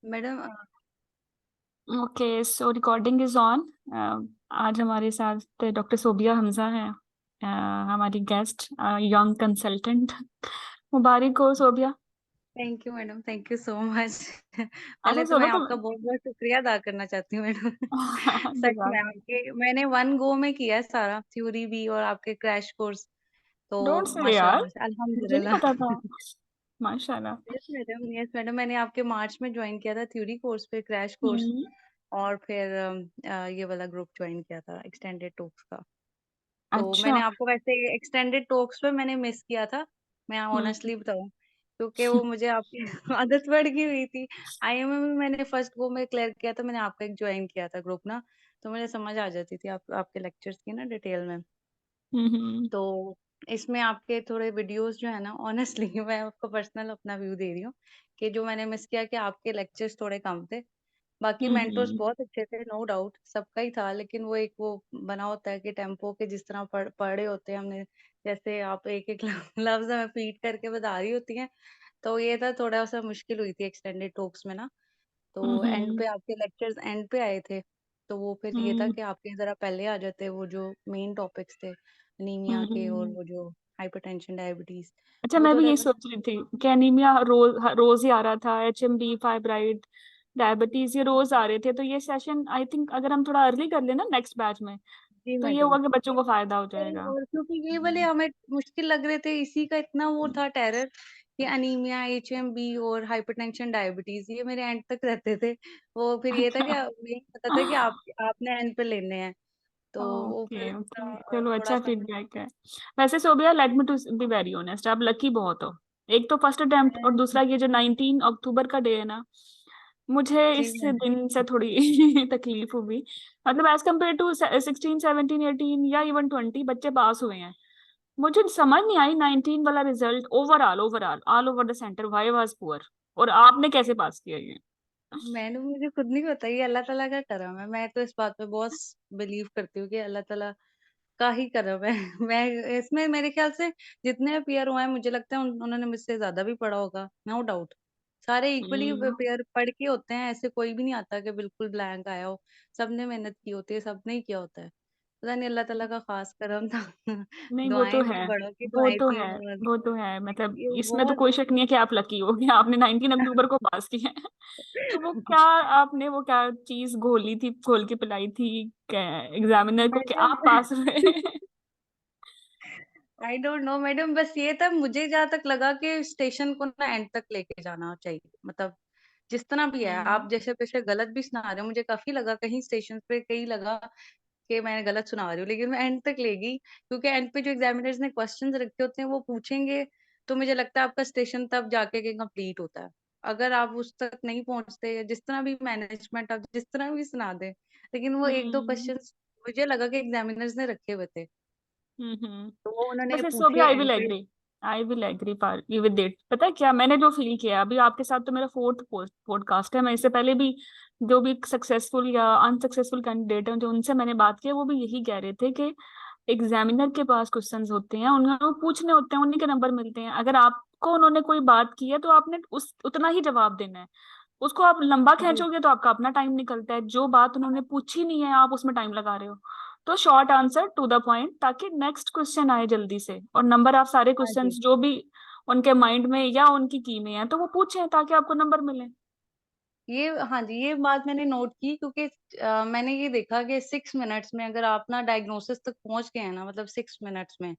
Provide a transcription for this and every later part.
Madam okay, so recording is on. आज हमारे साथ डॉक्टर सोबिया हमजा हैं, हमारी गेस्ट, यंग कंसल्टेंट। मुबारक हो Sobia. Thank you madam, thank you so much. अच्छा पहले तो मैं सोबिया आपका तुम बहुत बहुत शुक्रिया अदा करना चाहती हूँ मैडम। सच में जजाक। आपके मैंने वन गो में किया है सारा थ्योरी भी और आपके क्रैश कोर्स। तो डोंट से माशाल्लाह यार, माशाल्लाह मुझे नहीं अल्हम्दुलिल्लाह। पता था। माशाल्लाह। यस मैडम, यस मैडम, मैंने आपके मार्च में ज्वाइन किया था थ्योरी कोर्स पे, क्रैश कोर्स। हम्म। और फिर ये वाला ग्रुप ज्वाइन किया था एक्सटेंडेड टॉक्स का। तो अच्छा। मैंने आपको वैसे एक्सटेंडेड टॉक्स पे मैंने मिस किया था, मैं हम्म ऑनेस्टली बताऊं, क्योंकि वो मुझे आपकी आदत पड़ गई हुई थी। आईएमए में मैंने फर्स्ट वो में क्लियर किया था, मैंने आपका एक ज्वाइन किया था ग्रुप ना। तो मुझे समझ आ जाती थी आपके लेक्चर्स की ना डिटेल में। हम्म तो इसमें आपके थोड़े वीडियोस जो है ना, ऑनेस्टली मैं आपको पर्सनल अपना व्यू दे रही हूँ कि जो मैंने मिस किया कि आपके लेक्चर्स थोड़े कम थे। बाकी मेंटर्स हम्म बहुत अच्छे थे, नो डाउट सबका ही था, लेकिन वो एक वो बना होता है कि टेम्पो के जिस तरह पढ़े होते हैं हमने, जैसे आप एक एक लफ्ज हमें फीड करके बता रही होती हैं। तो ये था, थोड़ा सा मुश्किल हुई थी एक्सटेंडेड टॉक्स में ना। तो एंड हम्म पे आपके लेक्चर्स एंड पे आए थे। तो वो फिर ये था हम्म कि आपके जरा पहले आ जाते, वो जो मेन टॉपिक्स थे अनीमिया के और हम्म। वो जो हाइपरटेंशन डायबिटीज, अच्छा, वो मैं भी थोड़ा ये सा। सोच रही थी कि एनीमिया रोज रोज ही आ रहा था, HMB, फाइब्राइड, डायबिटीज, ये रोज आ रहे थे। तो ये सेशन आई थिंक अगर हम थोड़ा अर्ली कर लेना नेक्स्ट बैच में, जी तो ये मैडम। होगा कि बच्चों को फायदा हो जाएगा। और क्योंकि ये वाले हमें मुश्किल लग रहे थे, इसी का इतना वो था टेरर कि अनीमिया, एचएमबी और हाइपरटेंशन डायबिटीज ये मेरे एंड तक रहते थे। वो फिर ये था कि अच्छा। यही पता था कि आपने एंड पे लेने हैं। तो वो फिर ओके ओके, इतना, चलो थोड़ा अच्छा सा। फीडबैक है। वैसे Sobia, let me to be very honest, आप लकी बहुत हो। एक तो फर्स्ट अटेम्प्ट, और दूसरा ये जो 19 अक्टूबर का डे है ना, मुझे जी इस मैम। दिन से थोड़ी तकलीफ हुई। मतलब एज कम्पेयर टू 16, 17, 18 या इवन 20 बच्चे पास हुए हैं। मुझे समझ नहीं आई 19 वाला result, overall overall all over the centre why was poor, और आपने कैसे पास किया ये? मैंने मुझे खुद नहीं पता, ये अल्लाह ताला का करम है। मैं तो इस बात पे बहुत बिलीव करती हूँ कि अल्लाह ताला का ही करम है। मैं इसमें मेरे ख्याल से जितने पेयर हुए हैं, मुझे लगता है उन्होंने मुझसे ज्यादा भी पढ़ा होगा, नो डाउट। सारे इक्वली हम्म पेयर पढ़ के होते हैं, ऐसे कोई भी नहीं आता कि बिल्कुल ब्लैंक आया हो। सबने मेहनत की होती है, सबने ही किया होता है। पता नहीं, अल्लाह ताला का खास करम था। नहीं, वो तो दुआएं है। थी, बड़ों की वो दुआएं तो थी, है। उन्होंने वो तो है, मतलब ये इसमें तो बहुत। कोई शक नहीं है कि आप लकी हो कि आपने 19 अक्टूबर को पास किया है। तो वो क्या, आपने वो क्या चीज घोली थी, घोल के पिलाई थी एग्जामिनर को कि मैडम आप पास हुए? आई डोंट नो मैडम, बस ये था, मुझे जहाँ तक लगा कि स्टेशन को ना एंड तक लेके जाना चाहिए। मतलब जिस तरह भी है, आप हम्म जैसे पेशे गलत भी सुना रहे हो, मुझे काफी लगा कहीं स्टेशन पे, कहीं लगा कि मैं गलत सुना रही हूँ, लेकिन मैं एंड तक ले गई, क्योंकि एंड पे जो एग्जामिनर्स ने क्वेश्चंस रखे होते हैं वो पूछेंगे। तो मुझे लगता है आपका स्टेशन तब जाके के कंप्लीट होता है। अगर आप उस तक नहीं पहुंचते, जिस तरह भी मैनेजमेंट आप जिस तरह भी सुना दे, लेकिन वो एक दो हम्म क्वेश्चंस मुझे लगा कि एग्जामिनर्स ने रखे हुए थे, हम्म। तो वो उन्होंने वैसे सो भी पूछे I and will pay. Agree, I will agree for you with it. पता है क्या मैंने जो फील किया अभी आपके साथ, तो मेरा फोर्थ पॉडकास्ट है। मैं इससे पहले भी जो भी सक्सेसफुल या अनसक्सेसफुल कैंडिडेट हैं जो उनसे मैंने बात किया, वो भी यही कह रहे थे कि एग्जामिनर के पास क्वेश्चंस होते हैं, उन्हें वो पूछने होते हैं, उन्हीं के नंबर मिलते हैं। अगर आपको उन्होंने कोई बात की है तो आपने उस उतना ही जवाब देना है। उसको आप लंबा जी। खींचोगे तो आपका अपना टाइम निकलता है। जो बात उन्होंने पूछी नहीं है आप उसमें टाइम लगा रहे हो। तो short answer to the point, ताकि नेक्स्ट क्वेश्चन आए जल्दी से, और नंबर आप सारे हाँ जी। क्वेश्चंस जो भी उनके माइंड में या उनकी की में है तो वो पूछें ताकि आपको नंबर मिले। ये हाँ जी, ये बात मैंने नोट की, क्योंकि मैंने ये देखा कि 6 मिनट्स में अगर आप ना डायग्नोसिस तक पहुंच गए हैं ना, मतलब 6 मिनट्स में,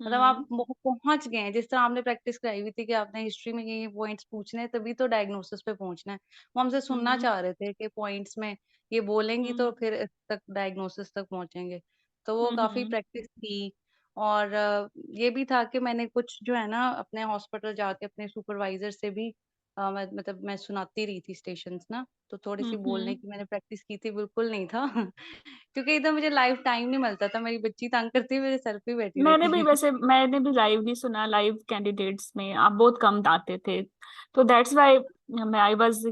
मतलब आप हम्म पहुंच गए हैं, जिस तरह आपने प्रैक्टिस कराई हुई थी कि आपने हिस्ट्री में ये पॉइंट्स पूछने हैं, तभी तो डायग्नोसिस पे पहुंचना है। वो हमसे सुनना हम्म चाह रहे थे कि पॉइंट्स में ये बोलेंगी तो हम्म फिर इस तक डायग्नोसिस तक पहुंचेंगे। तो वो काफी हम्म प्रैक्टिस थी। और ये भी था कि मैंने कुछ जो है ना अपने हॉस्पिटल जाके अपने सुपरवाइजर से भी मतलब मैं सुनाती रही थी स्टेशंस ना, तो थोड़ी सी बोलने हम्म। की मैंने प्रैक्टिस की थी, बिल्कुल नहीं था। क्योंकि इधर मुझे लाइफ टाइम नहीं मिलता था, मेरी बच्ची तंग करती मेरे सर पे बैठी रहती है। मैंने भी लाइव नहीं सुना। लाइव कैंडिडेट्स में आप बहुत कम आते थे, तो दैट्स व्हाई मैं आई वाज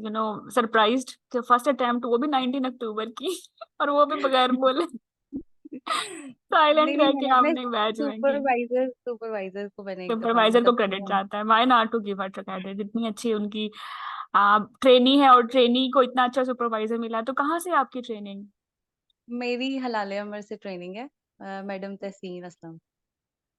सरप्राइज्ड कि फर्स्ट अटेम्प्ट, वो भी 19 अक्टूबर की और वो भी बगैर बोले नहीं साइलेंट नहीं, रह के मैंने अपने आपने बैच में की। सुपरवाइजर को मैंने सुपरवाइजर को मतलब क्रेडिट जाता है, why not to give her credit, इतनी अच्छी उनकी आप ट्रेनी है और ट्रेनी को इतना अच्छा सुपरवाइजर मिला, तो कहाँ से आपकी ट्रेनिंग? मेरी हलाले अमर से ट्रेनिंग है, madam Tahseen Aslam.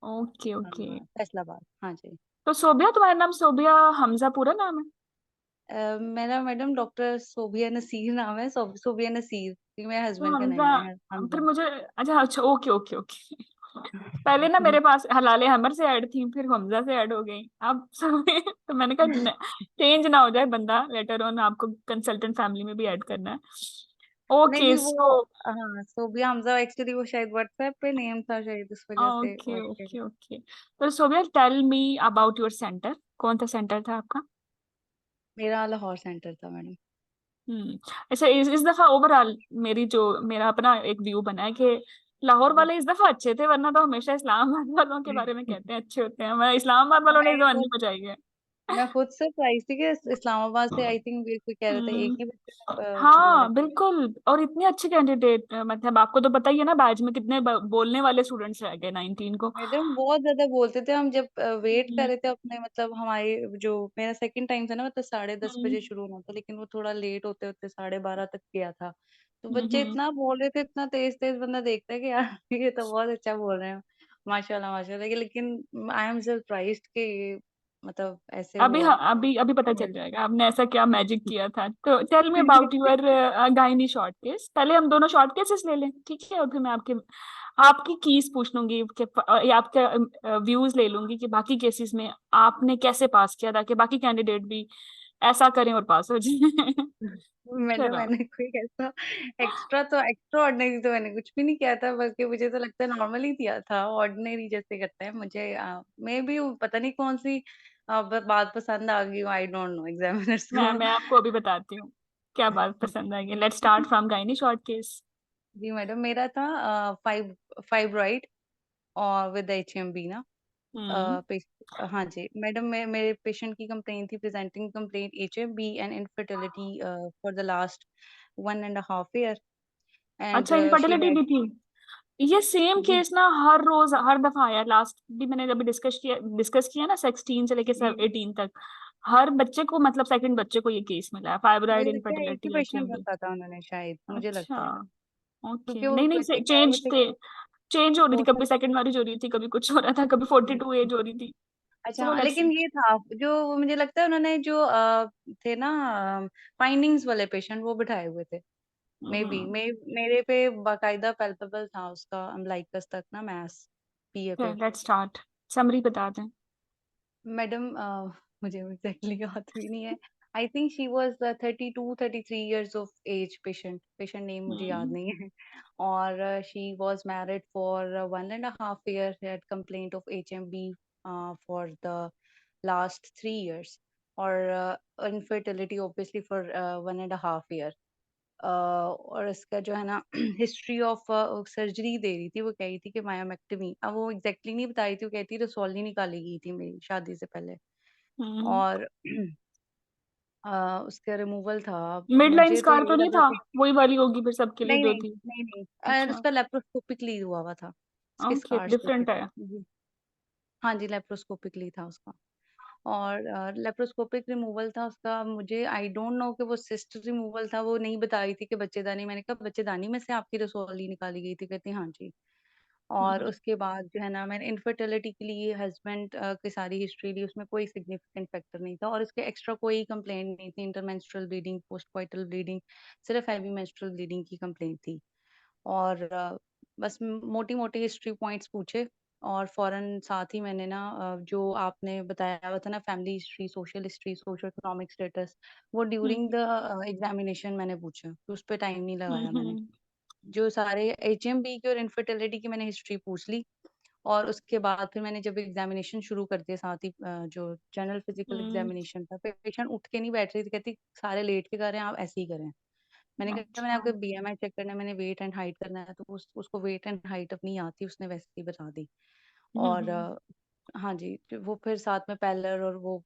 Okay okay. Faisalabad, हाँ जी। तो सोबिया, तुम्हारा नाम सोबिया हमजा पूरा नाम है? मेरा मैडम डॉक्टर सोबिया नसीर नाम है, सोबिया नसीर, ये मेरे तो हस्बैंड का हमजा, नेम है, फिर हमजा। मुझे, अच्छा अच्छा, ओके ओके ओके। पहले ना मेरे पास हलाले हमर से ऐड थी, फिर हमजा से ऐड हो गई, अब सब तो मैंने कहा चेंज ना हो जाए बंदा, लेटर ऑन आपको कंसल्टेंट फैमिली में भी ऐड करना है। नहीं ओके नहीं, वो सो, हाँ सोबिया हमजा, एक्चुअली वो शायद व्हाट्सएप पे नेम था शायद, इस वजह से ओके ऐड किया ओके गया। ओके। तो Sobia, tell me about your centre, कौन सा सेंटर था आपका? मेरा लाहौर सेंटर था मैडम। हम्म। अच्छा, इस दफा ओवरऑल मेरी जो, मेरा अपना एक व्यू बना है कि लाहौर वाले इस दफा अच्छे थे, वरना तो हमेशा इस्लामाबाद वालों के बारे में कहते हैं अच्छे होते हैं, मैं इस्लामाबाद वालों ने इस मैं बार खुद नहीं बचाई है। मैं खुद सरप्राइज थी कि इस्लामाबाद से आई थिंक कोई कह रहे थे एक हम्म। ही बच्चे मतलब। हाँ बिल्कुल, और इतने अच्छे कैंडिडेट, मतलब आपको तो पता ही है ना बैच में कितने बोलने वाले स्टूडेंट्स रह गए 19 को। मैडम बहुत ज्यादा बोलते थे, हम जब वेट कर हम्म रहे थे अपने, मतलब हमारे जो मेरा सेकंड टाइम था ना, मतलब 10:30 हम्म बजे शुरू होना था, लेकिन वो थोड़ा लेट होते होते 12:30 तक गया था। तो बच्चे हम्म। इतना बोल रहे थे, इतना तेज तेज, बंदा देखता है कि यार ये तो बहुत अच्छा बोल रहे हैं, माशाल्लाह माशाल्लाह, लेकिन आई एम सरप्राइज्ड कि ये मतलब ऐसे अभी हुआ। हाँ, अभी अभी पता चल जाएगा आपने ऐसा क्या मैजिक किया था। तो tell me about your gynae short case, पहले हम दोनों शॉर्ट केसेस ले लें, ठीक है, और फिर मैं आपके, आपकी कीज पूछ लूंगी कि या आपके व्यूज ले लूंगी कि बाकी केसेस में आपने कैसे पास किया, ताकि बाकी कैंडिडेट भी ऐसा करें और पास हो जाए। मैंने चलो। मैंने कोई ऐसा एक्स्ट्रा ऑर्डिनरी तो मैंने कुछ भी नहीं किया था, बल्कि मुझे तो लगता है नॉर्मल ही किया था, ऑर्डिनरी जैसे करता है मुझे। मे बी पता नहीं कौन सी बात पसंद आ गई, आई डोंट नो एग्जामिनर्स को। मैं आपको अभी बताती हूँ क्या बात पसंद आएगी। Let's start from gynae short case. जी मैडम, मेरा था फाइब्रॉइड और विद HMB ना। हम्म। हाँ जी मैडम, मेरे पेशेंट की कंप्लेंट थी, presenting complaint HMB and infertility for the last 1.5 year and अच्छा, शी इनफर्टिलिटी हैड। भी थी? ये सेम जी केस ना हर रोज हर दफा आया, लास्ट भी मैंने जब डिस्कस किया ना 16 से लेके जी 18 तक, हर बच्चे को, मतलब सेकंड बच्चे को ये केस मिला है, फाइब्राइड मुझे लगता है एक ही इनफर्टिलिटी पेशेंट एचएमबी। रखा था उन्होंने शायद, मुझे अच्छा, लगता है, ओके, क्योंकि वो नहीं नहीं, बच्चे कह रहे चेंज थे थे, कि चेंज हो रही थी, कभी पोस्टपोन। सेकंड मैरिज हो रही थी, कभी कुछ हो रहा था, कभी 42 एज हो रही थी। अच्छा सो हाँ, लेट्स लेकिन सी। ये था जो मुझे लगता है उन्होंने जो थे ना फाइंडिंग्स वाले पेशेंट वो बिठाए हुए थे। मे बी मेरे पे बाकायदा पेल्पेबल था उसका अम्लाइकस तक ना, मैस पीए पे। लेट्स स्टार्ट, समरी बता दें। मैडम मुझे एग्जैक्टली याद भी नहीं है। I think she was 32-33 years of age, patient patient name मुझे याद हम्म नहीं है। और she was married for 1.5 year, had complaint of HMB for the last 3 years, और इनफर्टिलिटी ऑब्वियसली फॉर 1.5 year। और इसका जो है ना हिस्ट्री ऑफ सर्जरी दे रही थी, वो कह रही थी कि मायोमेक्टमी, अब वो एग्जैक्टली नहीं बता रही थी, वो कहती रसौली निकाली गई थी मेरी शादी से पहले। हम्म। और उसका रिमूवल था। मिड लाइन मुझे तो स्कार यही तो नहीं लगा था? कि वही वाली होगी फिर सबके लिए नहीं जो नहीं थी। नहीं नहीं, अच्छा, उसका लेप्रोस्कोपिकली हुआ था, उसके ओके, स्कार्स तो थे। डिफरेंट है। जी हाँ जी, लेप्रोस्कोपिकली था उसका। और लेप्रोस्कोपिक रिमूवल था उसका। मुझे आई डोंट नो कि वो सिस्ट रिमूवल था, वो नहीं बता रही थी कि बच्चेदानी, मैंने कहा बच्चेदानी में से आपकी रसौली निकाली गई थी, कहती हाँ जी। और हम्म उसके बाद जो है ना, मैंने इनफर्टिलिटी के लिए हस्बैंड की सारी हिस्ट्री ली, उसमें कोई सिग्निफिकेंट फैक्टर नहीं था, और इसके एक्स्ट्रा कोई कंप्लेंट नहीं थी, इंटरमेंस्ट्रुअल ब्लीडिंग, पोस्टकॉइटल ब्लीडिंग, सिर्फ हैवी मेंस्ट्रुअल ब्लीडिंग की कंप्लेंट थी। और बस मोटी मोटी हिस्ट्री पॉइंट्स पूछे, और फौरन साथ ही मैंने ना जो आपने बताया हुआ था ना, family history, social economic status, वो ड्यूरिंग हम्म द एग्जामिनेशन मैंने पूछा, तो उस पर टाइम नहीं लगाया मैंने। हम्म जो सारे HMB की और इनफर्टिलिटी की मैंने हिस्ट्री पूछ ली, और उसके बाद फिर मैंने जब एग्जामिनेशन शुरू कर दिया, साथ ही जो जनरल फिजिकल हम्म। एग्जामिनेशन था, पेशेंट उठ के नहीं बैठ रही थी, कहती सारे लेट के कर रहे हैं, आप ऐसे ही करें। मैंने कहा मैंने अच्छा। आपको BMI चेक करना है, मैंने वेट एंड हाइट करना है, तो उसको वेट एंड हाइट अपनी याद थी, उसने वैसे ही बता दी। और हम्म हाँ जी, तो वो फिर साथ में पैलर और वो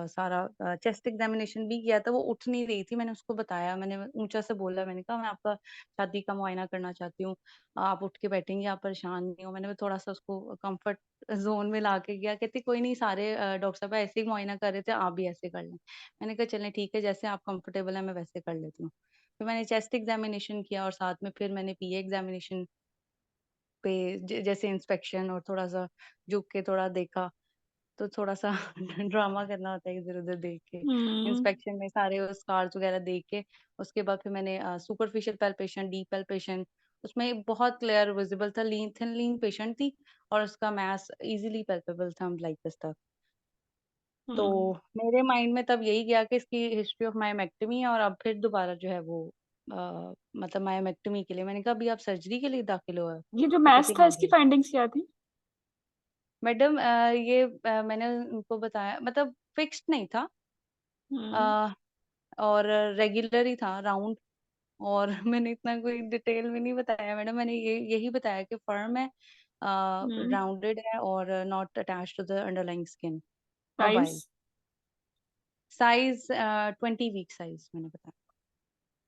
सारा चेस्ट एग्जामिनेशन भी किया था। वो उठ नहीं रही थी, मैंने उसको बताया, मैंने ऊँचा से बोला, मैंने कहा मैं आपका छाती का मुआयना करना चाहती हूँ, आप उठ के बैठेंगी, आप परेशान नहीं हो। मैंने थोड़ा-सा उसको कम्फर्ट ज़ोन में ला के किया, कहती कोई नहीं, सारे डॉक्टर साहब ऐसे ही मुआयना कर रहे थे, आप भी ऐसे कर लें। मैंने कहा चलें ठीक है, जैसे आप कंफर्टेबल हैं मैं वैसे कर लेती हूँ। फिर मैंने चेस्ट एग्जामिनेशन किया और साथ में फिर मैंने पीए एग्जामिनेशन पे जैसे इंस्पेक्शन और थोड़ा-सा झुक के थोड़ा देखा, तो थोड़ा-सा ड्रामा करना होता है इधर-उधर देख के। हम्म। इंस्पेक्शन में सारे वो स्कार्स वगैरह देख के, उसके बाद फिर मैंने सुपरफिशियल पैल्पेशन, डीप पैल्पेशन, उसमें बहुत क्लियर विजिबल था, थिन लीन पेशेंट थी और उसका मास इज़िली पैल्पेबल था अम्बिलिकस तक। तो हम्म। मेरे माइंड में तब यही गया कि इसकी हिस्ट्री ऑफ मायोमेक्टमी है और अब फिर दोबारा जो है वो मतलब मायोमेक्टमी के लिए मैंने कहा अभी आप सर्जरी के लिए दाखिल हुए हो? ये जो तो मैथ्स कहती था हाँ इसकी जी। फाइंडिंग्स क्या थी? मैडम मैंने उनको बताया, मतलब फिक्स्ड नहीं था, हम्म। अ, और रेगुलर ही था, राउंड। और मैंने इतना कोई डिटेल में नहीं बताया मैडम, मैंने ये यही बताया कि फर्म है, हम्म। राउंडेड है और not attached to the underlying skin, size? Mobile. Size 20 week size मैंने बताया।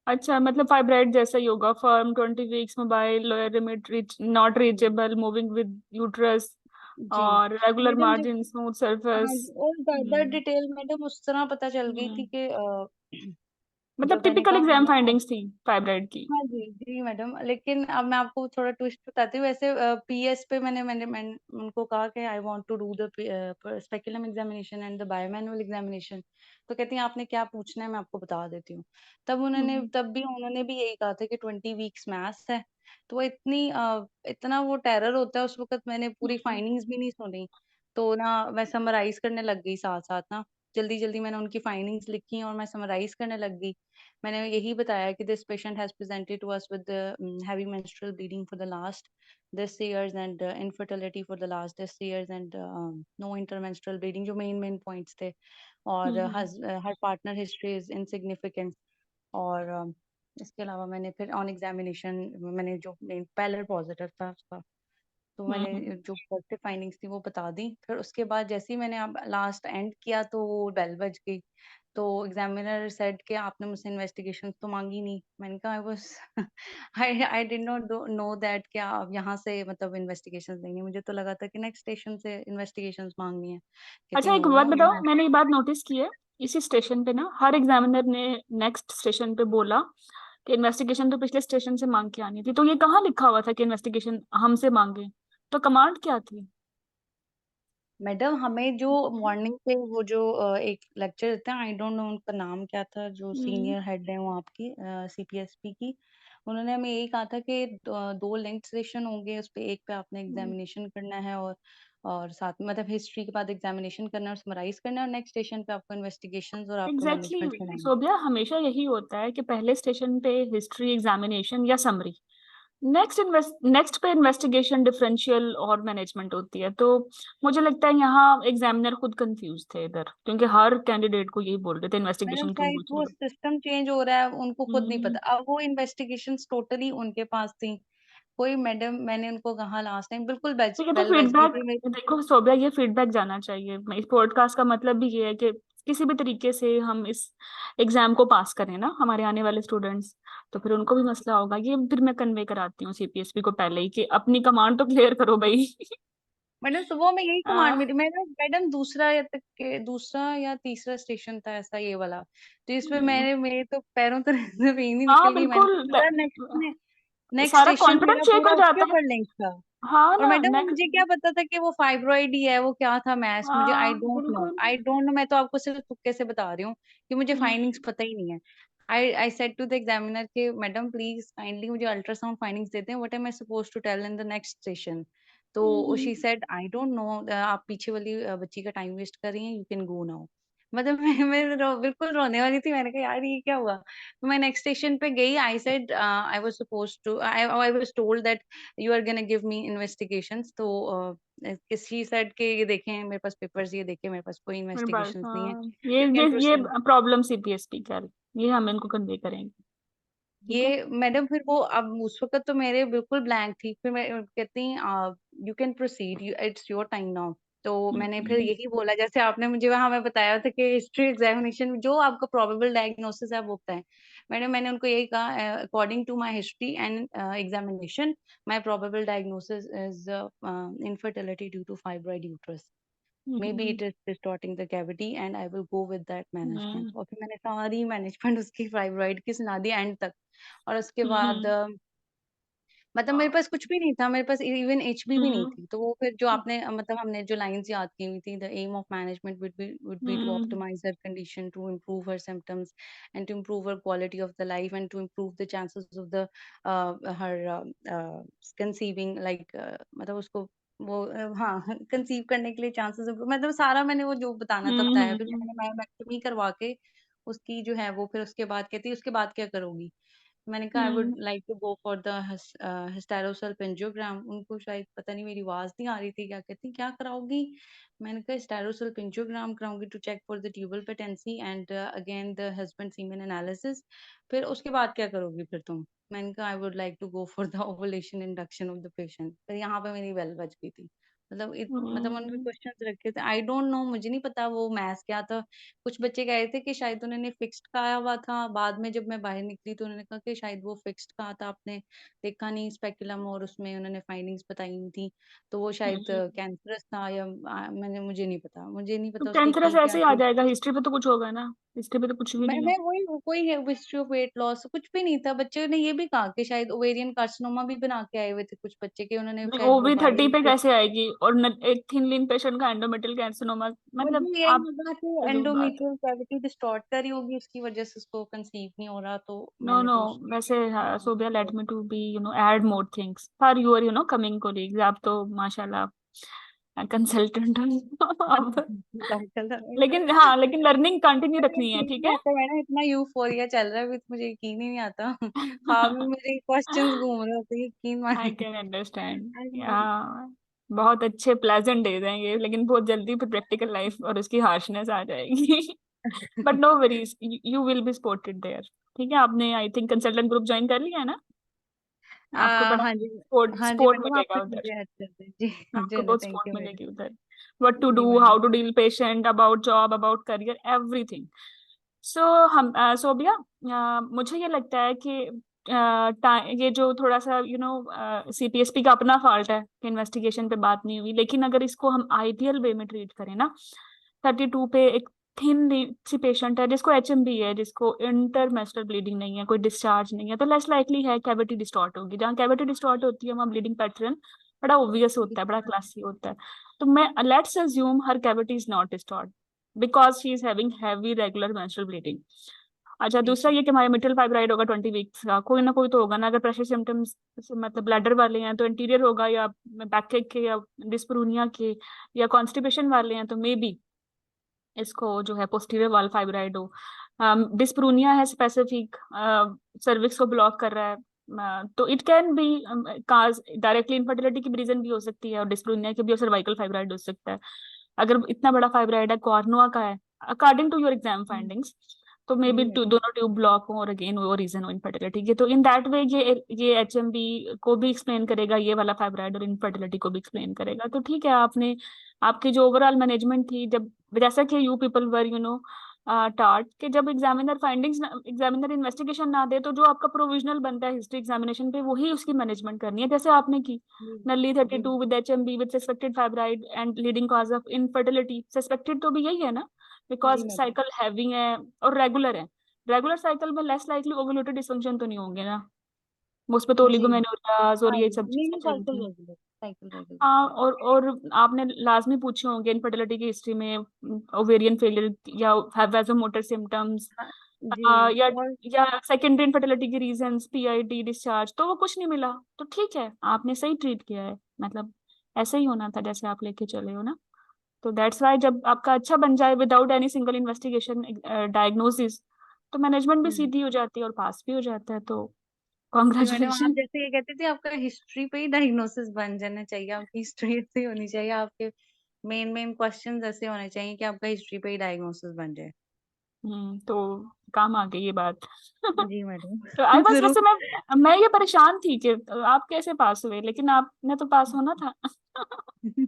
अच्छा, मतलब फाइब्राइड जैसा ही होगा, firm, 20 weeks, mobile, lower limit reach not जी रीचेबल, मूविंग विद यूट्रस, जी और रेगुलर मैडम जी। मार्जिन, स्मूथ हाँ सरफेस। जी, और ज्यादा हम्म। डिटेल मैडम उस तरह पता चल गई थी हम्म। कि मतलब जब मैंने टिपिकल कहा एग्जाम मैडम, फाइंडिंग्स थी फाइब्राइड की। हाँ जी, जी मैडम। लेकिन अब मैं आपको थोड़ा ट्विस्ट बताती हूँ। वैसे पीएस पे मैंने उनको कहा कि I want to do the speculum examination and the bimanual examination. तो कहती हैं आपने क्या पूछना है मैं आपको बता देती हूँ। हम्म। तब भी उन्होंने भी यही कहा था कि 20 वीक्स मैथ्स है। तो वो इतना वो टेरर होता है उस वक़्त, मैंने पूरी हम्म। फाइंडिंग्स भी नहीं सुनी। तो ना मैं समराइज़ करने लग गई साथ-साथ ना। जल्दी-जल्दी मैंने उनकी फाइंडिंग्स लिखी और मैं समराइज़ करने लग गई। मैंने यही बताया कि this patient has presented to us with heavy menstrual bleeding for the last this years and infertility for the last this years and no intermenstrual bleeding, जो मेन पॉइंट्स थे। और हम्म। हर पार्टनर हिस्ट्री इज इनसिग्निफिकेंट। और इसके अलावा मैंने फिर on examination मैंने जो मेन पैलर पॉजिटिव था उसका, तो मैंने हम्म। जो पॉजिटिव फाइंडिंग्स थी वो बता दी। फिर उसके बाद जैसे ही मैंने अब लास्ट एंड किया तो बेल बज गई। तो एग्जामिनर सेड कि आपने मुझसे इन्वेस्टिगेशंस तो मांगी नहीं। मैंने कहा I was I did not know that कि आप यहाँ से मतलब इन्वेस्टिगेशंस देंगे। मुझे तो लगा था कि नेक्स्ट स्टेशन से इन्वेस्टिगेशंस मांगनी है। कहती अच्छा, एक नो बात नो बताओ, मैंने ये बात नोटिस की है, इसी स्टेशन पे ना हर एग्जामिनर ने नेक्स्ट स्टेशन पे बोला कि इन्वेस्टिगेशन तो पिछले स्टेशन से मांग के आनी थी, तो ये कहाँ लिखा हुआ था कि इन्वेस्टिगेशन हमसे मांगे? तो कमांड क्या थी? मैडम हमें जो मॉर्निंग पे वो जो एक लेक्चर देते हैं, आई डोंट नो उनका नाम क्या था, जो हम्म। सीनियर हेड है वहाँ की सीपीएसपी की। उन्होंने हमें यही कहा था कि दो लिंक सेशन होंगे, उस पे एक पे आपने एग्जामिनेशन करना है और साथ में मतलब हिस्ट्री के बाद एग्जामिनेशन करना है और समराइज करना है, और नेक्स्ट स्टेशन पे आपको इन्वेस्टिगेशंस और आपको एग्जैक्टली मैनेजमेंट exactly. सुनाएंगे। सोबिया, हमेशा यही होता है कि पहले स्टेशन पे हिस्ट्री एग्जामिनेशन या समरी, नेक्स्ट पे इन्वेस्टिगेशन, डिफरेंशियल और मैनेजमेंट होती है। तो मुझे लगता है यहाँ एग्जामिनर खुद कंफ्यूज थे इधर, क्योंकि हर कैंडिडेट को यही बोल रहे थे मैडम इन्वेस्टिगेशन क्यों शायद पूछ वो रहे हो। सिस्टम चेंज हो रहा है, उनको खुद नहीं हम्म। पता। अब वो इन्वेस्टिगेशंस टोटली उनके पास थी। कोई मैडम, मैंने उनको कहा लास्ट टाइम, बिल्कुल ठीक है, तो बेल बज गई फीडबैक, थी मेरी। देखो सोबिया, ये फीडबैक जाना चाहिए। इस पॉडकास्ट का मतलब भी ये है कि किसी भी तरीके से हम इस एग्जाम को पास करें ना, हमारे आने वाले स्टूडेंट्स। तो फिर उनको भी मसला होगा, ये फिर मैं कन्वे कराती हूँ सीपीएसपी को पहले ही कि अपनी कमांड तो क्लियर करो भाई। मैडम सुबह में यही कमांड हाँ। मिली मैडम, दूसरा या तीसरा स्टेशन था ऐसा ये वाला। तो इसमें हम्म। मेरे तो पैरों तो जमीन ही हाँ निकल गई। मैंने बिल्कुल, कहा नेक्स्ट सारा स्टेशन कॉन्फिडेंस मेरा शेक पूरा हो उसके जाता है। ऊपर लिंक था। हाँ और ना, मैडम मुझे क्या पता था कि वो फाइब्रॉइड ही है, वो क्या था मैथ्स, मुझे हाँ बिल्कुल। आई डोंट नो। मैं तो आपको सिर्फ तुक्के से बता रही हूँ कि मुझे हम्म। फाइंडिंग्स पता ही नहीं है। I said to the examiner कि मैडम प्लीज काइंडली मुझे अल्ट्रासाउंड फाइंडिंग्स देते हैं, what am I suppose to tell in the next station. तो हम्म। She said I don't know, आप पीछे वाली बच्ची का टाइम वेस्ट कर रही हैं, यू कैन गो नाउ। मतलब बिल्कुल रोने वाली थी। मैंने कहा यार ये क्या हुआ। तो मैं नेक्स्ट स्टेशन पे गई। I said I was suppose to I was told that you are gonna give me investigations. तो शी सेड कि ये देखें मेरे पास पेपर्स, ये देखें मेरे पास कोई मेरे पास, इन्वेस्टिगेशंस नहीं है, हाँ, यू कैन ये प्रोसीड। प्रॉब्लम सीपीएसपी का है, ये हम इनको कन्वे करेंगे। ठीक है। ये मैडम फिर वो अब उस वक्त तो मेरे बिल्कुल ब्लैंक थी। फिर मैं कहती you can proceed, it's your time now. तो मैंने फिर हम्म यही बोला, जैसे आपने मुझे वहाँ में बताया था कि हिस्ट्री एग्जामिनेशन में जो आपका प्रोबेबल डायग्नोसिस है वो बताएँ। मैंने उनको यही कहा, according to my history and examination, my probable diagnosis is infertility due to fibroid uterus. Maybe hmm it is distorting the cavity and I will go with that management. हम्म और फिर मैंने सारी मैनेजमेंट उसकी फाइब्रॉइड की सुना दी and तक। और उसके बाद हम्म मतलब मेरे पास कुछ भी नहीं था, मेरे पास इवन एचबी भी नहीं हम्म थी। तो वो फिर जो आपने मतलब हमने जो लाइन्स याद की हुई थी, the aim of management would be to hmm optimize her condition, to improve her symptoms and to improve her quality of the life and to improve the chances of the her conceiving like मतलब उसको वो हाँ conceive करने के लिए chances मतलब सारा मैंने वो जो बताना था बताया। फिर हम्म मैंने मायोमेक्टोमी करवा के उसकी जो है वो फिर उसके बाद कहती उसके बाद क्या करोगी? मैंने कहा I would hmm like to go for the hysterosalpingogram. उनको शायद पता नहीं मेरी आवाज़ नहीं आ रही थी, क्या कहती क्या कराओगी? मैंने कहा हिस्टेरोसेल्फ एंजियोग्राम कराऊँगी to check for the tubal patency and again the husband semen analysis. फिर उसके बाद क्या करोगी फिर तुम? मैंने कहा I would like to go for the ovulation induction of the patient. फिर यहाँ पे मेरी बेल बज गई थी। मतलब उन्होंने हम्म क्वेश्चंस रखे थे। आई डोंट नो, मुझे नहीं पता वो मैथ्स क्या था। कुछ बच्चे कह रहे थे कि शायद उन्होंने फिक्स्ड कहा हुआ था। बाद में जब मैं बाहर निकली तो उन्होंने कहा कि शायद वो फिक्स्ड कहा था आपने देखा नहीं स्पेculum, और उसमें उन्होंने फाइंडिंग्स बताई हुई थी। तो वो शायद हम्म। कैंसरस था या मुझे नहीं तो पता उसकी कैंसरस की क्या ऐसे ही आ थी। जाएगा, हिस्ट्री पे तो कुछ होगा ना, हिस्ट्री पे तो कुछ भी नहीं है। मैं वही कोई है हिस्ट्री ऑफ वेट लॉस कुछ भी नहीं था। बच्चों ने ये भी कहा कि शायद ओवेरियन कार्सिनोमा भी बना के आए हुए थे कुछ बच्चे के, उन्होंने शायद वो OV30 बायो पे कैसे आएगी, और एक थिन लिन पेशेंट का एंडोमेट्रियल कैंसिनोमा, मतलब मुझे यही आप लगा कि फजूल बात है। एंडोमेट्रियल कैविटी डिस्टॉर्ट कर रही होगी, उसकी वजह से उसको कंसीव नहीं हो रहा, तो नो मैंने नो, फिर वैसे Sobia let me to be add more things for your coming colleagues. आप तो माशाल्लाह कंसल्टेंट हो आप। लेकिन हाँ, लेकिन लर्निंग कंटिन्यू मुझे रखनी है, यकीन ठीक नहीं है। आता मैडम, इतना यूफोरिया चल रहा है अभी तो मुझे यकीन ही नहीं आता। ख्वाब में मेरे क्वेश्चंस घूम रहे होते हैं, यकीन आई माने। Can understand. आई- या बहुत अच्छे प्लेजेंट डेज हैं ये, लेकिन बहुत जल्दी फिर प्रैक्टिकल लाइफ और उसकी हार्शनेस आ जाएगी। But no worries, you will be supported there. ठीक है, आपने I think consultant group join कर लिया है ना, आपको बड़ा हाँ जी। सपोर्ट हाँ जी सपोर्ट मैडम, मिलेगा आपसे उधर। मुझे अच्छे से जी। आपको चलो बहुत थैंक सपोर्ट यू मैडम। मिलेगी उधर। व्हाट टू जी do, madam. How to deal patient, about job, about career, everything. So हम सोबिया, मुझे ये लगता है कि ये जो थोड़ा सा CPSP का अपना फॉल्ट है कि इन्वेस्टिगेशन पे बात नहीं हुई, लेकिन अगर इसको हम आइडियल वे में ट्रीट करें ना, 32 पे एक थिन सी पेशेंट है जिसको HMB है, जिसको इंटरमेस्टल ब्लीडिंग नहीं है, कोई डिस्चार्ज नहीं है, तो लेस लाइकली है कैविटी डिस्टॉर्ट होगी। जहाँ कैविटी डिस्टॉर्ट होती है वहाँ ब्लीडिंग पैटर्न बड़ा ऑब्वियस होता है, बड़ा क्लासी होता है। तो मैं let's assume her cavity is not distort because she is having heavy regular menstrual bleeding. अच्छा, ठीक दूसरा है। ये कि मायोमेट्रियल फाइब्राइड होगा 20 वीक्स का, कोई ना कोई तो होगा ना। अगर प्रेशर सिम्टम्स मतलब ब्लैडर वाले हैं तो इंटीरियर होगा, या बैकएक के, या डिस्परूनिया के, या कॉन्स्टिपेशन वाले हैं तो मे बी इसको जो है पोस्टीरियर वाल फाइब्राइड हो। डिस्परूनिया है स्पेसिफिक, सर्विक्स को ब्लॉक कर रहा है, तो it can be cause directly infertility की रीजन भी हो सकती है, और डिस्परूनिया के भी, और सर्वाइकल फाइब्राइड हो सकता है। अगर इतना बड़ा फाइब्राइड है, कॉर्नुआ का है, according to your exam hmm, findings, तो मे बी जी मैडम। दोनों ट्यूब ब्लॉक हो, और अगेन वो रीजन हो इनफर्टिलिटी के, तो इन दैट वे ये HMB को भी एक्सप्लेन करेगा, ये वाला फाइब्राइड, और इनफर्टिलिटी को भी एक्सप्लेन करेगा। तो ठीक है, आपने आपकी जो ओवरऑल मैनेजमेंट थी, जब जैसा कि यू पीपल वर टार्ट कि जब एग्जामिनर फाइंडिंग्स, एग्जामिनर इन्वेस्टिगेशन ना दे, तो जो आपका प्रोविजनल बनता है हिस्ट्री एग्जामिनेशन पे, वही उसकी मैनेजमेंट करनी है, जैसे आपने की। जी नल्ली जी 32 with HMB with suspected fibroid and leading cause of infertility, suspected तो भी यही है ना, जी बिकॉज मैडम। साइकिल हैवी है और रेगुलर है। रेगुलर साइकिल में लेस लाइकली ओवुलेटरी डिसफंक्शन तो नहीं होंगे ना, उस पे तो जी ओलिगोमेनोरियाज और हाँ ये जी, सब नहीं चीजें नहीं चलती हैं। Cycle regular. हाँ, और आपने लाजमी पूछे होंगे इनफर्टिलिटी की हिस्ट्री में ओवेरियन फेलियर, या वासोमोटर सिम्टम्स, हाँ जी। या और सेकेंडरी इनफर्टिलिटी की रीजंस, PID, डिस्चार्ज, तो वो कुछ नहीं मिला। तो ठीक है, आपने सही ट्रीट किया है, मतलब ऐसे ही होना था जैसे आप लेके चले हो ना। तो दैट्स वाई जब आपका अच्छा बन जाए without any single investigation diagnosis, तो मैनेजमेंट भी हम्म, सीधी हो जाती है और पास भी हो जाता है, तो जी मैडम, आप कॉन्ग्रेचुलेशन। जैसे ये कहते थे आपका हिस्ट्री पे ही डायग्नोसिस बन जाना चाहिए, आपकी हिस्ट्री ऐसी होनी चाहिए, आपके मेन मेन क्वेश्चंस ऐसे होने चाहिए कि आपका हिस्ट्री पे ही डायग्नोसिस बन जाए। तो काम आ गई ये बात। जी मैडम। तो आई बस, शुरू। वैसे मैं ये परेशान थी कि आप कैसे पास हुए, लेकिन आपने तो पास होना था। नहीं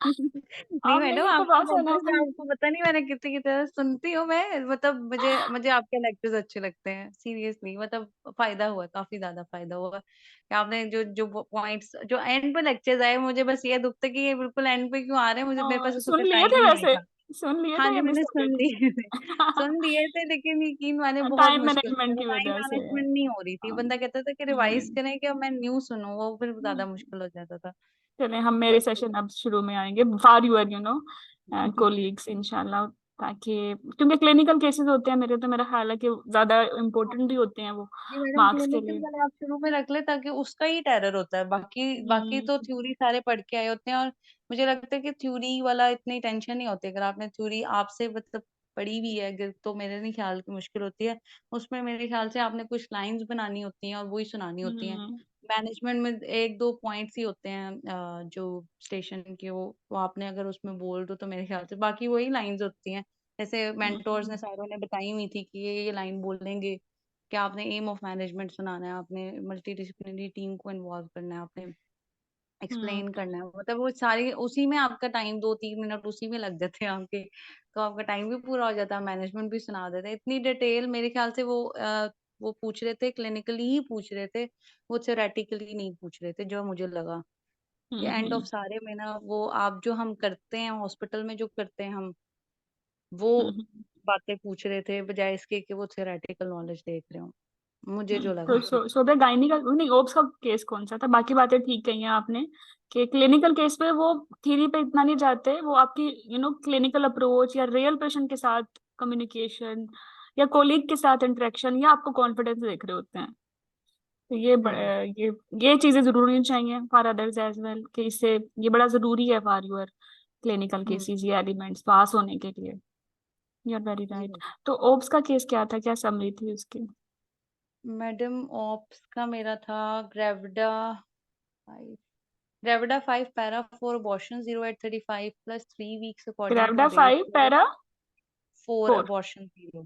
आपने मैडम, भी तो आपके पास होना लेक्चर्स था। आपको पता नहीं मैंने कितनी कितनी सुनती हूँ मैं, मतलब मुझे मुझे आपके लेक्चर्स अच्छे लगते हैं सीरियसली, मतलब फायदा हुआ, काफी ज्यादा फायदा हुआ कि आपने जो जो पॉइंट्स जो एंड पे लेक्चर्स आए, मुझे बस ये दुख था कि ये बिल्कुल एंड पे क्यों आ रहे हैं, मुझे मेरे पास उस सुन वक्त लिए थे टाइम ही नहीं वैसे, था। सुन लिए हाँ थे जी, या मिस मैंने हो गए सुन थे? लिए थे। सुन लिए थे, लेकिन यकीन माने बहुत टाइम मुश्किल मैनेजमेंट था, की टाइम वजह से। मैनेजमेंट नहीं हो रही थी, बंदा कहता था कि रिवाइज हम्म करें कि अब मैं न्यू सुनूं, वो फिर ज्यादा हम्म। मुश्किल हो जाता था। चले हम मेरे बस। सेशन अब शुरू में आएंगे, फॉर यूर कोलीग्स इंशाल्लाह, ताकि क्योंकि क्लिनिकल केसेस होते हैं मेरे, तो मेरा ख्याल है कि ज्यादा इम्पोर्टेंट भी होते हैं वो जी मैडम, मार्क्स के क्लिनिकल लिए। वाले आप शुरू में रख ले, ताकि उसका ही टेरर होता है, बाकी बाकी हम्म तो थ्योरी सारे पढ़ के आए होते हैं। और मुझे लगता है कि थ्योरी वाला इतनी टेंशन नहीं होती, अगर आपने थ्योरी आपसे मतलब पढ़ी भी है अगर, तो मेरे नहीं ख्याल की मुश्किल होती है। उसमें मेरे ख्याल से आपने कुछ लाइंस बनानी होती हैं और वही सुनानी होती हैं। हम्म मैनेजमेंट में एक दो पॉइंट्स ही होते हैं जो स्टेशन के, वो आपने अगर उसमें बोल दो तो मेरे ख्याल से बाकी वही लाइंस होती हैं। जैसे मेंटोर्स ने हम्म सारों ने बताई हुई थी कि ये लाइन बोलेंगे कि आपने एम ऑफ मैनेजमेंट सुनाना है, आपने मल्टी डिसिप्लिनरी टीम को इन्वॉल्व करना है, आपने हम्म एक्सप्लेन करना है, मतलब वो सारी उसी में आपका टाइम 2-3 मिनट उसी में लग जाते हैं आपके, तो आपका टाइम भी पूरा हो जाता है, मैनेजमेंट भी सुना देते हैं इतनी डिटेल। मेरे ख्याल से वो पूछ रहे थे, क्लिनिकली ही पूछ रहे थे, वो थ्योरेटिकली नहीं पूछ रहे थे, जो मुझे लगा कि एंड ऑफ हम्म सारे में ना वो आप जो हम करते हैं हॉस्पिटल में जो करते हैं हम, वो हम्म बातें पूछ रहे थे बजाय इसके कि वो थ्योरेटिकल नॉलेज देख रहे हो, मुझे जो तो लगा। शोभा गायनी का नहीं, ओप्स का केस कौन सा था? बाकी बातें ठीक कही हैं आपने कि क्लिनिकल केस पे वो थ्योरी पे इतना नहीं जाते, वो आपकी क्लिनिकल अप्रोच या रियल पेशेंट के साथ कम्युनिकेशन या कोलीग के साथ इंटरेक्शन या आपको कॉन्फिडेंस देख रहे होते हैं। तो हम्म। ये चीजें जरूर होनी चाहिए फॉर अदर्स एज वेल, कि इससे ये बड़ा जरूरी है for your clinical hmm. Cases, ये एलिमेंट्स पास होने के लिए। यू आर वेरी जी राइट। तो ओप्स का केस क्या था, क्या समरी थी उसकी? मैडम, ऑप्स का मेरा था gravida 5, gravida 5 para 4 abortion 0 at 35 plus 3 weeks according to gravida date, 5 para 4 4। Abortion 0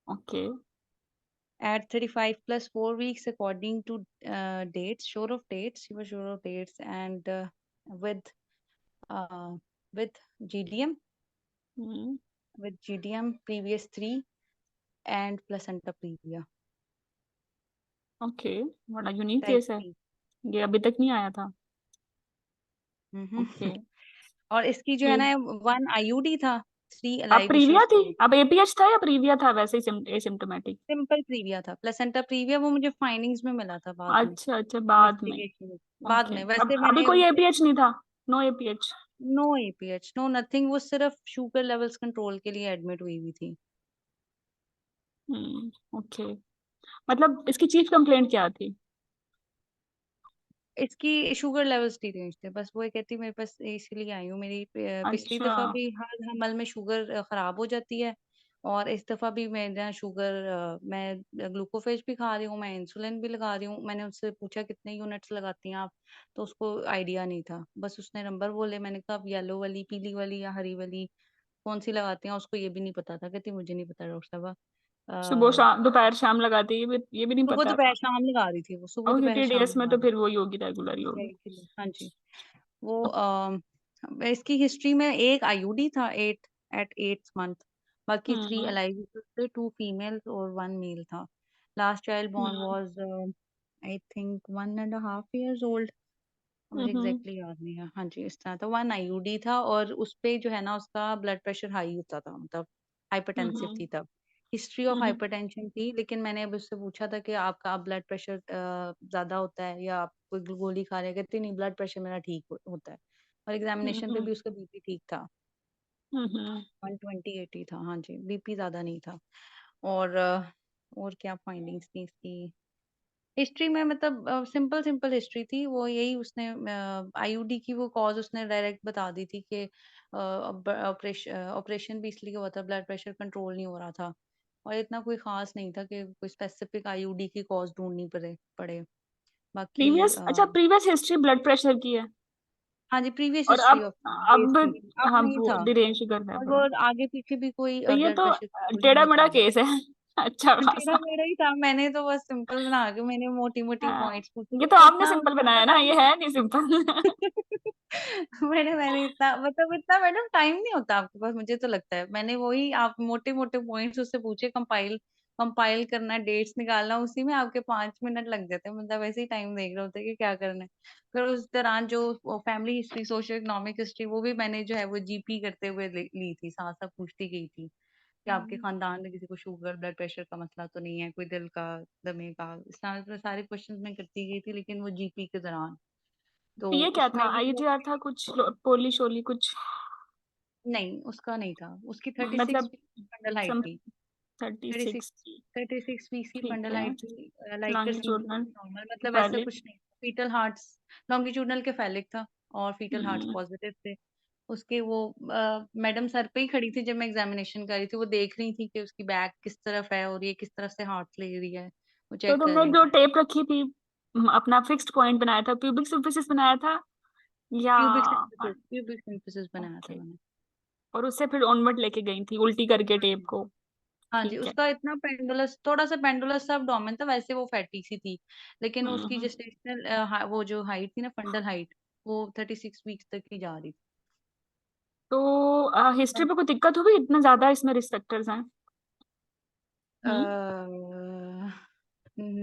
okay. at 35 plus 4 weeks according to dates, sure of dates, you were sure of dates, and with uh, with GDM, hmm with GDM previous 3 and placenta previa okay, बड़ा unique type case है, 3। ये अभी तक नहीं आया था। हम्म। Okay. और इसकी जो है ना, 1 IUD था, 3 अब alive प्रीविया issues थी, थे। अब एपीएच था या प्रीविया था वैसे ही एसिम्टोमेटिक? सिंपल प्रीविया था, प्लेसेंटा प्रीविया वो मुझे फाइंडिंग्स में मिला था बाद में, अच्छा अच्छा, बाद में। इन्वेस्टिगेशन में। बाद ओके, में अब वैसे अभी मैंने कोई एपीएच नहीं था? No APH? No APH, no nothing, वो सिर्फ शुगर लेवल्स कंट्रोल के लिए एडमिट हुई हुई थी। ओके। मतलब इसकी चीफ कंप्लेंट क्या थी? इसकी शुगर लेवल्स डिरेंज थे, बस वो ये कहती मेरे पास इसलिए आई हूँ, मेरी पिछली अच्छा। दफा भी हर हमल में शुगर खराब हो जाती है, और इस दफा भी मेरा शुगर, मैं ग्लूकोफेज भी खा रही हूँ, मैं इंसुलिन भी लगा रही हूँ। मैंने उससे पूछा कितने यूनिट्स लगाती हैं आप, तो उसको आइडिया नहीं था, बस उसने नंबर बोले, मैंने कहा येलो वाली, पीली वाली या हरी वाली कौन सी लगाती हैं, उसको ये भी नहीं पता था, कहती मुझे नहीं पता डॉक्टर सुबह साहब। शाम दोपहर शाम लगाती है, ये भी नहीं सुबह पता दोपहर था? शाम लगा रही थी, वो सुबह ओके, दोपहर शाम टीडीएस में लगा तो रही फिर वही होगी, रेगुलर ही होगी। थी। हाँ जी। वो इसकी हिस्ट्री में एक IUD था 8 मंथ, बाकी 3 हम्म अलाइव थे, 2 फीमेल और 1 मेल था। Last child born hmm was I think 1.5 years old, मुझे हम्म एग्जैक्टली याद नहीं है। हाँ जी, इस तरह था, 1 IUD था, और उस पे जो है ना उसका ब्लड प्रेशर हाई होता था, मतलब हाइपरटेंसिव हम्म थी तब, हिस्ट्री ऑफ हम्म हाइपरटेंशन थी। लेकिन मैंने अब उससे पूछा था कि आपका ब्लड प्रेशर ज्यादा होता है या आप कोई गोली खा रहे हैं, कहते नहीं, ब्लड प्रेशर मेरा ठीक होता है, और एग्जामिनेशन पे हम्म भी उसका BP ठीक था, हम्म 120/80 था। हाँ जी, BP ज्यादा नहीं था। और और क्या फाइंडिंग्स थी इसकी हिस्ट्री में, मतलब सिंपल सिंपल हिस्ट्री थी वो, यही उसने IUD की वो कॉज उसने डायरेक्ट बता दी थी कि ऑपरेशन ऑपरेशन भी इसलिए हुआ था, ब्लड प्रेशर कंट्रोल नहीं हो रहा था, और इतना कोई खास नहीं था कि कोई स्पेसिफिक IUD की कॉज ढूंढनी पड़े पड़े बाकी प्रीवियस, अच्छा प्रीवियस हिस्ट्री ब्लड प्रेशर की है? हाँ जी, प्रीवियस और हिस्ट्री ऑफ डेज अब थी, अब हाँ नहीं था। धीरेन शुगर और लेवल। वो आगे पीछे भी कोई तो ये ब्लड तो प्रेशर की गोली टेढ़ा नहीं मेढ़ा खाई। केस है अच्छा टेढ़ा खासा। मेढ़ा ही था, मैंने तो बस सिंपल बना के मैंने मोटी मोटी हाँ, पॉइंट्स पूछे ये तो क्योंकि आपने इतना सिंपल ज्यादा बनाया ना, टाइम ये है नहीं सिंपल मैंने इतना मतलब इतना मैडम टाइम नहीं होता आपके पास, मुझे तो लगता है मैंने वही आप मोटे मोटे पॉइंट्स उससे पूछे, कंपाइल कंपाइल करना, डेट्स निकालना, उसी में आपके 5 मिनट लग जाते हैं, मतलब वैसे ही टाइम देख रहे होते हैं कि क्या करना है। फिर उस दौरान जो family history, social economic history, वो भी मैंने जो है वो जीपी करते हुए ली थी, साथ साथ पूछती गई थी कि आपके खानदान में किसी को शुगर ब्लड प्रेशर का मसला तो नहीं है, कोई दिल का, दमे का, इस तरह से सारे क्वेश्चंस मैं करती गई थी, लेकिन वो जीपी के दौरान। तो ये क्या था, उसमें भी वो आईजीआर था कुछ, पोली शोली कुछ? नहीं, उसका नहीं था, उसकी 36 मतलब फंडल हाइट सम थी। 36। 36 36 पीसी ठीक फंडल है। हाइट थी, लाइक लॉन्गिट्यूडनल नॉर्मल, मतलब ऐसा वैलिड। कुछ नहीं। फीटल हार्ट्स लॉन्गिट्यूडनल के फेलिक था, और फीटल हार्ट्स पॉजिटिव थे। उसके वो मैडम सर पे ही खड़ी थी जब मैं एग्जामिनेशन कर रही थी, वो देख रही थी कि उसकी बैक किस तरफ है और ये किस तरफ से हार्ट ले रही है, वो तो चेक कर तुमने रही जो थी। टेप रखी थी, अपना फिक्स्ड पॉइंट बनाया था, प्यूबिक सिम्फिसिस बनाया था या? क्यूबिक सिंथेसिस बनाया था ओके। मैंने। और उससे फिर ऑनवर्ड लेके गई थी उल्टी करके हाँ टेप जी। को? हाँ जी, ठीक है। उसका इतना पेंडुलस, थोड़ा सा पेंडुलस सा abdomen था, वैसे वो फैटी सी थी, लेकिन उसकी हम्म। जेस्टेशनल वो जो हाइट थी ना, फंडल हाइट, वो 36 वीक्स तक ही जा रही थी। तो हिस्ट्री बस में कोई दिक्कत हुई, इतना ज्यादा इसमें रिस्क फैक्टर्स हैं? हम्म।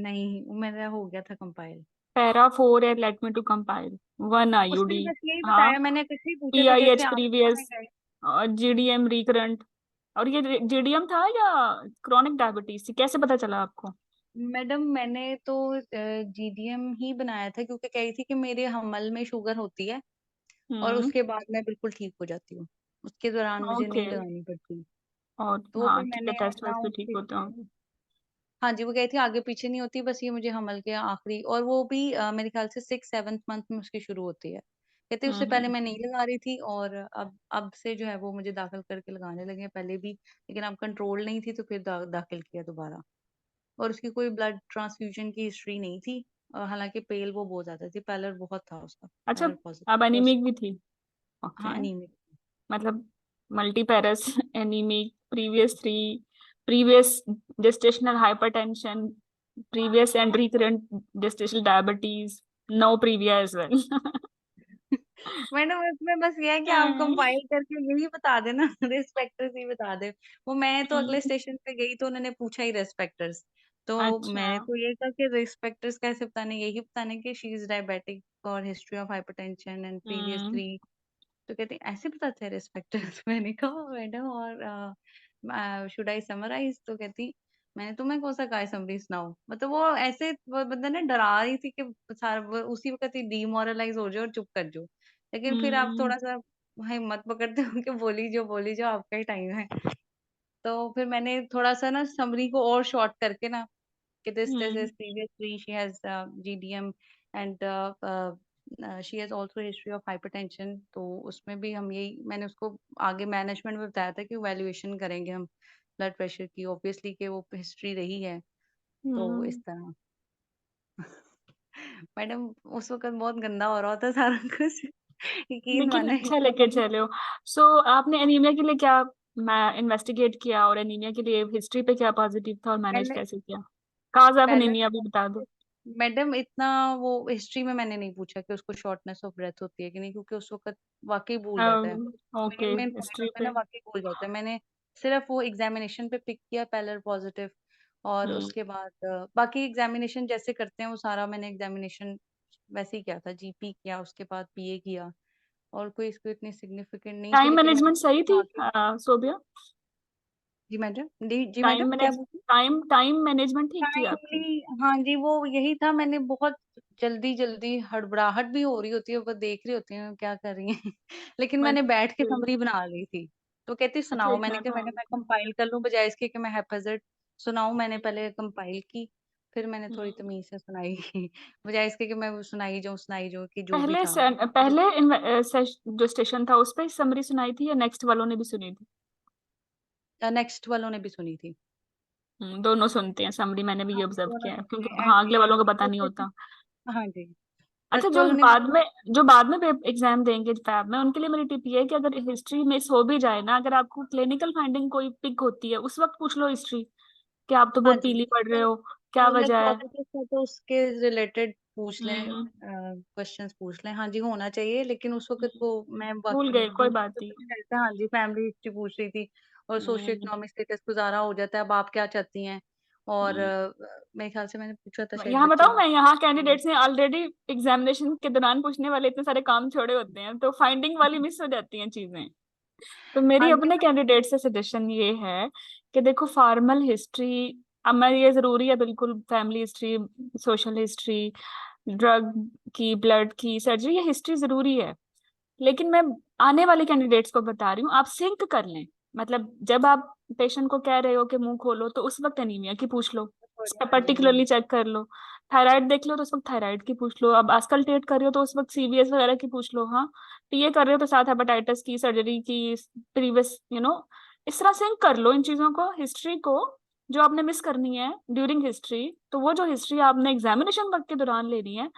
नहीं, मेरा हो गया था कंपाइल। पैरा 4 है, लेट मी टू कंपाइल। 1 उसमें आईयूडी। बस यही हाँ। बताया मैंने, कुछ नहीं पूछा, तो जैसे पीआईएच आप में प्रीवियस, गए। और जीडीएम रिकरेंट। और ये जीडीएम था या क्रॉनिक डायबिटीज थी, कैसे पता चला आपको? मैडम मैंने तो जीडीएम ही बनाया था, क्योंकि कह रही थी कि मेरे हमल में शुगर होती है और हम्म। उसके बाद मैं बिल्कुल ठीक हो जाती हूँ, उसके दौरान मुझे ओके। नहीं लगानी पड़ती। और तो हाँ फिर ठीक है, मैंने टेस्ट अपना वेस्ट भी ठीक होता है। हाँ जी, वो कही थी आगे पीछे नहीं होती, बस ये मुझे हमल के आखिरी, और वो भी मेरे ख्याल से 6 7 मंथ में उसकी शुरू होती है। कहते उससे पहले हम्म। मैं नहीं लगा रही थी, और अब से जो है वो मुझे दाखिल करके लगाने लगे हैं, पहले भी लेकिन अब कंट्रोल नहीं थी, तो फिर दाखिल किया दोबारा। और उसकी कोई ब्लड ट्रांसफ्यूजन की हिस्ट्री नहीं थी, हालांकि पेल वो बहुत ज्यादा थी, पैलर बहुत था उसका, अच्छा, पैलर अब पॉजिटिव। और एनीमिक भी थी? हाँ, ओके। अनीमिक। मतलब multiparous anaemic, previous gestational hypertension, previous and recurrent gestational diabetes, no praevia as well madam इसमें बस ये है कि आप कंपाइल करके यही बता देना रिस्पेक्टर्स ही बता दे। वो मैं तो अगले स्टेशन पे गई तो उन्होंने पूछा ही रिस्पेक्टर्स, तो अच्छा। मैंने तो ये कहा कि रिस्पेक्टर्स कैसे बताने, यही बताने कि शी इज डायबिटिक और history of hypertension and previous हम्म। 3। तो कहते हैं ऐसे बताते हैं रिस्पेक्टर्स मैंने कहा मैडम, और शुड आई समराइज, तो कहती मैंने तुम्हें कौन सा काय समरी सुनाऊं, मतलब वो ऐसे वो बंदा ना डरा रही थी कि सारा उसी वक्त ही डीमोरलाइज हो जाओ और चुप कर जाओ, लेकिन फिर आप हम्म। थोड़ा सा हिम्मत पकड़ते हो कि बोली जो आपका ही टाइम है। तो फिर मैंने थोड़ा सा ना समरी को और शॉर्ट करके ना कि this hmm. is previously she has GDM and she has also history of hypertension, तो उसमें भी हम यही मैंने उसको आगे मैनेजमेंट में बताया था कि वैल्यूएशन करेंगे हम ब्लड प्रेशर की, ऑब्वियसली कि वो हिस्ट्री रही है, तो इस हम्म। तरह। मैडम उस वक्त बहुत गंदा हो रहा था सारा कुछ यकीन लेकिन माने। अच्छा लेके चले हो। सो आपने एनीमिया के लिए क्या मैं इन्वेस्टिगेट किया, और एनीमिया के लिए हिस्ट्री पे क्या पॉजिटिव था, और मैनेज मैंने कैसे किया? काज ऑफ पहले एनीमिया भी बता दो। मैडम इतना वो हिस्ट्री में मैंने नहीं पूछा कि उसको शॉर्टनेस ऑफ ब्रेथ होती है कि नहीं, क्योंकि उस वक्त वाकई भूल जाता है, okay, main main points history में पे। ना वाकई भूल जाता है। मैंने सिर्फ वो एग्जामिनेशन पे पिक किया पैलर पॉजिटिव, और हम्म। उसके बाद बाकी एग्जामिनेशन जैसे करते हैं वो सारा मैंने एग्जामिनेशन वैसे ही किया था, जीपी किया, उसके बाद पीए किया, और कोई इसको इतनी सिग्निफिकेंट नहीं थी, टाइम लेकिन मैनेजमेंट सही थी, बाकी। सोबिया? जी मैडम, जी टाइम मैडम क्या मैनेज बोल टाइम मैनेजमेंट ठीक थी आपकी? टाइमली, हाँ जी, वो यही था, मैंने बहुत जल्दी जल्दी हड़बड़ाहट भी हो रही होती है, वो देख रही होती है क्या कर रही है लेकिन मैंने बैठ के अच्छा। समरी बना ली थी। तो कहती अच्छा, सुनाओ, एक मैंने मिनट कहा हाँ। मैं कंपाइल कर लूं, बजाय इसके कि मैं हैप्पैज़र्ड सुनाऊं, मैंने हम्म। पहले कंपाइल की, फिर मैंने थोड़ी हम्म। तमीज से सुनाई बजाय इसके कि मैं वो सुनाई जाऊं कि जो भी पहले था। पहले जो स्टेशन था उस पर समरी सुनाई थी, या नेक्स्ट वालों ने भी सुनी थी? नेक्स्ट वालों ने भी सुनी थी। दोनों सुनते हैं समरी, मैंने भी ये हाँ, ऑब्जर्व दोनों किया है, सुनते क्योंकि हैं, हाँ अगले वालों को पता नहीं जैसे होता। हाँ जी, अच्छा, फर्स्ट वालों ने जो बाद में एग्जाम देंगे फैब में, उनके लिए मेरी टिप ये है कि अगर हिस्ट्री मिस हो भी जाए ना, अगर आपको क्लिनिकल फाइंडिंग कोई पिक होती है उस वक्त पूछ लो हिस्ट्री, कि आप तो हाँ बहुत जी, पीली पड़ रहे तो हो, क्या अलग वजह है। टॉपिक है तो उसके रिलेटेड पूछ लें, हम्म। क्वेश्चंस पूछ लें। हाँ जी, होना चाहिए, लेकिन उस वक्त वो मैं भूल गए, कोई दूसरे बात नहीं। पेपर में रहते हैं। हाँ जी, फैमिली हिस्ट्री पूछ रही थी और सोशियो हम्म। इकोनॉमिक स्टेटस गुजारा हो जाता है, अब आप क्या चाहती हैं। और हम्म। मेरे ख्याल से मैंने पूछा था शायद यहाँ बच्चे बताओ, ने। मैं यहाँ कैंडिडेट्स ने ऑलरेडी एग्जामिनेशन के दौरान पूछने वाले इतने सारे काम छोड़े होते हैं, तो फाइंडिंग वाली मिस हो जाती हैं चीजें। तो मेरी हाँ जी, अपने कैंडिडेट से सजेशन ये है कि देखो, फार्मल हिस्ट्री, अब मैं, ये जरूरी है बिल्कुल, family history, social history, drug की, ब्लड की, सर्जरी, ये हिस्ट्री जरूरी है। लेकिन मैं आने वाले कैंडिडेट्स को बता रही हूँ, आप सिंक कर लें। मतलब जब आप पेशेंट को कह रहे हो कि मुंह खोलो, तो उस वक्त एनीमिया की पूछ लो, हाँ जी, हाँ पर्टिकुलरली चेक कर लो। थायराइड देख लो तो उस वक्त थायराइड की पूछ लो। अब आस्कल्टेट कर रहे हो तो उस वक्त सीवीएस वगैरह की पूछ लो। हाँ, टीए कर रहे हो तो साथ हेपेटाइटिस की, सर्जरी की, प्रीवियस इस तरह सिंक कर लो इन चीजों को, हिस्ट्री को, जो आपने मिस करनी है ड्यूरिंग हिस्ट्री। तो वो जो हिस्ट्री आपने एग्जामिनेशन वक्त के दौरान लेनी है,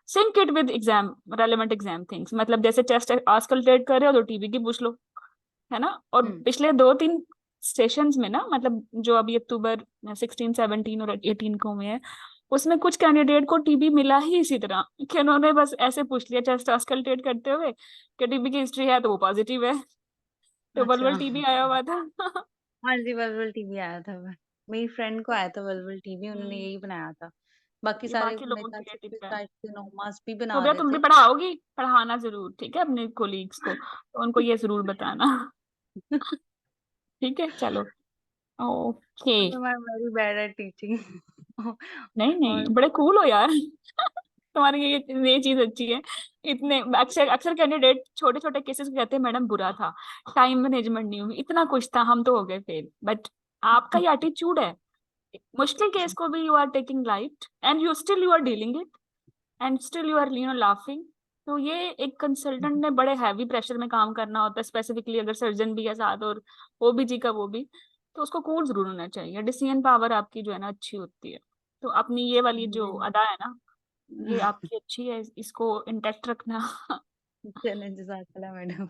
sync it with exam, relevant exam things. मतलब जैसे चेस्ट आस्कल्टेट कर रहे हो तो टीबी की पूछ लो, है ना। और हम्म, पिछले 2-3 सेशंस में ना, मतलब जो अभी अक्टूबर 16, 17 और 18 को हुए हैं, उसमें कुछ कैंडिडेट को टीबी मिला ही इसी तरह, कि उन्होंने बस ऐसे पूछ लिया चेस्ट आस्कल्टेट करते हुए कि टीबी की हिस्ट्री है, तो वो पॉजिटिव है, तो अच्छा। बल्बल टीबी आया हुआ था। हाँ जी, वर्बल टीबी आया था। मेरी फ्रेंड को आया था वर्बल टीबी, उन्होंने हम्म, यही बनाया था। बाकी ये सारे बाकी मेरे लोगों ख्याल के लिए से टिप कुछ है। साइड से नोमास भी हो बना गया, रहे तुम भी थे। पढ़ाओगी, पढ़ाना जरूर, ठीक है, अपने कोलीग्स को, तो उनको ये जरूर बताना। ठीक है, चलो, ओके। मैं वेरी बैड एट टीचिंग। नहीं नहीं, और बड़े कूल हो यार। तुम्हारी ये चीज अच्छी है। इतने अक्सर अक्सर कैंडिडेट छोटे छोटे केसेस कहते हैं मैडम बुरा था, टाइम मैनेजमेंट नहीं हुई, इतना कुछ था, हम तो हो गए फेल। बट आपका ये एटीट्यूड है, मुश्किल केस को भी you are taking light, and you are dealing it, and still you are laughing. तो ये एक कंसल्टेंट ने बड़े हैवी प्रेशर में काम करना होता है, स्पेसिफिकली अगर सर्जन भी है साथ, और ओबीजी का वो भी, तो उसको कूल जरूर होना चाहिए। डिसीजन पावर आपकी जो है ना अच्छी होती है। तो अपनी ये वाली जो अदा है ना, ये आपकी अच्छी है, इसको इंटेक्ट रखना। चलें, जज़ाकल्लाह मैडम।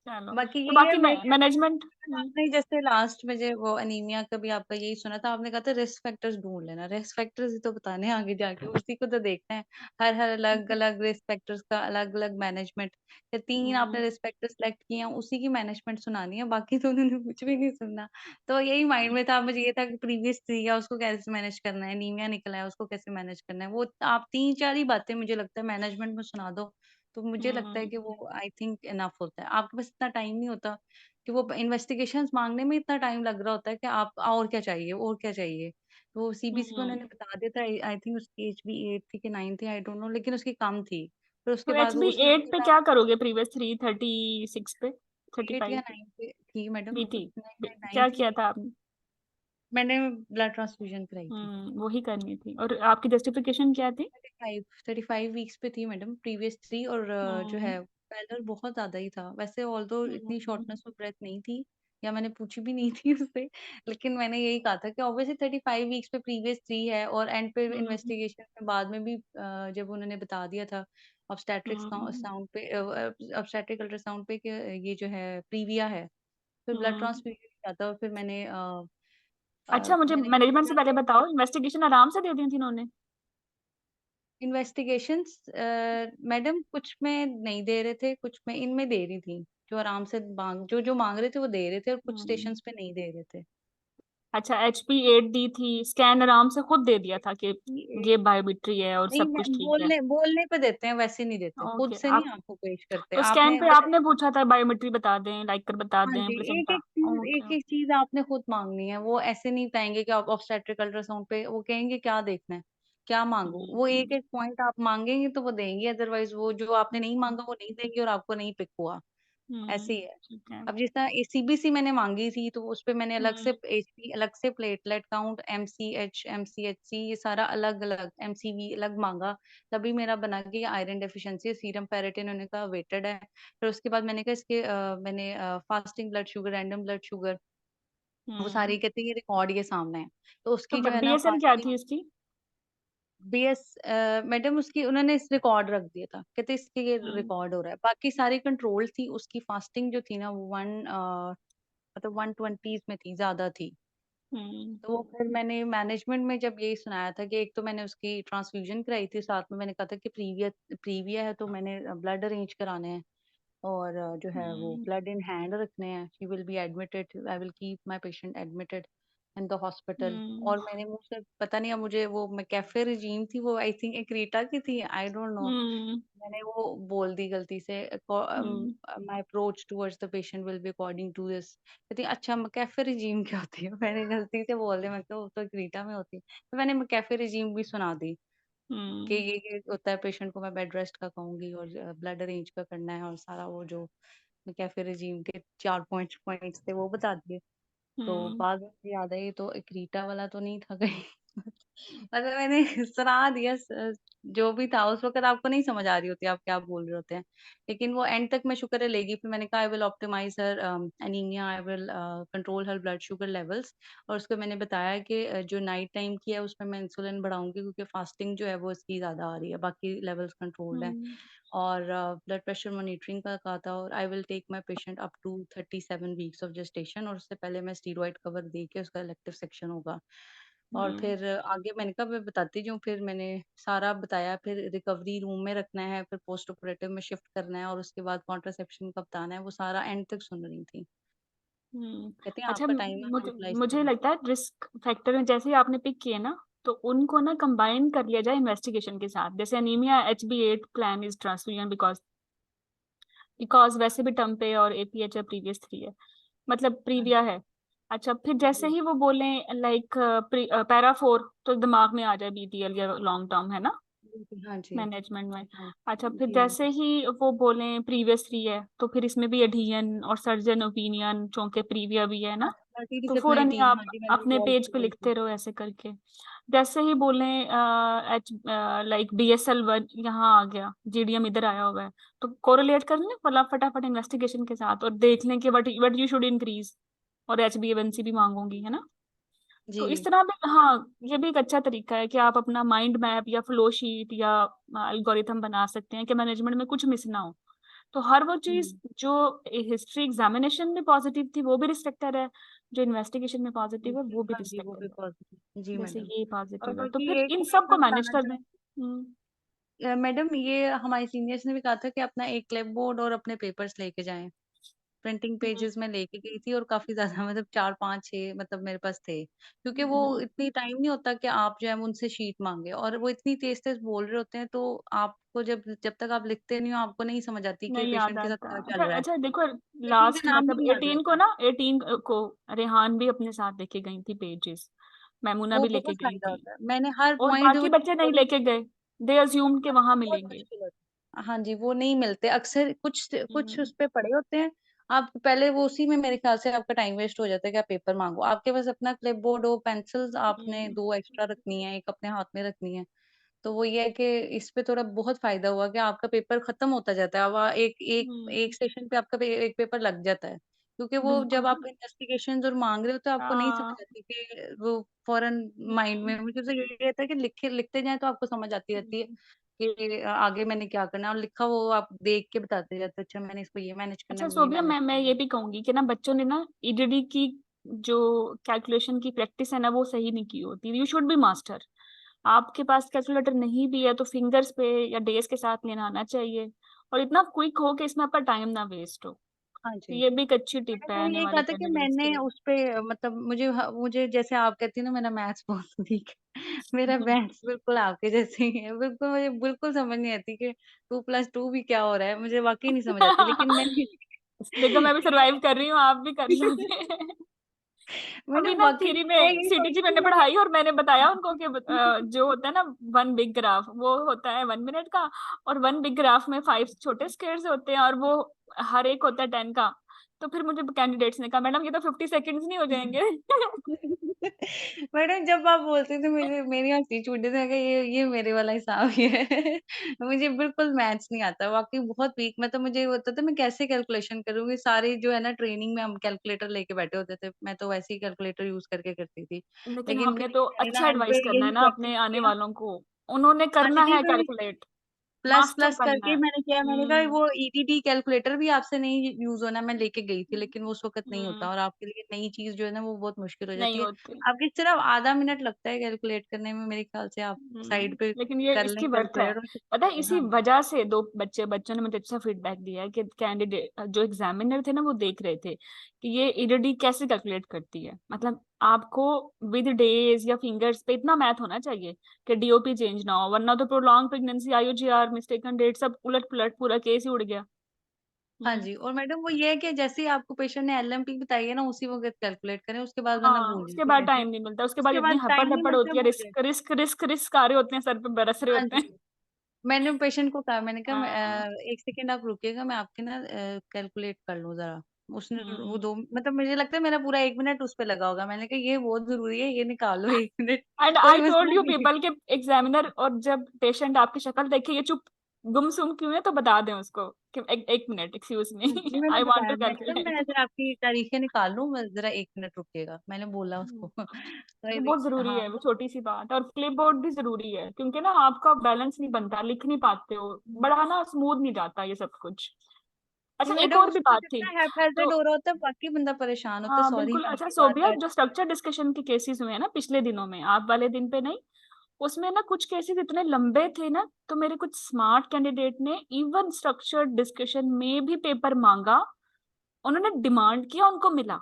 चलो, बाकी तो यही है, बाकी मैं क्या मैनेजमेंट। आपने जैसे लास्ट में जो वो अनीमिया का भी आपका यही सुना था, आपने कहा था रिस्क फैक्टर्स ढूंढ लेना। रिस्क फैक्टर्स ही तो बताने हैं आगे जाके, उसी को तो देखना है। हर हर अलग अलग रिस्क फैक्टर्स का अलग अलग मैनेजमेंट, या तीन आपने रिस्क फैक्टर्स सेलेक्ट किए हैं, उसी की मैनेजमेंट सुनानी है, बाकी तो उन्होंने कुछ भी नहीं सुनना। तो यही माइंड में था मुझे, ये था कि प्रीवियस थी या उसको कैसे मैनेज करना है, अनीमिया निकला है उसको कैसे मैनेज करना है, वो आप तीन चार ही बातें मुझे लगता है मैनेजमेंट में सुना दो, तो मुझे लगता है कि वो आई थिंक इनफ होता है। आपके पास इतना टाइम नहीं होता कि वो इन्वेस्टिगेशंस माँगने में इतना टाइम लग रहा होता है कि आप और क्या चाहिए और क्या चाहिए? तो सीबीसी को उन्होंने बता दिया था, आई थिंक उसकी एज भी 8 थी कि 9 थी, आई डोंट नो, लेकिन उसकी कम थी। फिर उसके तो बाद एच वो बी उसने एट पे बोला क्या करोगे, प्रीवियस 336 पे, 8 या35 पे? 9 पे थी मैडम, थ्री थी। नहीं 9 क्या थी। किया था आपने? मैंने ब्लड ट्रांसफ्यूजन कराई थी। वही करनी थी, और आपकी जस्टिफिकेशन क्या थी? 35 वीक्स पे थी मैडम, प्रीवियस थी, और जो हम्म। है पैरेलल बहुत ज़्यादा ही था। वैसे ऑल्दो इतनी हम्म। शॉर्टनेस ऑफ ब्रेथ नहीं थी, या मैंने पूछी भी नहीं थी उससे, लेकिन मैंने यही कहा था कि ऑब्वियसली 35 वीक्स पे प्रीवियस थी है, और एंड पे हम्म। इन्वेस्टिगेशन में बाद में भी जब उन्होंने बता दिया था ऑब्स्टेट्रिक्स हम्म। साउंड पे, ऑब्स्टेट्रिक अल्ट्रासाउंड पे कि ये जो है प्रीविया है, फिर ब्लड हम्म। ट्रांसफ्यूजन किया था, और फिर अच्छा, मुझे मैंने मैनेजमेंट से पहले बताओ, इन्वेस्टिगेशन आराम से दे दी थी उन्होंने? इन्वेस्टिगेशंस मैडम कुछ में नहीं दे रहे थे, कुछ में इनमें दे रही थी, जो आराम से मांग जो जो मांग रहे थे वो दे रहे थे, और कुछ हम्म। स्टेशंस पे नहीं दे रहे थे। अच्छा, HP8 दी थी, स्कैन आराम से खुद दे दिया था कि ये- ये बायोमेट्री है और नहीं, सब कुछ ठीक है? बोलने बोलने पे देते हैं, वैसे नहीं देते, खुद ओके, से नहीं आप आपको पेश करते। तो स्कैन आपने पे बस, आपने पूछा था बायोमेट्री बता दें, लाइक कर बता हाँ दें, जी, प्लेसेंटा? ओके। एक एक चीज आपने खुद मांगनी है, वो ऐसे नहीं बताएंगे कि आप ऑब्स्टेट्रिक अल्ट्रासाउंड पे, वो कहेंगे क्या देखना है, क्या मांगू, वो एक हम्म। एक पॉइंट आप मांगेंगे तो वो देंगे, अदरवाइज वो जो आपने नहीं मांगा वो नहीं देंगे, और आपको नहीं पिक हुआ, ऐसे ही है। ठीक है। अब जिस तरह सीबीसी मैंने मांगी थी, तो उस पे मैंने अलग से हम्म। एचपी, अलग से प्लेटलेट काउंट, एमसीएच, एमसीएचसी, ये सारा अलग अलग, एमसीवी अलग मांगा, तभी मेरा बना कि आयरन डेफिशिएंसी है, सीरम फेरेटिन उन्होंने कहा वेटेड है। फिर उसके बाद मैंने कहा इसके मैंने fasting blood sugar, random blood sugar, वो हम्म। सारी कहते हैं ये रिकॉर्ड ये सामने है, तो तो उसकी जो है ना BSN क्या फास्टिंग, थी इसकी? मैडम उसकी उन्होंने रिकॉर्ड रख दिया था, कहते इसके ये हम्म रिकॉर्ड हो रहा है, बाकी सारी कंट्रोल थी, उसकी फास्टिंग जो थी ना वो मतलब 120 में थी, ज्यादा थी। हम्म तो वो फिर मैंने मैनेजमेंट में जब यही सुनाया था कि एक तो मैंने उसकी ट्रांसफ्यूजन कराई थी, साथ में मैंने कहा था कि प्रीविया है तो मैंने ब्लड अरेंज कराने हैं, और जो है वो हम्म ब्लड इन हैंड रखने हैं, she will be admitted, I will keep my patient admitted in the hospital. हम्म और मैंने मुंह से पता नहीं, अब मुझे वो मैकेफे रिजीम थी, वो आई थिंक एक्रीटा की थी, आई डोंट नो, हम्म मैंने वो बोल दी गलती से, hmm my approach towards the patient will be according to this, कहती अच्छा मैकेफे रिजीम क्या होती है, मैंने गलती से बोल दिया, मैं तो वो तो क्रीटा में होती है, तो मैंने मैकेफे रिजीम भी सुना दी कि हम्म ये होता है, पेशेंट को मैं बेड रेस्ट का कहूंगी और ब्लड अरेंज का करना है, और सारा वो जो मैकेफे रिजीम के 4 पॉइंट्स थे वो बता दिए। तो हम्म बाद में मुझे याद आई तो क्रीटा वाला तो नहीं था कहीं मतलब मैंने सुना दिया, जो भी था उस वक्त आपको नहीं समझ आ रही होती आप क्या बोल रहे होते हैं, लेकिन वो एंड तक मैं शुक्र है लेगी, फिर मैंने कहा I will optimise her anaemia, I will control her blood sugar levels, और उसको मैंने बताया कि जो नाइट टाइम की है उसमें मैं इंसुलिन बढ़ाऊंगी, क्योंकि फास्टिंग जो है वो इसकी ज्यादा आ रही है, बाकी लेवल्स कंट्रोल्ड है, हम्म और ब्लड प्रेशर मॉनिटरिंग का कहा था, और I will take my patient up to 37 weeks of gestation, और उससे पहले मैं स्टीरॉयड कवर दे के उसका इलेक्टिव सेक्शन होगा। और हम्म फिर आगे मैंने कहा मैं बताती जाऊँ, फिर मैंने सारा बताया, फिर रिकवरी रूम में रखना है, फिर पोस्ट ऑपरेटिव में शिफ्ट करना है, और उसके बाद कॉन्ट्रासेप्शन का बताना है, वो सारा एंड तक सुन रही थी। कहते हैं अच्छा, आपका टाइम आप मुझे यूटिलाइज मुझे करें। लगता है रिस्क फैक्टर में जैसे ही आपने पिक किए ना, तो उनको ना कंबाइन कर लिया जाए इन्वेस्टिगेशन के साथ, जैसे anaemia HB8 plan is transfusion because वैसे भी टर्म पे और APH है, प्रीवियस 3 है, मतलब हाँ प्रीविया है। अच्छा, फिर जैसे जी। ही वो बोले लाइक पैरा 4, तो दिमाग में आ जाए BTL या लॉन्ग टर्म है ना हाँ जी। मैनेजमेंट में। हाँ अच्छा, फिर जी। जैसे ही वो बोले प्रीवियस 3 है, तो फिर इसमें भी एडहियन और सर्जन ओपिनियन चूंकि प्रीविया भी है हाँ ना, मल्टी तो फौरन ही डिसिप्लिनरी टीम, आप हाँ जी, मैंने अपने इन्वॉल्व पेज की पे हुई थी। लिखते रहो ऐसे करके। जैसे ही बोले एच लाइक BSL1 यहाँ आ गया, GDM इधर आया हुआ है, तो कोरिलेट कर लें फटाफट इन्वेस्टिगेशन के साथ और देख लें कि वट यू शुड इंक्रीज, और HbA1c भी मांगूंगी, है ना। जी। तो इस तरह भी, हाँ, ये भी एक अच्छा तरीका है कि आप अपना माइंड मैप या फ्लो शीट या एल्गोरिथम बना सकते हैं कि मैनेजमेंट में कुछ मिस ना हो। तो हर वो चीज हम्म। जो हिस्ट्री एग्जामिनेशन में पॉजिटिव थी वो भी रिस्ट्रिक्टेड है, जो इन्वेस्टिगेशन में पॉजिटिव है वो भी हाँ जी, वो भी रिस्ट्रिक्टेड है, पॉजिटिव जी जैसे मैडम। ये और पॉजिटिव है, तो बाकी फिर एक इन मैं सब को इसमें मैनेज बताना कर दें। चाहूँ, मैडम ये हमारे सीनियर्स ने भी कहा था कि अपना एक क्लिप बोर्ड और अपने पेपर्स लेके जाएं, प्रिंटिंग हम्म पेजेस में लेके गई थी, और काफी ज्यादा मतलब 4 5 6 मतलब मेरे पास थे, क्योंकि वो हम्म, इतनी टाइम नहीं होता कि आप जो है वो उनसे शीट मांगे, और वो इतनी तेज तेज बोल रहे होते हैं, तो आपको जब जब तक आप लिखते नहीं हो आपको नहीं समझ आती कि नहीं याद पेशेंट के साथ आता। क्या अच्छा चल रहा है, अच्छा, देखो, पेशेंट लास्ट का नाम भी मतलब नहीं याद 18 को रहता। ना, 18 को रेहान भी अपने साथ लेके गई थी पेजेस, मैमूना वो भी लेके बहुत गई फायदा थी, होता है, मैंने हर और पॉइंट जो बाकी बच्चे नहीं बोली, लेके गए, दे अज्यूम्ड के हाँ, वहां वो बहुत मिलेंगे। मुश्किल होता है, हाँ जी, वो नहीं मिलते अक्सर, कुछ कुछ हम्म उस पे पड़े होते हैं, आप पहले वो उसी में मेरे ख्याल से आपका टाइम वेस्ट हो जाता है कि आप पेपर मांगो, आपके पास अपना क्लिप बोर्ड हो, पेंसिल्स आपने हम्म 2 एक्स्ट्रा रखनी है, एक अपने हाथ में रखनी है, तो वो ये है कि इस पे थोड़ा बहुत फायदा हुआ कि आपका पेपर खत्म होता जाता है, अब एक एक एक हम्म, सेशन पे आपका एक पेपर लग जाता है, क्योंकि वो जब बिल्कुल। आप इन्वेस्टिगेशन और मांग रहे हो तो आपको नहीं समझ हाँ। आती कि वो फौरन माइंड हम्म में, मुझे तो यही रहता है कि लिखे लिखते जाए तो आपको समझ आती रहती है हम्म। कि आगे मैंने क्या करना है, और लिखा वो आप देख के बताते जाते हो, अच्छा मैंने इसको ये मैनेज करना अच्छा है, ये सोबिया, मैनेज मैं करना ये है। भी कहूंगी कि ना बच्चों ने ना EDD की जो कैलकुलेशन की प्रैक्टिस है ना वो सही नहीं की होती, यू शुड बी मास्टर। आपके पास कैलकुलेटर नहीं भी है तो फिंगर्स पे या डेज के साथ लेना आना चाहिए, और इतना क्विक हो कि इसमें आपका टाइम ना वेस्ट हो। हाँ तो जी, ये भी एक अच्छी टिप है मैंने वो आने यही वाले कहा था कि कैंडिडेट्स के मैंने लिए। उस पे मतलब मुझे जैसे आप कहती है ना, मेरा मैथ्स बहुत वीक है मेरा मैथ्स बिल्कुल आपके जैसे ही है, बिल्कुल मुझे बिल्कुल समझ नहीं आती कि 2+2 भी क्या हो रहा है, मुझे वाकई नहीं समझ आती, लेकिन मैंने देखो, मैं भी सरवाइव कर रही हूँ, आप भी कर लोगे। मैंने अभी ना वाकई थ्योरी मैं में यही CTG सोचती मैंने हूँ, मैंने पढ़ाई, और मैंने बताया उनको कि जो होता है ना 1 बिग ग्राफ, वो होता है 1 मिनट का, और 1 बिग ग्राफ में 5 छोटे स्क्वायर्स होते हैं, और वो हर एक होता है 10 का। तो फिर मुझे कैंडिडेट्स ने कहा, मैडम ये तो 50 सेकेंड्स नहीं हो जाएंगे। मैडम जब आप बोलते थे मुझे मेरी हंसी छूट जाती है कि ये मेरे वाला हिसाब ही है मुझे बिल्कुल मैथ्स नहीं आता, वाकई बहुत वीक, मतलब मुझे होता था मैं कैसे कैलकुलेशन करूंगी, सारी जो है ना ट्रेनिंग में हम कैलकुलेटर लेके बैठे होते थे, मैं तो वैसे ही कैलकुलेटर यूज करके करती थी, लेकिन लेकिन हमने फिर तो मैंने अच्छा ना एंड पे एडवाइस करना है यही ना प्रैक्टिस अपने आने किया। वालों को, उन्होंने करना है हाँ, कैलकुलेट, प्लस मास्टर प्लस बनना करके है। मैंने किया, मैंने कहा वो ईटीटी कैलकुलेटर भी आपसे नहीं यूज होना, मैं लेके गई थी लेकिन वो उस वक्त नहीं होता, हम्म, और आपके लिए नई चीज जो है ना वो बहुत मुश्किल हो नहीं जाती है। होते। आपके सिर्फ आधा मिनट लगता है कैलकुलेट करने में, मेरे ख्याल से आप साइड पे लेकिन ये कर लें इसकी वर्थ है। कैलकुलेटर और पता है, सीखेंगे। इसी हाँ वजह से दो बच्चों ने मुझे अच्छा फीडबैक दिया है कि कैंडिडेट जो एग्जामिनर थे ना, वो देख रहे थे कि ये ईडीडी कैसे कैलकुलेट करती है। मतलब आपको विद डेज या फिंगर्स पे इतना मैथ होना चाहिए कि डीओपी चेंज ना हो, वरना तो prolong pregnancy, IUGR, mistaken date, सब उलट पुलट, पूरा केस ही उड़ गया। हाँ हम्म। जी, और मैडम वो ये है कि जैसे ही आपको पेशेंट ने एलएमपी बताई है ना, उसी वक्त कैलकुलेट करें, उसके बाद वरना हाँ, भूल उसके जाइए बाद ऐसे। टाइम नहीं मिलता, उसके बाद उसके इतनी बाद हपड़ टाइम नहीं धपड़ मिलता, होती है, भूल रिस्क जाइए। रिस्क रिस्क रिस्क आ रहे होते हैं, सर पे बरस रहे हाँ होते हैं। जी, मैंने पेशेंट को कहा, मैंने कहा हाँ। एक सेकंड आप रुकिएगा, मैं आपके ना कैलकुलेट कर लूँ जरा। उसने वो हम्म। दो मतलब मुझे लगता है मेरा पूरा 1 मिनट उस पे लगा होगा, मैंने कहा ये बहुत जरूरी है, ये निकालो 1 मिनट। एंड कोई आई टोल्ड मसला यू नहीं है। पीपल के एग्जामिनर, और जब पेशेंट आपकी शक्ल देखे ये चुप गुमसुम क्यों है, तो बता दें उसको कि एक मिनट, एक्सक्यूज हाँ मी, जी, मैंने आई वांट बताया, टू मैंने कहा मैं कैलकुलेट। जरा आपकी तारीखें निकाल लूँ, मैं जरा 1 मिनट रुकिएगा, मैंने बोला उसको। ये बहुत जरूरी हाँ है, वो छोटी सी बात। और क्लिप बोर्ड भी जरूरी है, क्योंकि ना आपका बैलेंस नहीं बनता, लिख नहीं पाते हो, बड़ा ना स्मूथ नहीं जाता ये सब कुछ। जी अच्छा, एक मैडम, और भी उसमें बात थी। इतना हैphazard तो हो रहा होता है, बाकी बंदा परेशान होता है, हाँ सॉरी बिल्कुल। मैं अच्छा आपकी बात सोबिया, काट। जो स्ट्रक्चर डिस्कशन के केसेस हुए हैं ना पिछले दिनों में, आप वाले दिन पे नहीं, उसमें ना कुछ केसेस इतने लंबे थे ना, तो मेरे कुछ स्मार्ट कैंडिडेट ने इवन स्ट्रक्चर डिस्कशन में भी पेपर मांगा, उन्होंने डिमांड किया, उनको मिला।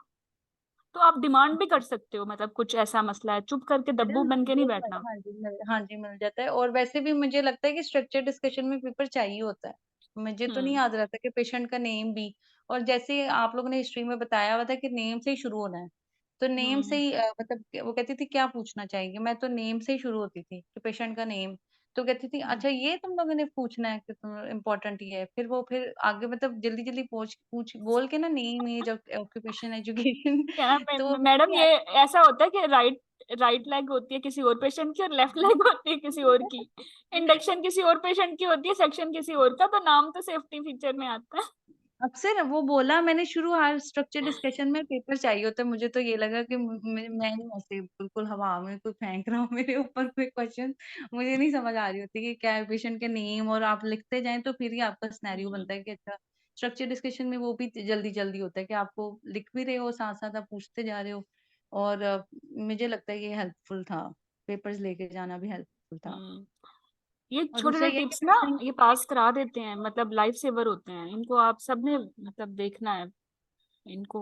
तो आप डिमांड भी कर सकते हो, मतलब कुछ ऐसा मसला है, चुप करके दब्बू मैडम बन के नहीं वो बैठना। हाँ जी हाँ जी मिल जाता है, और वैसे भी मुझे लगता है कि स्ट्रक्चर डिस्कशन में पेपर चाहिए होता है। मुझे तो नहीं हम्म। याद रहता कि पेशेंट का नेम भी, और जैसे आप लोगों ने हिस्ट्री में बताया हुआ था कि नेम से ही शुरू होना है, तो नेम से हम्म। ही मतलब वो कहती थी क्या पूछना चाहेंगे, मैं तो नेम से ही शुरू होती थी कि पेशेंट का नेम। तो कहती थी हम्म। अच्छा ये तुम लोगों ने पूछना है कि तुम इम्पोर्टेंट ये है, फिर वो फिर आगे मतलब जल्दी जल्दी पूछ पूछ बोल के ना, नेम एज ऑक्यूपेशन एजुकेशन। क्या ना, तो वो मैडम कहती ये थी ऐसा होता है कि राइट लेग होती है किसी और पेशेंट की, और लेफ्ट लेग होती है किसी और की। इंडक्शन किसी और पेशेंट की होती है, सेक्शन किसी और का, तो नाम तो सेफ्टी फीचर में आता है। अक्सर वो बोला मैंने शुरू हर स्ट्रक्चर डिस्कशन में पेपर चाहिए होता है, मुझे तो ये लगा कि मैं नहीं ऐसे बिल्कुल हवा में कोई फेंक रहा हूँ मेरे ऊपर कोई क्वेश्चन, मुझे नहीं समझ आ रही होती कि क्या है पेशेंट के नेम, और आप लिखते जाएं तो फिर ही आपका सिनेरियो हम्म। बनता है कि अच्छा। स्ट्रक्चर डिस्कशन में वो भी जल्दी जल्दी होता है कि आपको लिख भी रहे हो, साथ साथ आप पूछते जा रहे हो, और मुझे लगता है ये हेल्पफुल था, पेपर्स लेके जाना भी हेल्पफुल था। हम्म। ये और छोटे दूसरा छोटे ये है कि टिप्स ना, पेशेंट। ये पास करा देते हैं, मतलब लाइफ सेवर होते हैं, इनको आप सबने मतलब देखना है, इनको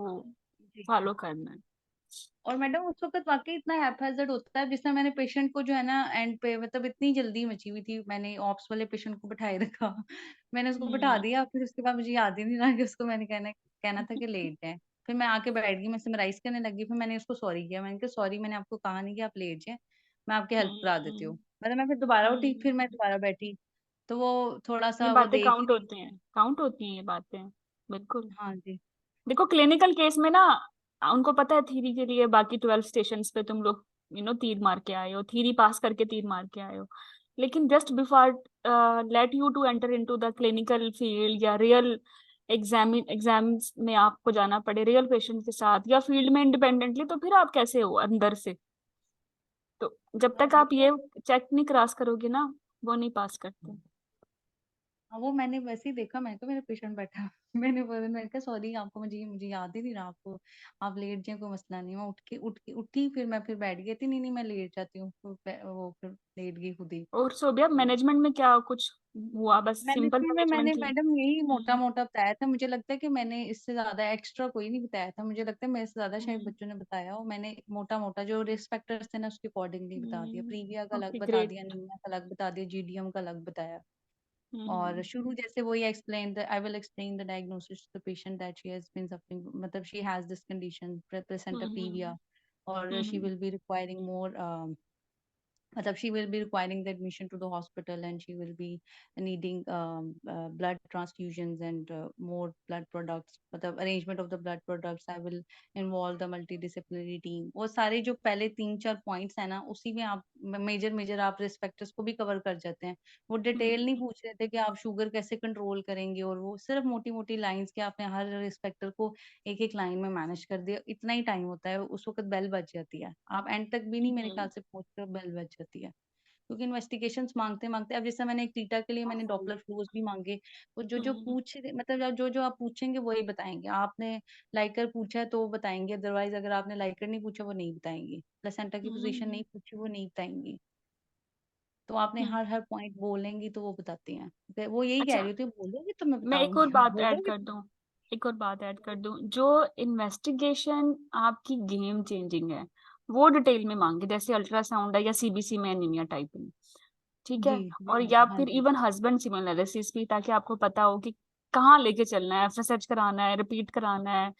फॉलो करना है। और मैडम उस वक्त वाकई इतना हैphazard होता है, जिसमें मैंने पेशेंट को जो है ना एंड पे मतलब इतनी जल्दी मची हुई थी, मैंने ऑप्स वाले पेशेंट को बिठाए रखा। मैंने उसको बिठा हम्म। दिया, फिर उसके बाद मुझे याद ही नहीं रहा कि उसको मैंने कहना कहना था कि लेट जाए। फिर मैं आके बैठ गई, मैं समराइज करने लगी, फिर मैंने उसको सॉरी किया, मैंने कहा सॉरी मैंने आपको कहा नहीं कि आप लेट जाए, मैं आपकी हेल्प करा देती हम्म। हूँ। मतलब मैं फिर दोबारा उठी, हम्म। फिर मैं दोबारा बैठी, तो वो थोड़ा ये सा वो बातें देख ही काउंट रही। होती हैं, काउंट होती हैं ये बातें, बिल्कुल। हाँ जी। देखो क्लिनिकल केस में ना, उनको पता है थीरी के लिए बाकी 12 स्टेशन पे तुम लोग तीर मार के आए हो, थीरी पास करके तीर मार के आए हो, लेकिन just before let you to enter into the clinical field या रियल एग्जाम्स में आपको जाना पड़े रियल पेशेंट के साथ, या फील्ड में इंडिपेंडेंटली, तो फिर आप कैसे हो अंदर से। तो जब हाँ तक जी। आप ये चेक नहीं क्रॉस करोगे ना, वो नहीं पास करते। हाँ, वो मैंने वैसे ही देखा, मैंने कहा मेरा पेशेंट बैठा है। मैंने कहा सॉरी आपको, मुझे मुझे याद ही नहीं रहा आपको, आप लेट जाए कोई मसला नहीं। मैं उठ के उठी, फिर मैं फिर बैठ गई थी, नहीं नहीं मैं लेट जाती हूँ, वो फिर लेट गई खुद ही। और सोबिया, मैनेजमेंट में क्या कुछ हुआ? बस सिंपल मैनेजमेंट में मैंने मैनेजमेंट थी। मैडम यही मोटा हम्म। मोटा बताया था, मुझे लगता है कि मैंने इससे ज्यादा एक्स्ट्रा कोई नहीं बताया था, मुझे लगता है मेरे से ज्यादा शायद हम्म। बच्चों ने बताया, और मैंने मोटा मोटा जो रिस्क फैक्टर्स थे ना उसके अकॉर्डिंगली बता दिया, प्रीविया का अलग ओके, बता ग्रेट। दिया, अनीमिया का अलग बता दिया, जीडीएम का अलग बताया। और हम्म। शुरू जैसे वही explain the I will explain the diagnosis to the patient that she has been suffering, मतलब she has this condition placenta hmm. Previa, और she hmm. Will be requiring more मतलब she will be requiring the admission to the hospital, and she will be needing blood transfusions and more blood products, मतलब arrangement of the blood products, I will involve the multidisciplinary team। वो सारे जो पहले 3-4 points है ना, उसी में आप मेजर मेजर आप रिस्क फैक्टर्स को भी कवर कर जाते हैं। वो डिटेल नहीं हम्म। पूछ रहे थे कि आप शुगर कैसे कंट्रोल करेंगे, और वो सिर्फ मोटी मोटी लाइंस के आपने हर रिस्क फैक्टर को एक एक लाइन में मैनेज कर दिया, इतना ही टाइम होता है, उस वक्त बेल बज जाती है, आप एंड तक भी नहीं मेरे ख्याल हम्म। से पहुंच कर बेल बज जाती है। क्योंकि इन्वेस्टिगेशंस माँगते-माँगते, अब जैसे मैंने एक टीटा के लिए मैंने हम्म डॉपलर फ्लोज़ भी माँगे, तो जो-जो हम्म पूछ रहे मतलब जो-जो आप पूछेंगे वही बताएँगे। आपने लाइकर पूछा है तो वो बताएँगे, अदरवाइज़ अगर आपने लाइकर नहीं पूछा वो नहीं बताएँगी। प्लेसेंटा की पोज़ीशन हम्म नहीं पूछी वो नहीं बताएँगी। तो आपने हम्म। हर-हर पॉइंट बोलेंगी तो वो बताती हैं। वो यही कह अच्छा, रही होती है, बोलोगी तो मैं मैं एक और बताऊँगी, बात ऐड बोलोगी कर तो। दूं, एक और बात ऐड कर दूं, जो इन्वेस्टिगेशन आपकी गेम चेंजिंग है वो डिटेल में मांगे, जैसे अल्ट्रासाउंड है या सीबीसी में एनीमिया टाइपिंग, ठीक जी, है। जी और या मैडम, हाँ फिर जी। इवन हस्बैंड सीमन एनालिसिस भी, ताकि आपको पता हो कि कहाँ लेके चलना है, रिसर्च कराना है, रिपीट कराना है,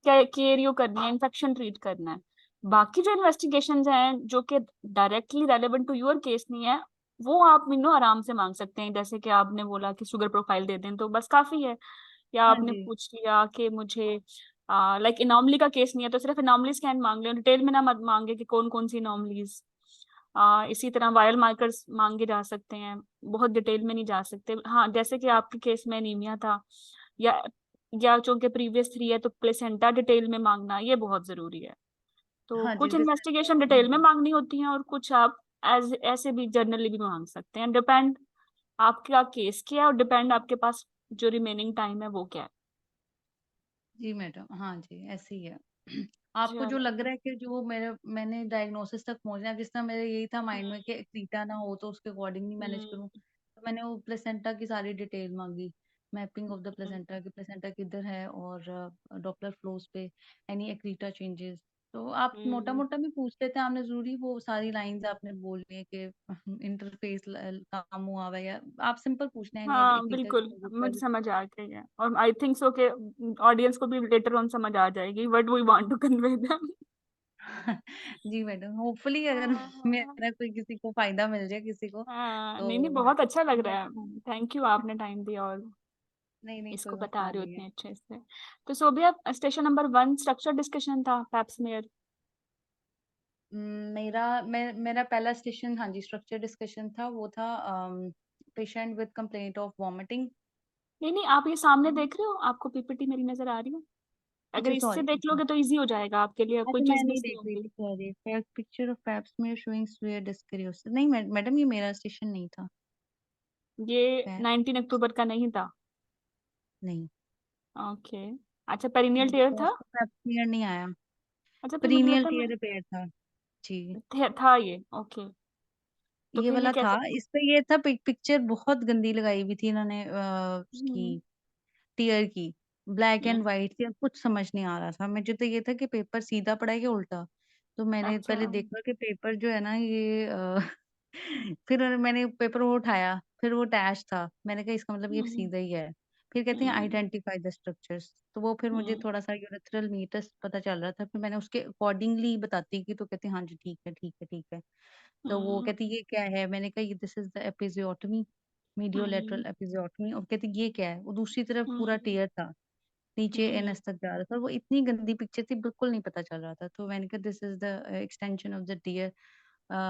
क्या केयर करनी है, इन्फेक्शन ट्रीट करना है। बाकी जो इन्वेस्टिगेशंस हैं जो कि directly relevant to your case नहीं है, वो आप आराम से मांग सकते हैं। जैसे कि आपने बोला कि शुगर प्रोफाइल दे दें तो बस काफी है, या हाँ आपने जी। पूछ लिया कि मुझे लाइक इनॉमली का केस नहीं है तो सिर्फ इनॉमली स्कैन मांग लें, डिटेल में ना मत मांगे कि कौन कौन सी इनॉमलीज। इसी तरह वायरल मार्कर्स मांगे जा सकते हैं, बहुत डिटेल में नहीं जा सकते। हाँ, जैसे कि आपके केस में एनीमिया था, या चूंकि प्रीवियस 3 है तो प्लेसेंटा डिटेल में मांगना ये बहुत जरूरी है। तो हाँ जी, कुछ जैसे इन्वेस्टिगेशन हाँ डिटेल में जी। मांगनी होती हैं और कुछ आप एज ऐसे भी जनरली भी मांग सकते हैं, डिपेंड आपका केस क्या है और डिपेंड आपके पास जो रिमेनिंग टाइम है वो क्या है। जी मैडम, हाँ जी, ऐसे ही है। आपको जो चलो। लग रहा है कि जो मैंने डायग्नोसिस तक पहुँचना है, जिस तरह मेरे यही था माइंड में कि थीटा ना हो तो उसके अकॉर्डिंगली मैनेज हम्म करूँ। तो मैंने वो प्लेसेंटा की सारी डिटेल माँगी, mapping of the hmm placenta कि प्लेसेंटा किधर है, और डॉपलर फ्लोज़ पे एनी एक्रीटा चेंजेस। तो आप हम्म। मोटा-मोटा भी पूछ लेते हैं, आपने ज़रूरी वो सारी लाइन्स आपने बोलनी है कि इंटरफ़ेस काम हुआ हुआ है, या आप सिंपल पूछना है एनी हाँ एक्रीटा बिल्कुल, मुझे चेंजेस। समझ आ गई है और आई थिंक सो कि ऑडियंस को भी लेटर ऑन समझ आ जाएगी what we want to convey them. जी मैडम, होपफुली अगर मेरा कोई किसी को फायदा मिल जाए किसी को हाँ, नहीं नहीं, तो। बहुत अच्छा लग मैं रहा है। थैंक यू, आपने टाइम दिया और नहीं नहीं, कोई इसको बता मसला रहे हो नहीं है। इतने अच्छे से। तो Sobia, station number 1 structure discussion था पैप्समेयर। मेरा पहला स्टेशन, हाँ जी, स्ट्रक्चर डिस्कशन था, वो था patient with complaint of vomiting. नहीं नहीं, आप ये सामने देख रहे हो, आपको पीपीटी मेरी नजर आ रही है? अगर अच्छा इससे सॉरी, देख लोगे तो इजी हो जाएगा आपके लिए, कोई अच्छा मैं चीज नहीं मिस नहीं देख रही होगी। थी, sorry. Picture of pap smear showing severe dyskaryosis, नहीं मैडम, ये मेरा स्टेशन नहीं था। ये पै- 19 अक्टूबर का नहीं था? नहीं, ओके। अच्छा, पेरिनियल टीयर बिकॉज था? पैप्समियर नहीं आया। अच्छा, फिर मुझे प्रीनियल लगता है टीयर रिपेयर था जी। था ये। ओके, तो ये फिर ये वाला था, कैसे? इस पे ये था, पिक्चर बहुत गंदी लगाई हुई थी इन्होंने हम्म उसकी टीयर की, ब्लैक हम्म, एंड वाइट थी, अब कुछ समझ नहीं आ रहा था मुझे, तो ये था कि पेपर सीधा पड़ा है कि उल्टा। तो मैंने अच्छा। पहले देखा कि पेपर जो है ना ये फिर मैंने पेपर वो उठाया, फिर वो डैश था, मैंने कहा इसका मतलब ये हम्म सीधा ही है। फिर कहते हैं हम्म आइडेंटिफाई द स्ट्रक्चर्स, तो वो फिर मुझे हम्म थोड़ा सा यूरेथ्रल मीटस पता चल रहा था, फिर मैंने उसके अकॉर्डिंगली बताती की, तो कहते हैं हाँ जी ठीक है, ठीक है, ठीक है। तो वो हम्म कहती ये क्या है? मैंने कहा ये दिस इज़ द एपिज़ियोटमी, हम्म मीडियोलैटरल एपिज़ियोटमी, और कहती ये क्या है? वो दूसरी तरफ पूरा हम्म टीयर था, नीचे हम्म एनएस तक जा रहा था, और वो इतनी गंदी पिक्चर थी, बिल्कुल नहीं पता चल रहा था। तो मैंने कहा this is the extension of the tear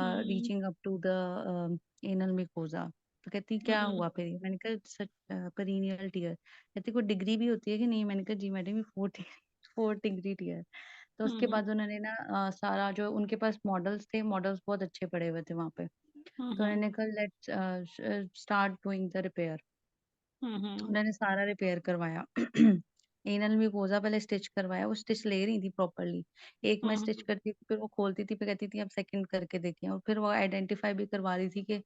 hmm reaching up to the anal mucosa. तो कहती क्या हम्म हुआ फिर? मैंने कहा सच पेरिनियल टीयर। कहती कोई डिग्री भी होती है कि नहीं? मैंने कहा जी मैडम ये 4 4 डिग्री टीयर। तो उसके हम्म बाद उन्होंने ना सारा जो उनके पास मॉडल्स थे, मॉडल्स बहुत अच्छे पड़े हुए थे वहाँ पे। तो हम्म उन्होंने कहा let's start doing the repair. हम्म उन्होंने सारा रिपेयर करवाया। एनल म्यूकोजा पहले स्टिच करवाया, वो स्टिच ले रही थी प्रॉपरली। एक मैं हम्म स्टिच करती थी, फिर वो खोलती थी, फिर कहती थी अब सेकंड करके देखें, और फिर वो आइडेंटिफाई भी करवा रही थी कि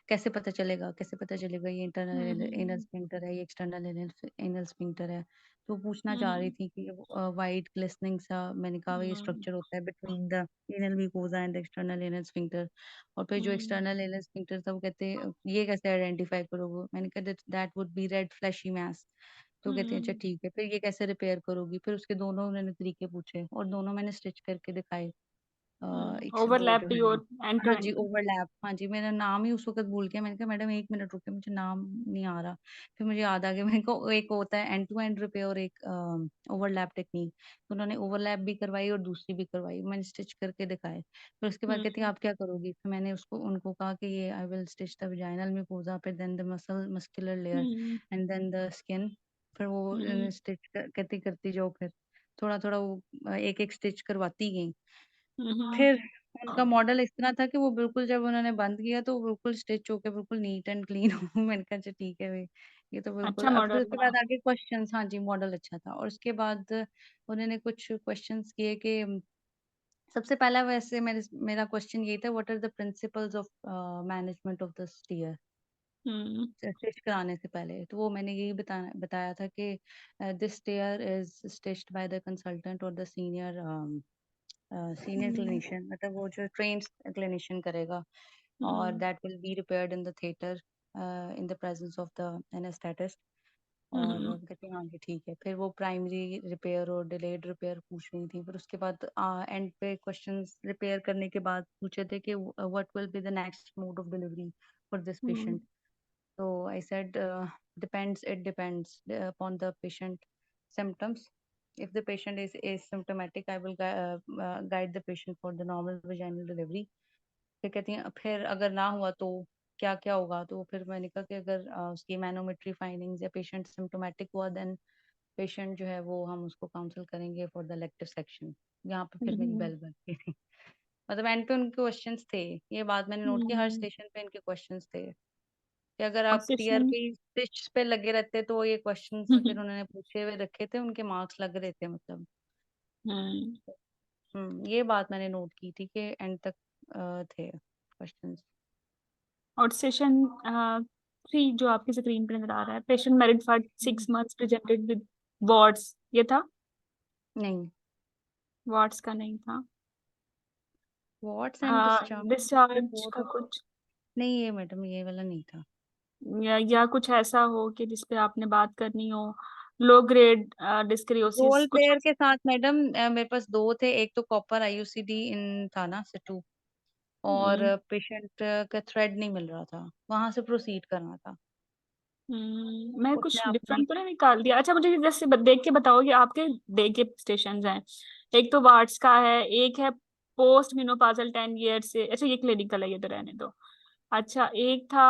कैसे पता चलेगा ये इंटरनल एनल हम्म स्फिंक्टर है, ये एक्सटर्नल एनल एनल स्फिंक्टर है। तो पूछना चाह रही हम्म थी कि वाइट ग्लिसनिंग सा, मैंने कहा ये हम्म स्ट्रक्चर होता है between the anal mucosa and the external anal sphincter. और फिर जो हम्म एक्सटर्नल एनल स्फिंक्टर था, वो कहते ये कैसे आइडेंटिफाई करोगे? मैंने कहा that would be red fleshy mass. तो कहते हैं अच्छा हम्म ठीक है, फिर ये कैसे रिपेयर करोगी? फिर उसके दोनों उन्होंने तरीके पूछे और दोनों मैंने स्टिच करके दिखाए। वो ओवरलैप जो भी है, और एंड टू हाँ जी, एंड। ओवरलैप, हाँ जी, मेरा नाम ही उस वक़्त भूल गया। मैंने कहा मैडम 1 मिनट रुकिए, मुझे नाम नहीं आ रहा। फिर मुझे याद आ गया, मैंने कहा एक होता है एंड टू एंड रिपेयर और एक ओवरलैप टेक्नीक। तो उन्होंने ओवरलैप भी करवाई और दूसरी भी करवाई, मैंने स्टिच करके दिखाए। फिर उसके बाद कहती हैं हम्म आप क्या करोगी? फिर मैंने उसको उनको कहा कि ये I will stitch the vaginal mucosa, फिर then the muscular layer hmm and then the skin. फिर वो हम्म स्टिच करती जाओ, फिर थोड़ा-थोड़ा वो एक-एक स्टिच करवाती गई। हम्म फिर उनका मॉडल इस तरह था कि वो बिल्कुल जब उन्होंने बंद किया तो वो बिल्कुल स्टिच होके बिल्कुल नीट एंड क्लीन हो। मैंने कहा अच्छा ठीक है भाई, ये तो बिल्कुल। अच्छा अब फिर मॉडल उसके था। बाद आगे क्वेश्चंस, हाँ जी मॉडल अच्छा था। और उसके बाद उन्होंने कुछ क्वेश्चंस किए कि सबसे पहला वैसे मेरा क्वेश्चन ये था, what are the principles of management of the steer, hmm. Stitch कराने से पहले। तो वो मैंने यही बताया था कि this tear is stitched by the consultant और the senior senior hmm. Clinician, मतलब वो जो ट्रेन क्लिनिशियन करेगा। और हम्म। That will be repaired in the theatre in the presence of the anaesthetist. और हम्म। कहते हैं हाँ जी ठीक है। फिर वो प्राइमरी रिपेयर और डिलेड रिपेयर पूछ रही थी। फिर उसके बाद एंड पे क्वेश्चंस रिपेयर करने के बाद पूछे थे कि what will be the next mode of delivery for this hmm. Patient. So I said, depends. It depends upon the patient symptoms. If the patient is asymptomatic, I will guide the patient for the normal vaginal delivery. फिर कहती हैं फिर अगर ना हुआ तो क्या क्या होगा। तो फिर मैंने कहा कि अगर उसकी मैनोमेट्री फाइंडिंग्स या पेशेंट सिम्टोमेटिक हुआ, देन पेशेंट जो है वो हम उसको काउंसल करेंगे फॉर द इलेक्टिव सेक्शन। यहाँ पे फिर मेरी हम्म। बेल बज गई थी। मतलब एंड पे उनके क्वेश्चंस थे। ये बात मैंने नोट की, हर हम्म। स्टेशन पे इनके क्वेश्चंस थे कि अगर और आप सेशन। टीआरपी स्टिच पे लगे रहते तो ये क्वेश्चंस फिर उन्होंने पूछे हुए रखे थे, उनके मार्क्स लग रहे थे मतलब। हम्म। ये बात मैंने नोट की थी कि एंड तक थे क्वेश्चंस। और सेशन 3 जो आपकी स्क्रीन पे नजर आ रहा है, patient married for 6 months presented with warts, ये था? नहीं, वार्ड्स का नहीं था। व्हाट्स एंड डिस्चार्ज डिस्चार्ज वो का तो कुछ, नहीं, ये मैडम ये वाला नहीं था। या कुछ ऐसा हो कि जिसपे आपने बात करनी हो, लो ग्रेड डिस्क्रियोसिस रोल कुछ प्लेयर ऐसा? के साथ मैडम मेरे पास दो थे। एक तो कॉपर आईयूसीडी इन था ना सिटू, और हम्म। पेशेंट का थ्रेड नहीं मिल रहा था, वहां से प्रोसीड करना था। मैं उसमें कुछ अपनी डिफरेंट तो नहीं निकाल दिया? अच्छा, मुझे जैसे देख के बताओ कि आपके डे के स्टेशन हैं। एक तो वार्ड्स का है, एक है पोस्ट मेनोपाजल 10 years से, अच्छा ये क्लिनिकल है, ये तो रहने दो। अच्छा एक था,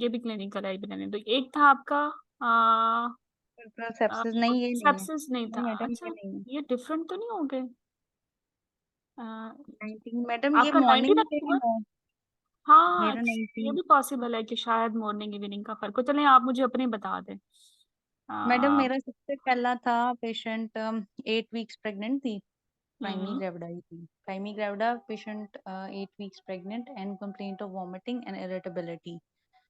ये भी क्लिनिकल है, ये भी रहने दो। एक था आपका सेप्सिस, नहीं ये नहीं है। सेप्सिस नहीं था? नहीं मैडम ये अच्छा, नहीं है। ये डिफरेंट तो नहीं हो गए? अ, 19 मैडम, ये आपका मॉर्निंग 19 में अक्टूबर है। हाँ मेरा अच्छा, ये 19। भी पॉसिबल है कि शायद मॉर्निंग इवनिंग का फर्क हो। चलें, आप मुझे अपने बता दें। मैडम आ, मेरा सबसे पहला था पेशेंट 8 वीक्स प्रेग्नेंट थी। Primi hmm. ग्रेविडा ही थी। Primi gravida patient 8 weeks pregnant and complaint of vomiting and irritability.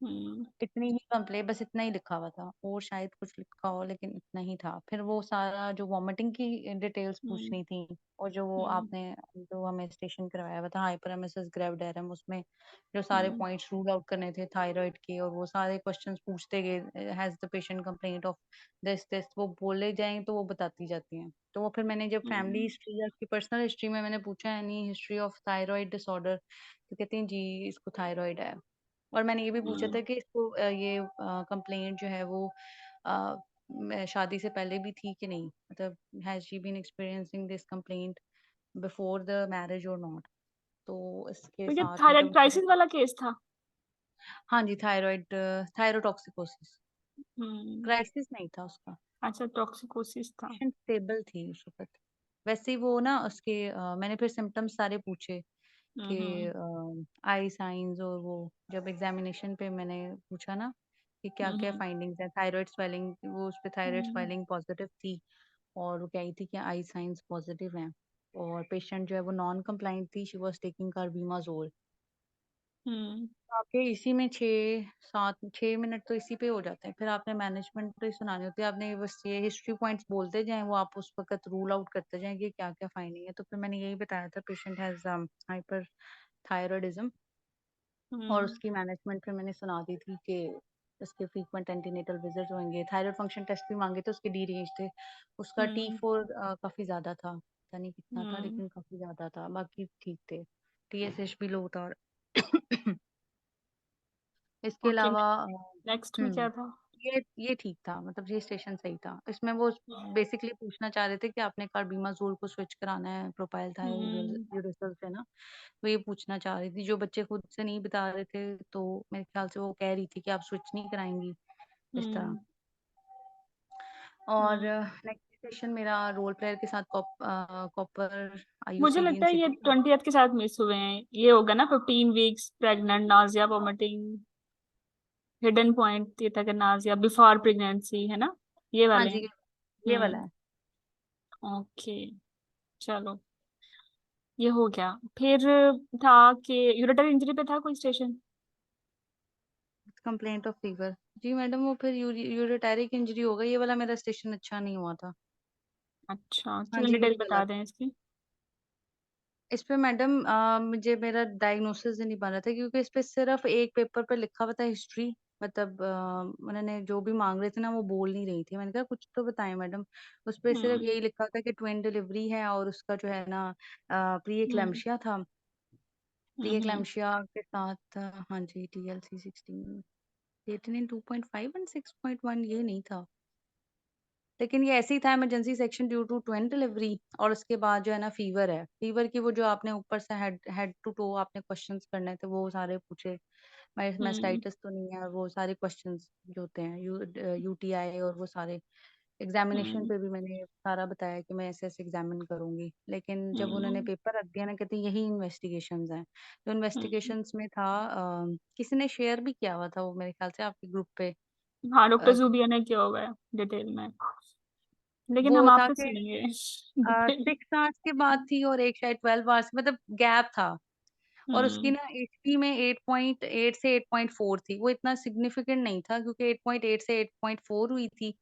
हम्म। इतनी ही कंप्लेंट, बस इतना ही लिखा हुआ था, और शायद कुछ लिखा हो लेकिन इतना ही था। फिर वो सारा जो वॉमिटिंग की डिटेल्स हम्म। पूछनी थी, और जो वो हम्म। आपने जो हमें स्टेशन करवाया हुआ था हाइपरएमेसिस ग्रेविडेरम, उसमें जो सारे हम्म। पॉइंट्स रूल आउट करने थे थायराइड के, और वो सारे क्वेश्चंस पूछते गए, has the patient complaint of this this, वो बोले जाएं तो वो बताती जाती हैं। तो वो फिर मैंने जब फैमिली हम्म। हिस्ट्री या उसकी पर्सनल हिस्ट्री में मैंने पूछा any history of thyroid disorder, तो कहती हैं जी इसको थायराइड है। और मैंने ये भी पूछा हम्म। था कि इसको ये कंप्लेंट जो है वो शादी से पहले भी थी कि नहीं, मतलब has she been experiencing this complaint before the marriage और नॉट। तो इसके तो ये साथ थायराइड मतलब क्राइसिस वाला केस था? हाँ जी थायराइड, थायरोटॉक्सिकोसिस। हम्म। क्राइसिस नहीं था उसका, अच्छा, टॉक्सिकोसिस था। पेशेंट स्टेबल थी उस वक्त। वैसे ही वो ना उसके मैंने फिर सिम्टम्स सारे पूछे कि हम्म। आई साइंस, और वो जब एग्जामिनेशन पे मैंने पूछा ना कि क्या क्या हम्म। फाइंडिंग्स है, थायराइड स्वेलिंग, वो उस पे थायराइड हम्म। स्वेलिंग पॉजिटिव थी, और वो कही थी कि आई साइंस पॉजिटिव हैं। और पेशेंट जो है वो नॉन कंप्लाइंट थी, शी वाज टेकिंग कार्बिमाजोल। हम्म। आपके इसी में 6-7-6 मिनट तो इसी पे हो जाते हैं। फिर आपने मैनेजमेंट तो ही सुनानी होती है, आपने बस ये हिस्ट्री पॉइंट्स बोलते जाएं, वो आप उस वक्त रूल आउट करते जाएं कि क्या क्या फाइंडिंग है। तो फिर मैंने यही बताया था पेशेंट हैज हाइपर थायरॉयडिज्म, और हम्म। उसकी मैनेजमेंट फिर मैंने सुना दी थी कि उसके फ्रीक्वेंट एंटीनेटल विजिट होंगे। थायराइड फंक्शन टेस्ट भी मांगे थे, उसके डी रेंज थे। उसका हम्म। T4 काफी ज्यादा था, पता नहीं कितना था हम्म। लेकिन काफी ज्यादा था, बाकी ठीक थे। TSH भी लो था। इसके ओके, अलावा नेक्स्ट में हम्म क्या था? ये ठीक था, मतलब ये स्टेशन सही था। इसमें वो बेसिकली पूछना चाह रहे थे कि आपने कार्बिमाजोल को स्विच कराना है प्रोपाइल हम्म। थायोउरेसिल से ना। वो ये पूछना चाह रही थी, जो बच्चे खुद से नहीं बता रहे थे, तो मेरे ख्याल से वो कह रही थी कि आप स्विच नहीं कराएंगी इस तरह। हम्म। और हम्म। सेशन मेरा रोल प्लेयर के साथ कॉपर मुझे आईयूसीडी लगता है ये इंसिडेंट। 20th के साथ मिस हुए हैं, ये होगा ना 15 weeks pregnant, Nazia vomiting, hidden point ये था कि नाजिया बिफोर प्रेगनेंसी, है ना, ये हाँ वाले हैं। जी, ये वाला है। ओके, चलो ये हो गया। फिर था कि यूरिटर इंजरी पे था कोई स्टेशन? Complaint of fever. जी मैडम, वो फिर यूरिटारिक इंजरी होगा, ये वाला मेरा स्टेशन अच्छा नहीं हुआ था। अच्छा, हाँ क्यों, जी, डिटेल यही वाला। बता दें इसकी। इस पे मैडम मुझे मेरा डायग्नोसिस नहीं बन रहा था, क्योंकि इस पे सिर्फ एक पेपर पे लिखा हुआ था हिस्ट्री। मतलब उन्होंने जो भी मांग रहे थे ना वो बोल नहीं रही थी। मैंने कहा कुछ तो बताएं मैडम। उस पे सिर्फ हम्म। यही लिखा था कि ट्विन डिलीवरी है, और उसका जो है ना प्री हम्म। एक्लैम्सिया था। प्री हम्म। एक्लैम्सिया के साथ हाँ जी, TLC 16, 2.5 एंड 6.1, ये नहीं था। लेकिन ये ऐसे ही था, emergency section due to twin delivery. और उसके बाद जो है ना फीवर है, फीवर की वो जो आपने ऊपर से हेड हेड टू टो आपने क्वेश्चंस करने थे वो सारे पूछे। हम्म। मास्टाइटिस तो नहीं है, वो सारे क्वेश्चंस जो होते हैं, UTI और वो सारे। एग्जामिनेशन हम्म। पे भी मैंने सारा बताया कि मैं ऐसे ऐसे एग्जामिन करूंगी, लेकिन जब उन्होंने हम्म। पेपर रख दिया ना, कहते हैं यही इन्वेस्टिगेशंस हैं। तो हम्म। इन्वेस्टिगेशंस में था किसी ने शेयर भी किया हुआ था वो, मेरे ख्याल से आपके ग्रुप पे। हाँ, डॉक्टर जूबिया ने किया होगा डिटेल में, लेकिन हम वो था आपसे कि सुनेंगे डिटेल। 6 आवर्स के बाद थी, और एक शायद 12 आवर्स, मतलब गैप था। और उसकी हम्म। ना एचपी में 8.8 से 8.4 थी। वो इतना सिग्निफिकेंट नहीं था, क्योंकि 8.8 से 8.4 हुई थी।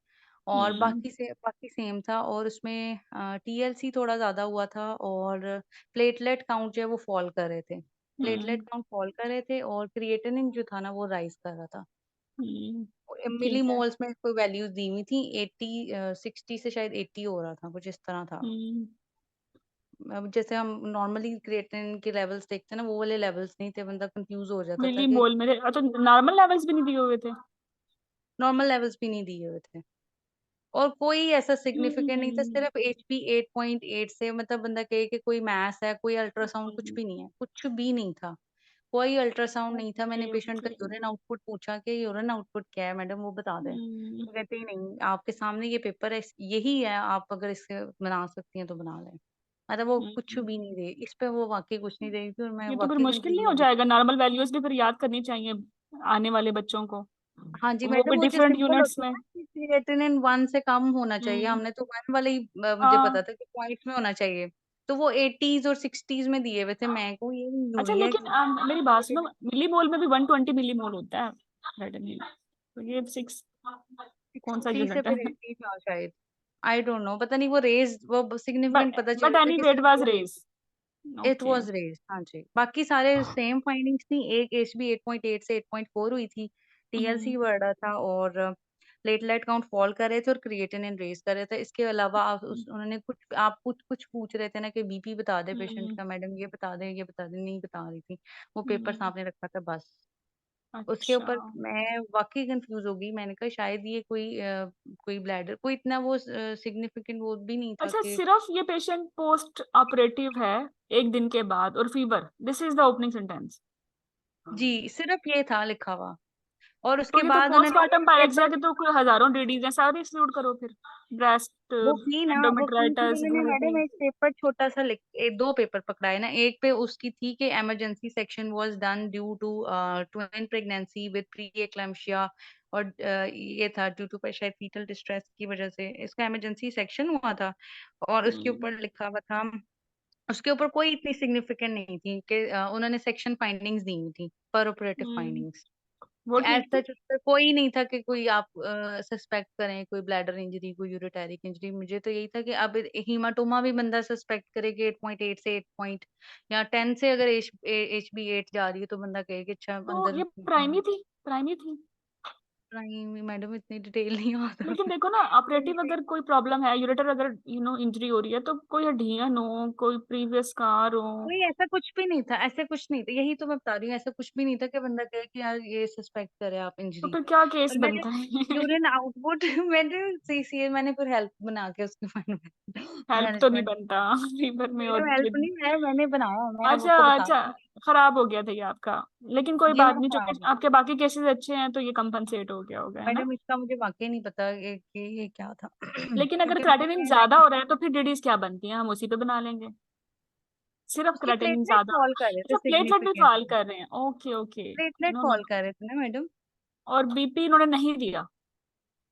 और हम्म। बाकी सेम था। और उसमें TLC थोड़ा ज्यादा हुआ था, और प्लेटलेट काउंट जो है वो फॉल कर रहे थे। प्लेटलेट हम्म। काउंट फॉल कर रहे थे, और क्रिएटिनिन जो था ना वो राइज कर रहा था। हम्म। मिली ठीक है। मोल्स में कोई वैल्यूज दी हुई थी, 60 से शायद 80 हो रहा था, कुछ इस तरह था। हम्म। अब जैसे हम नॉर्मली क्रिएटिनिन के लेवल्स देखते हैं ना, वो वाले लेवल्स नहीं थे, बंदा कंफ्यूज हो जाता था मिली कि मोल मेरे, अच्छा नॉर्मल लेवल्स भी नहीं दिए हुए थे? नॉर्मल लेवल्स भी नहीं दिए हुए थे। और कोई ऐसा सिग्निफिकेंट नहीं था, हम्म। सिर्फ HP 8.8 से, मतलब बंदा कहे कि कोई मैस है, कोई अल्ट्रासाउंड, कुछ हम्म। भी नहीं है, कुछ भी नहीं था। कोई अल्ट्रासाउंड नहीं था। मैंने ओके, पेशेंट का ओके। यूरिन आउटपुट पूछा कि यूरिन आउटपुट क्या है मैडम, वो बता दें। हम्म। तो कहते ही नहीं, आपके सामने ये पेपर है, यही है, आप अगर इससे बना सकती हैं तो बना लें। मतलब वो कुछ हम्म। भी नहीं दे इस पे, वो वाकई कुछ नहीं देगी थी, और मैं ये तो फिर वाकई मुश्किल कंफ्यूज नहीं हो हो गई। जाएगा? नॉर्मल वैल्यूज भी फिर याद करनी चाहिए आने वाले बच्चों को, हाँ जी वो मैडम, भी वो जो डिफरेंट सिंपल यूनिट्स होती है में। ना कि क्रिएटिनिन 1 से कम होना चाहिए, हम्म। हमने तो 1 वाला ही मुझे हाँ। पता था कि पॉइंट्स में होना चाहिए। तो वो 80s और 60s में दिए हुए थे, मैं को ये अच्छा, यूरिया लेकिन मेरी बात सुनो, मिली मोल में भी 120 मिली मोल होता है रेटिनिल, तो ये 6 कौन सा 60 से यूनिट फिर है? 80 था शायद। आई डोंट नो, पता नहीं, वो रेज वो बट सिग्निफिकेंट पता चल बट रहा था एनी कि वेट सिर्फ वाज वो raise. Raise. It okay. Was raise, हाँ जी, बाकी सारे सेम फाइंडिंग्स थी। एक HB 8.8 से 8.4 हुई थी, TLC हम्म। बढ़ रहा था, और प्लेटलेट काउंट फॉल कर रहे थे, और क्रिएटिनिन रेज कर रहे थे। इसके अलावा उन्होंने आप कुछ कुछ पूछ रहे थे ना कि BP बता दे पेशेंट हम्म। का, मैडम ये बता दें, ये बता दें, नहीं बता रही थी। वो पेपर हम्म। सामने रखा था बस। उसके अच्छा। ऊपर मैं वाकई कंफ्यूज हो गई। मैंने कहा शायद ये कोई ब्लैडर, कोई इतना वो सिग्निफिकेंट वो भी नहीं था अच्छा, कि। सिर्फ ये पेशेंट पोस्ट ऑपरेटिव है, 1 दिन के बाद, और fever, this is the opening sentence? जी, सिर्फ ये था लिखा हुआ। और तो उसके ये तो बाद उन्होंने पोस्टमार्टम एक पायरेक्सिया पेपर, के तो कोई हजारों डीडीज हैं, सारे एक्सक्लूड करो फिर। ब्रेस्ट, वो की थी एंडोमेट्राइटिस, उन्होंने मैडम। एवरीथिंग। एक पेपर छोटा सा दो पेपर पकड़ाए ना। एक पे उसकी थी कि emergency section was done due to twin pregnancy with pre eclampsia. और ये था ड्यू टू शायद फीटल डिस्ट्रेस की वजह से इसका इमरजेंसी सेक्शन हुआ था। और उसके हम्म। ऊपर लिखा हुआ था, उसके ऊपर कोई इतनी सिग्निफिकेंट नहीं थी कि उन्होंने सेक्शन फाइंडिंग्स दी हुई थी, पर ऑपरेटिव हम्म। फाइंडिंग्स। वो एज ठीक थी। सच उस पर कोई नहीं था कि कोई आप सस्पेक्ट करें कोई ब्लैडर इंजरी, कोई यूरिटैरिक इंजरी। मुझे तो यही था कि अब हीमाटोमा भी बंदा सस्पेक्ट करे कि 8.8 से 8 पॉइंट या 10 से अगर HB 8 जा रही है, तो बंदा कहे कि अच्छा तो अंदर। ये प्राइमी थी, प्राइमी थी। नहीं मैडम, इतनी डिटेल नहीं आता। लेकिन देखो ना, ऑपरेटिव अगर कोई प्रॉब्लम है, यूरेटर अगर इंजरी हो रही है, तो कोई हड्डियां हो, कोई प्रीवियस स्कार हो। कोई ऐसा कुछ भी नहीं था, ऐसा कुछ नहीं था, यही तो मैं बता रही हूँ। ऐसा कुछ भी नहीं था कि बंदा कहे कि यार ये सस्पेक्ट करे आप तो इंजरी। फिर क्या केस और मैंने बनता है? यूरिन आउटपुट मैंने CCA मैंने फिर हेल्प बना के उसके हेल्प तो नहीं मैनेजमेंट। बनता फीवर में, और मैडम हेल्प with- नहीं है, मैंने बनाया, मैं अच्छा, आपको बता अच्छा। रही हूँ। खराब हो गया था ये आपका, लेकिन कोई ये बात मेरा नहीं, खराब चूंकि हो गया। आपके बाकी केसेस अच्छे हैं तो ये कंपनसेट हो गया होगा, है ना। मैडम इसका मुझे वाकई नहीं पता कि ये क्या था लेकिन अगर क्योंकि क्रेटिनिन ज्यादा हो रहा है तो फिर डीडीज क्या बनती है, हम उसी पे बना लेंगे। सिर्फ उसके क्रेटिनिन प्लेटलेट ज्यादा, फॉल कर रहे थे अच्छा प्लेटलेट भी फॉल सिग्निफिकेंटली। कर रहे हैं, okay okay, platelet no no fall no. कर रहे थे ना मैडम। और बीपी इन्होंने नहीं दिया।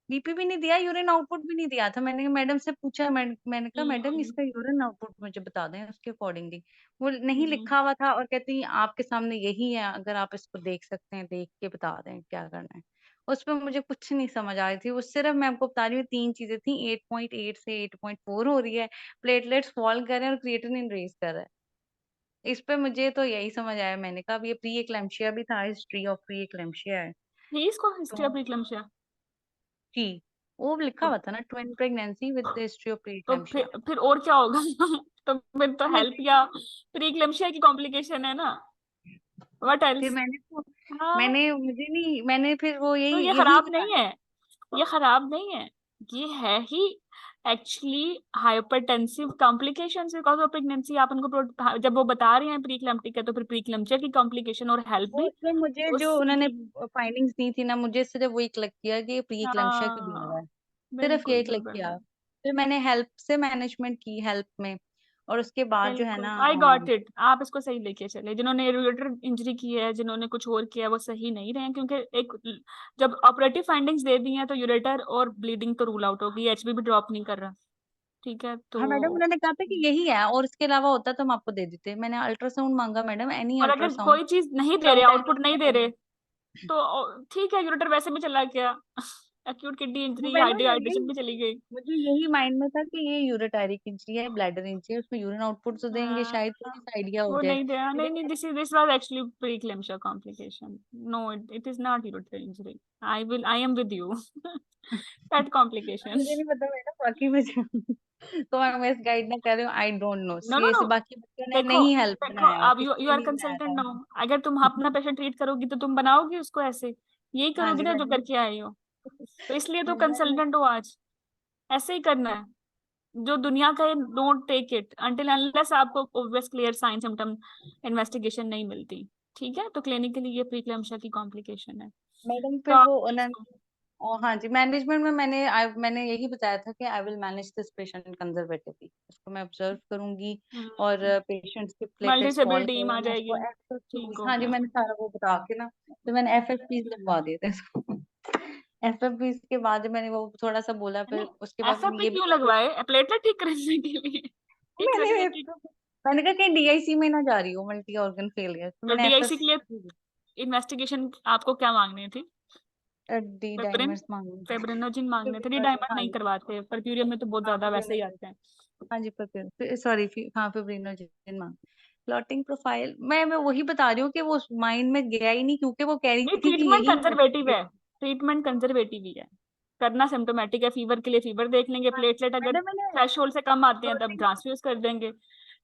बीपी भी नहीं दिया, यूरिन आउटपुट भी नहीं दिया था। मैंने मैडम से पूछा, मैंने कहा मैडम हम्म इसका यूरिन आउटपुट मुझे बता दें उसके अकॉर्डिंगली। वो नहीं हम्म। लिखा हुआ था और कहती आपके सामने यही है, अगर आप इसको देख सकते हैं देख के बता दें क्या करना है। उस पर मुझे कुछ नहीं समझ आ रही थी। वो सिर्फ मैं आपको बता रही हूँ तीन चीजें थी, 8.8 से 8.4 हो रही है, प्लेटलेट्स फॉल कर रहे हैं और क्रिएटिनिन रेज कर रहा है। इस पे मुझे तो यही समझ आया। मैंने कहा अब ये प्री एक्लेम्पशिया भी था, हिस्ट्री ऑफ प्री एक्लेम्पशिया है। ये इसको हिस्ट्री ऑफ तो प्रीक्लम्सिया। जी, वो लिखा तो हुआ था ना, twin pregnancy with history of pre तो एक्लेम्पशिया। फिर और क्या होगा तो फिर तो मैं हेल्प या प्रीक्लम्सिया की कॉम्प्लिकेशन है ना, व्हाट फिर एल्स। हाँ, मैंने फिर वो तो यही ये यही खराब नहीं बताया। है, ये खराब नहीं है, ये है ही actually hypertensive complications because of pregnancy. आप उनको जब वो बता रहे हैं प्रीक्लैम्प्टिक है तो फिर प्रीक्लैम्प्टिया की कॉम्प्लिकेशन और हेल्प वो भी उसमें मुझे जो उसी उन्होंने की। फाइंडिंग्स दी थी ना, मुझे सिर्फ वही क्लिक किया कि ये प्री एक्लेम्पशिया क्यों दिया हुआ हाँ है। सिर्फ बिल्कुल यही क्लिक किया। बिल्कुल फिर मैंने हेल्प से मैनेजमेंट की, हेल्प में। और उसके बाद जो है बिल्कुल, ना आई गॉट इट। आप इसको सही लेके चले, जिन्होंने यूरेटर इंजरी की है, जिन्होंने कुछ और किया है, वो सही नहीं रहे हैं, क्योंकि एक जब ऑपरेटिव फाइंडिंग्स दे दी हैं तो यूरेटर और ब्लीडिंग तो रूल आउट होगी, एचबी भी ड्रॉप नहीं कर रहा। ठीक है हाँ मैडम, तो। उन्होंने कहा था कि यही है और इसके अलावा होता तो हम आपको दे देते। मैंने अल्ट्रासाउंड मांगा मैडम, एनी और अगर अल्ट्रासाउंड। कोई चीज नहीं दे रहे, आउटपुट नहीं दे रहे, तो ठीक है, यूरेटर वैसे भी चला गया एक्यूट किडनी इंजरी, मैडम यही हाइड्रेशन भी चली गई। मुझे यही माइंड में था कि ये यूरेटारिक इंजरी है, ब्लैडर इंजरी है, उसमें यूरिन आउटपुट तो देंगे हाँ, शायद, थोड़ी सा आइडिया हो वो जाए। नहीं दिया, नहीं नहीं, लेकिन this was actually preeclampsia complication. No, it is not ureter injury. I am with you that complication. मुझे नहीं पता मैडम, बाकी मुझे तो मैं मिस गाइड ना कर रही हूँ, I don't know no no no, seriously. बाकी बच्चों ने देखो नहीं हेल्प देखो, बनाया है, अब यू किसी यू ने आर नहीं बनाया कंसल्टेंट था। नाउ। अगर तुम अपना पेशेंट ट्रीट करोगी तो तुम बनाओगी उसको ऐसे, यही हाँ करोगी जी ना जो मैडम। करके आई हो। तो इसलिए तो मैंने कंसल्टेंट हो आज, ऐसे ही करना है जो दुनिया का है। Don't take it until unless आपको obvious clear sign symptom investigation नहीं मिलती। ठीक है, तो क्लिनिकली ये प्रीक्लेम्पशिया की कॉम्प्लिकेशन है। मैडम तो फिर आप वो उन्होंने इसको हाँ जी, मैनेजमेंट में मैंने यही बताया था कि I will manage this patient conservatively, उसको मैं ऑब्जर्व करूंगी। और पेशेंट्स के मल्टी प्लेटलेट्स फॉल सिबिल कर टीम रहे आ हैं, मैं उसको जाएगी, ठीक एफएफपी, हो हाँ जी गया। मैंने सारा वो बता के ना, तो मैंने एफएफपी लगवा दिए थे इसको एफएफपी के बाद जब मैंने वो थोड़ा सा बोला, फिर उसके नहीं, बाद ऐसा मैंने पे ये क्यों भी लगवाए, प्लेटलेट ठीक करने के लिए एक मैंने सेकंड ठीक। मैंने कहा कहीं डीआईसी में ना जा रही हो, मल्टी ऑर्गन फेलियर, तो तो मैंने डीआईसी के लिए एफएफपी इन्वेस्टिगेशन आपको क्या मांगनी थी, डी पेपरिन डाइमर्स मांगे थे फेब्रिनोजिन मांगने थे, डी फिब्रिनोजेन, डाइमर हाँ नहीं जी। करवाते, परफ्यूरियम में तो बहुत हाँ ज्यादा वैसे ही फिब्रिनोजेन, आते हैं। हाँ जी सॉरी, हाँ फिब्रिनोजेन मांग। क्लॉटिंग प्रोफाइल मैं वही बता रही हूँ कि वो माइंड में गया ही नहीं, क्योंकि वो कह रही नहीं, थी कि ट्रीटमेंट यही कंजर्वेटिव है, investigate-। ट्रीटमेंट कंजर्वेटिव ही है, करना सिम्टोमेटिक है। फीवर के लिए फीवर देख लेंगे, हाँ प्लेटलेट अगर मैडम मैंने थ्रेशोल्ड से कम आते हैं तब क्लॉटिंग ट्रांसफ्यूज कर देंगे।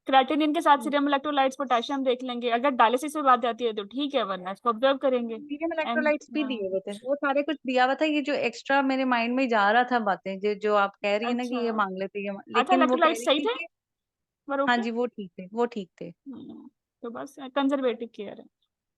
क्रेटिनिन के साथ सीरम इलेक्ट्रोलाइट्स पोटेशियम देख लेंगे, अगर डायलिसिस में बात जाती है तो ठीक है, वरना इसको ऑब्जर्व करेंगे। सीरम एंड इलेक्ट्रोलाइट्स भी दिए हुए थे, वो सारे कुछ दिया हुआ था। ये जो एक्स्ट्रा मेरे माइंड में जा रहा था बातें, जो आप कह रही है ना कि अच्छा ये मांग लेते अच्छा, लेकिन वो कह इलेक्ट्रोलाइट्स रही सही थी थे, कि पर हाँ ओके। जी वो ठीक थे, वो ठीक थे। तो बस कंजर्वेटिव केयर है,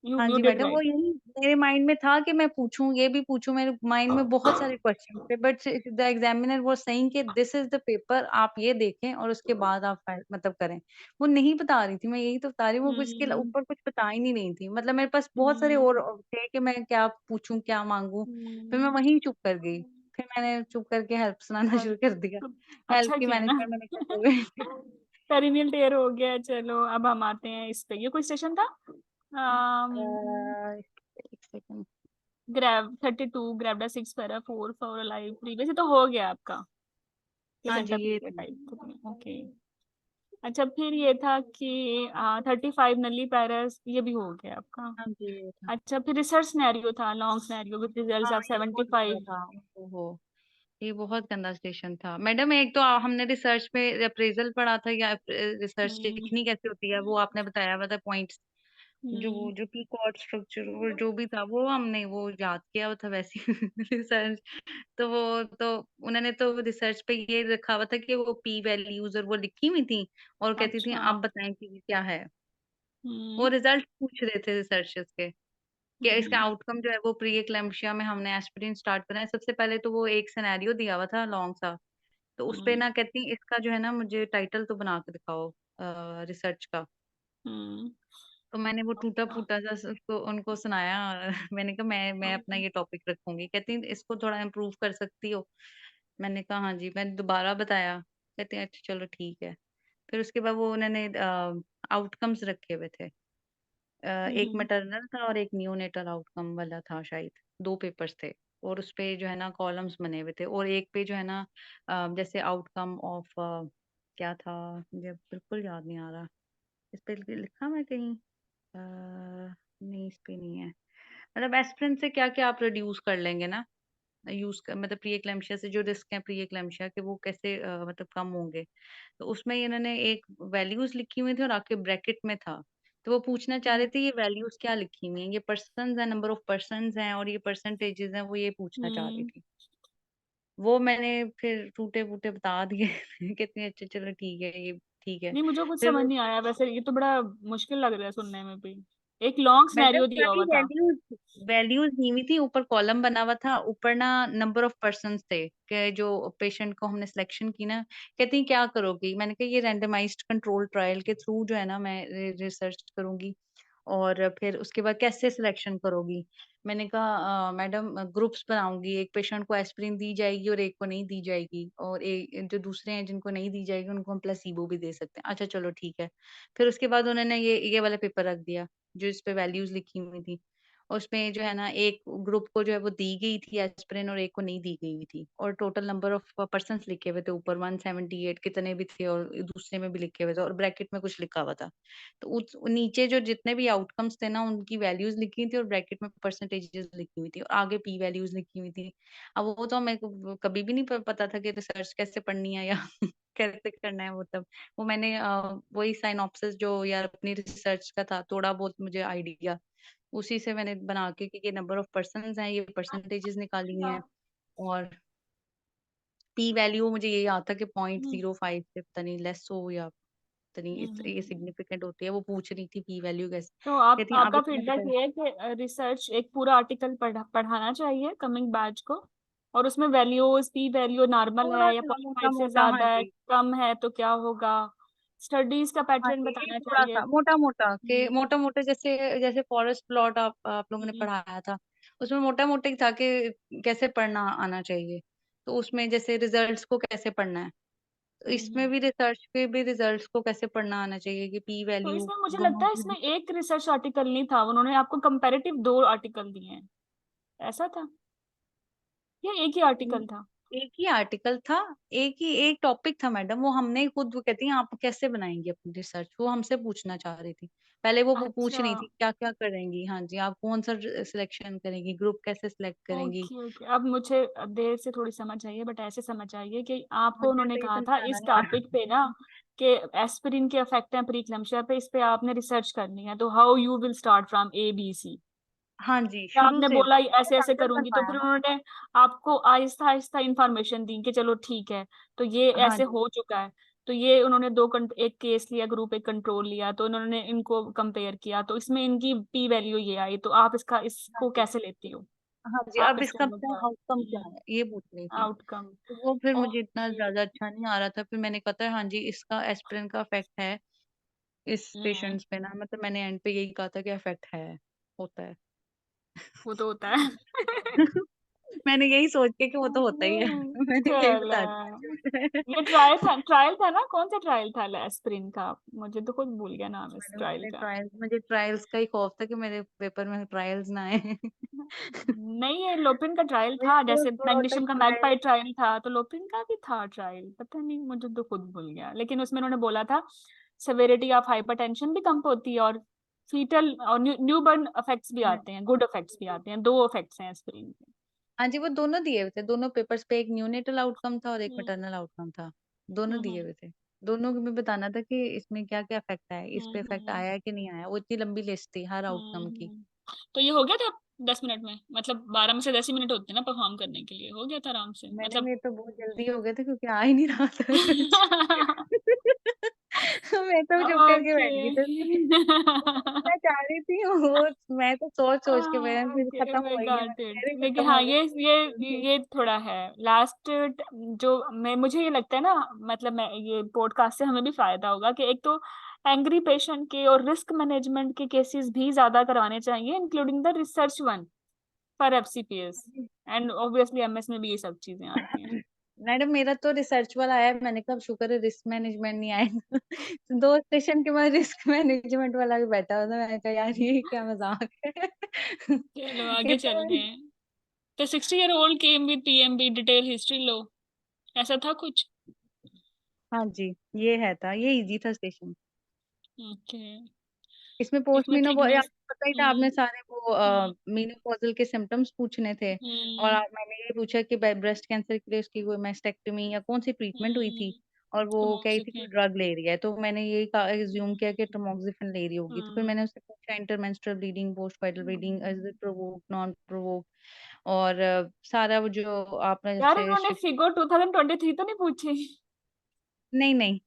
हाँ यू जी डिड मैडम, वो राइट। यही मेरे माइंड में था कि मैं पूछूं, ये भी पूछूं, मेरे माइंड में बहुत सारे क्वेश्चन थे, बट द एग्जामिनर वो सेइंग कि दिस इज द पेपर, आप ये देखें और उसके बाद आप मतलब करें। वो नहीं बता रही थी, मैं यही तो बता रही हूँ, वो इसके हम्म ऊपर कुछ बता ही नहीं रही थी। मतलब मेरे पास बहुत सारे हम्म और थे कि मैं क्या पूछूं क्या मांगू। फिर मैं हम्म। वहीं चुप कर गई। फिर मैंने चुप करके हेल्प सुनाना चल, शुरू कर दिया। तो हेल्प अच्छा की किया ना मैनेजमेंट मैंने कर हो गई। पेरिनियल टेयर हो गया, चलो अब हम आते हैं इस पे, ये कोई स्टेशन था एक second. Grav 32, gravida 6 para 4 four alive previous, तो हो गया आपका हाँ जी प्लेसेंटा ये प्रीवियस थी। टाइप। ओके। अच्छा, फिर ये था कि 35 नली पैरस, ये भी हो गया आपका। हाँ जी ये था। अच्छा, फिर रिसर्च सिनेरियो था, लॉन्ग सिनेरियो विद रिजल्ट्स हाँ ऑफ ये बहुत बुरा 75। था। ओहो, ये बहुत गंदा स्टेशन था मैडम। एक तो हमने रिसर्च में अप्रेजल पढ़ा था, या रिसर्च हम्म लिखनी कैसे होती है वो आपने बताया हुआ था पॉइंट्स। जो हम्म। जो पी कॉर्ड स्ट्रक्चर और जो भी था वो हमने वो याद किया हुआ था वैसे रिसर्च। तो वो तो उन्होंने तो रिसर्च पे ये रखा हुआ था कि वो पी वैल्यूज और वो लिखी हुई थी, और कहती थी अच्छा। आप बताएं कि ये क्या है। वो हम्म। रिजल्ट पूछ रहे थे रिसर्चर्स के कि इसका हम्म। आउटकम जो है वो प्री एक्लेम्पशिया में हमने एस्पिरिन स्टार्ट करा है। सबसे पहले तो वो एक सिनेरियो दिया हुआ था लॉन्ग सा, तो उस पे हम्म। ना कहती इसका जो है ना मुझे टाइटल तो बना के दिखाओ रिसर्च का। हम्म। तो मैंने वो टूटा अच्छा। फूटा सा उसको उनको सुनाया। मैंने कहा मैं अपना हम्म। ये टॉपिक रखूंगी। कहती इसको थोड़ा इम्प्रूव कर सकती हो। मैंने कहा हाँ जी। मैंने दोबारा बताया, कहते हैं अच्छा चलो ठीक है। फिर उसके बाद वो उन्होंने आउटकम्स रखे हुए थे। एक हम्म। मैटरनल था और एक नियोनेटल आउटकम वाला था शायद। दो पेपर्स थे और उस पे जो है ना कॉलम्स बने हुए थे और एक पे जो है ना जैसे आउटकम ऑफ क्या था, मुझे बिल्कुल याद नहीं आ रहा। इस पे लिखा मैं कहीं नहीं, इस पे नहीं है। मतलब एस्पिरिन से क्या क्या आप रिड्यूस कर लेंगे ना, यूज कर, मतलब प्री एक्लेम्पशिया से जो रिस्क है प्री एक्लेम्पशिया के वो कैसे मतलब कम होंगे। तो उसमें इन्होंने एक वैल्यूज लिखी हुई थी और आके ब्रैकेट में था। तो वो पूछना चाह रहे हम्म। थे ये वैल्यूज क्या लिखी हुई हैं, ये पर्सन्स है, नंबर ऑफ पर्सन्स हैं और ये परसेंटेजेस हैं, वो ये पूछना चाह रही हम्म। थी। वो मैंने फिर टूटे फूटे बता दिए। कितने अच्छे, चलो ठीक है ये ठीक है। नहीं, मुझे कुछ फिर समझ वो नहीं आया वैसे, ये तो बड़ा मुश्किल लग रहा है सुनने में भी। एक लॉन्ग मैडम सिनेरियो दिया खाली हुआ था। वैल्यूज वैल्यूज दी हुई थी, ऊपर कॉलम बना हुआ था, ऊपर ना नंबर ऑफ पर्सन्स थे कि जो पेशेंट को हमने सिलेक्शन की ना। कहती क्या करोगी, मैंने कहा ये रैंडमाइज्ड कंट्रोल ट्रायल के थ्रू जो है ना मैं रिसर्च करूंगी। और फिर उसके बाद कैसे सिलेक्शन करोगी। मैंने कहा मैडम ग्रुप्स बनाऊंगी, एक पेशेंट को एस्पिरिन दी जाएगी और एक को नहीं दी जाएगी, और एक जो दूसरे हैं जिनको नहीं दी जाएगी उनको हम प्लेसिबो भी दे सकते हैं। अच्छा चलो ठीक है। फिर उसके बाद उन्होंने ये वाला पेपर रख दिया जो इस पे वैल्यूज लिखी हुई थी। उसमें जो है ना एक ग्रुप को जो है वो दी गई थी एस्पिरिन और एक को नहीं दी गई थी, और टोटल नंबर ऑफ पर्सन्स लिखे हुए थे ऊपर 178 कितने भी थे, और दूसरे में भी लिखे हुए थे और ब्रैकेट में कुछ लिखा हुआ था। तो उस नीचे जो जितने भी आउटकम्स थे ना उनकी वैल्यूज लिखी हुई थी और ब्रैकेट में परसेंटेजेस लिखी हुई थी और आगे पी वैल्यूज लिखी हुई थी। अब वो तो मेरे को कभी भी नहीं पता था कि रिसर्च कैसे पढ़नी है या कैसे करना है। वो तब वो मैंने वही साइनॉप्सिस जो यार अपनी रिसर्च का था थोड़ा बहुत मुझे आइडिया, उसी से मैंने बना के कि ये नंबर ऑफ पर्सन्स हैं, ये परसेंटेजेस निकाली हैं। और पी वैल्यू मुझे ये याद था कि पॉइंट हम्म। 0.5 से पता नहीं लेस हो या पता नहीं ये हम्म। सिग्निफिकेंट होती है। वो पूछ रही थी पी वैल्यू कैसे। तो आप कहती हैं अब आपका इसमें फीडबैक बताओ। ये है कि रिसर्च एक पूरा आर्टिकल पढ़ाना चाहिए कमिंग बैच को, और उसमें वैल्यूज, पी वैल्यू नॉर्मल थोड़ा है या सा मोटा 0.5 से मोटा, हाँ ज्यादा है, जी। कम है तो क्या होगा, स्टडीज का हाँ पैटर्न जी, ये बताना थोड़ा चाहिए। सा मोटा मोटा के हम्म। मोटा मोटा जैसे जैसे फॉरेस्ट प्लॉट आप लोगों ने हम्म। पढ़ाया था, उसमें मोटा मोटे था कि कैसे पढ़ना आना चाहिए। तो उसमें जैसे रिजल्ट्स को कैसे पढ़ना है, तो इसमें हम्म। भी रिसर्च पे भी रिजल्ट्स को कैसे पढ़ना आना चाहिए कि पी तो वैल्यू इसमें मुझे लगता दोनों है की। इसमें एक रिसर्च आर्टिकल नहीं था, उन्होंने आपको कंपैरेटिव 2 आर्टिकल दिए हैं, ऐसा था या एक ही आर्टिकल था? एक ही आर्टिकल था, एक टॉपिक था मैडम। वो हमने ही खुद, वो कहती हैं आप कैसे बनाएंगी अपनी रिसर्च, वो हमसे पूछना चाह रही थी। पहले वो पूछ अच्छा। रही थी क्या क्या करेंगी, हाँ जी आप कौन सा सिलेक्शन करेंगी, ग्रुप कैसे सिलेक्ट करेंगी। ओके ओके, अब मुझे देर से थोड़ी समझ आई है, बट ऐसे समझ आई है कि आपको मुझे उन्होंने तो ये कहा था समझाना इस नहीं आ टॉपिक पे ना रहा। कि एस्पिरिन के इफेक्ट हैं प्रीक्लम्शिया पे, इस पे आपने रिसर्च करनी है, तो how you will start from ABC। हाँ जी, तो शुरू आपने से बोला पूरा ऐसे ऐसे चैप्टर करूंगी, तो बनवाया फिर ना। उन्होंने आपको आहिस्ता आहिस्ता इंफॉर्मेशन दी कि चलो ठीक है, तो ये हाँ ऐसे जी, हो चुका है। तो ये उन्होंने एक केस लिया, ग्रुप एक कंट्रोल लिया, तो उन्होंने इनको कंपेयर किया, तो इसमें इनकी पी वैल्यू ये आई, तो आप हाँ इसको जी, कैसे लेती हो, हाँ जी। आप अब इसका इसका बताओ। आउटकम क्या है ये पूछ रही थी। आउटकम। तो वो फिर मुझे इतना ओके। ज्यादा अच्छा नहीं आ रहा था, फिर मैंने कहा था हाँ जी इसका एस्पिरिन का इफेक्ट है इस हम्म। पेशेंट्स पे ना, मतलब मैंने एंड पे यही कहा था कि इफेक्ट है, होता है। वो तो होता है। मैंने यही सोच के कि वो तो होता ही है। मैंने यही चलो, बता दिया। ये ट्रायल था ना, कौन सा ट्रायल था एस्पिरिन का? मुझे तो खुद भूल गया नाम इस मैंने ट्रायल मैंने का। ट्रायल्स मुझे ट्रायल्स का ही खौफ था कि मेरे पेपर में ट्रायल्स ना आए। नहीं, ये लोपिन का ट्रायल मेरे था, को जैसे प्रोटोक मैग्नीशियम का ट्रायल। मैगपाई ट्रायल था, तो लोपिन का भी था ट्रायल, पता नहीं, मुझे तो खुद भूल गया, लेकिन उसमें उन्होंने बोला था सेवेरिटी ऑफ हाइपरटेंशन भी कम होती है, और फीटल और न्यूबर्न इफेक्ट्स भी आते हैं, गुड इफेक्ट्स भी आते हैं, 2 इफेक्ट्स हैं एस्पिरिन के। हाँ जी, वो दोनों दिए हुए थे, दोनों पेपर्स पे एक न्यूनेटल आउटकम था और एक हम्म। मैटरनल आउटकम था। दोनों दिए हम्म। हुए थे। दोनों में बताना था कि इसमें क्या क्या इफेक्ट आया, इस पे इफेक्ट हम्म। आया है कि नहीं आया। वो इतनी लंबी लिस्ट थी हर आउटकम की। तो ये हो गया था 10 मिनट में, मतलब 12 में से 10 ही मिनट होते हैं ना परफॉर्म करने के लिए, हो गया था आराम से मैंने मतलब। में तो बहुत जल्दी हो गया था क्योंकि आ ही नहीं रहा था। मैं तो चुप करके ओके। बैठ गई थी। मैं चाह रही थी वो, मैं तो सोच सोच के मैंने फिर ओके, खत्म मैं हो गई, गॉट मैंने इट। कह रही लेकिन खत्म हाँ, हो गई। ये थोड़ा है लास्ट, जो मैं मुझे ये लगता है ना, मतलब मैं ये पॉडकास्ट से हमें भी फायदा होगा कि एक तो एंग्री पेशेंट के और रिस्क मैनेजमेंट के केसेस भी ज्यादा करवाने चाहिए, including the research one for FCPS, and obviously MS में भी ये सब चीजें आती हैं। मैडम मेरा तो रिसर्च वाला आया, मैंने कहा शुक्र है रिस्क मैनेजमेंट नहीं आएगा। 2 स्टेशन के बाद रिस्क मैनेजमेंट वाला भी बैठा हुआ था, मैंने कहा यार ये क्या मजाक है। चलो ये आगे तो चलते हैं। तो 60 year old came with PMB detail history लो, ऐसा था कुछ? हाँ जी, ये है था, ये इजी था स्टेशन। ओके। इसमें पोस्ट इसमें मीनो, थिकनेस। आपको पता ही था, हम्म। आपने सारे वो हम्म। मीनोपॉजल के सिम्टम्स पूछने थे। और हम्म। मैंने ये पूछा कि ब्रेस्ट कैंसर के लिए उसकी कोई मेस्टेक्टमी या कौन सी ट्रीटमेंट हुई थी। हम्म। और वो कह रही थी कोई टमोक्सिफिन। ड्रग ले रही है, तो मैंने ये एज्यूम किया कि हम्म। टमोक्सिफिन ले रही होगी। तो फिर मैंने हम्म। उससे पूछा intermenstrual bleeding, post coital bleeding, is it provoked, non provoked. और सारा वो जो आपने यार जैसे उन्होंने फिगो 2023 तो नहीं पूछी? नहीं नहीं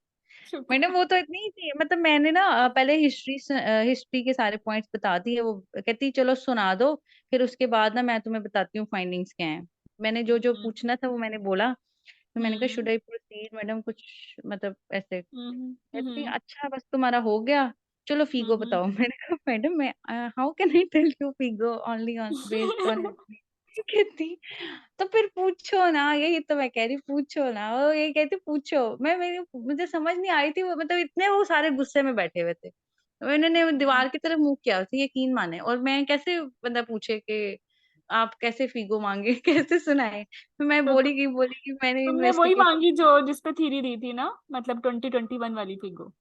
शुक्र। मैडम, वो तो इतनी ही थी, मतलब मैंने ना पहले हिस्ट्री के सारे पॉइंट्स बता दिए। वो कहती चलो सुना दो, फिर उसके बाद ना मैं तुम्हें बताती हूँ फाइंडिंग्स क्या हैं। मैंने जो जो हम्म। पूछना था वो मैंने बोला। तो मैंने कहा हम्म। शुड आई प्रोसीड मैडम, कुछ मतलब ऐसे। हम्म। कहती हम्म। अच्छा बस तुम्हारा हो गया, चलो फीगो हम्म। बताओ। मैंने कहा मैडम मैं how can I tell you FIGO only on based on. कहती तो फिर पूछो ना, यही तो मैं कह रही, पूछो ना। वो ये कहती पूछो, मैं मेरी मुझे समझ नहीं आई थी वो, मतलब इतने वो सारे गुस्से में बैठे हुए थे। उन्होंने दीवार की तरफ मुंह किया, उसे यकीन माने। और मैं कैसे बंदा पूछे कि आप कैसे फीगो मांगे, कैसे सुनाए। तो मैं तो बोली कि मैंने तुमने वही इन्वेस्टिगेशन। मांगी जो जिसपे थ्योरी दी थी ना, मतलब 2021 वाली फिगो?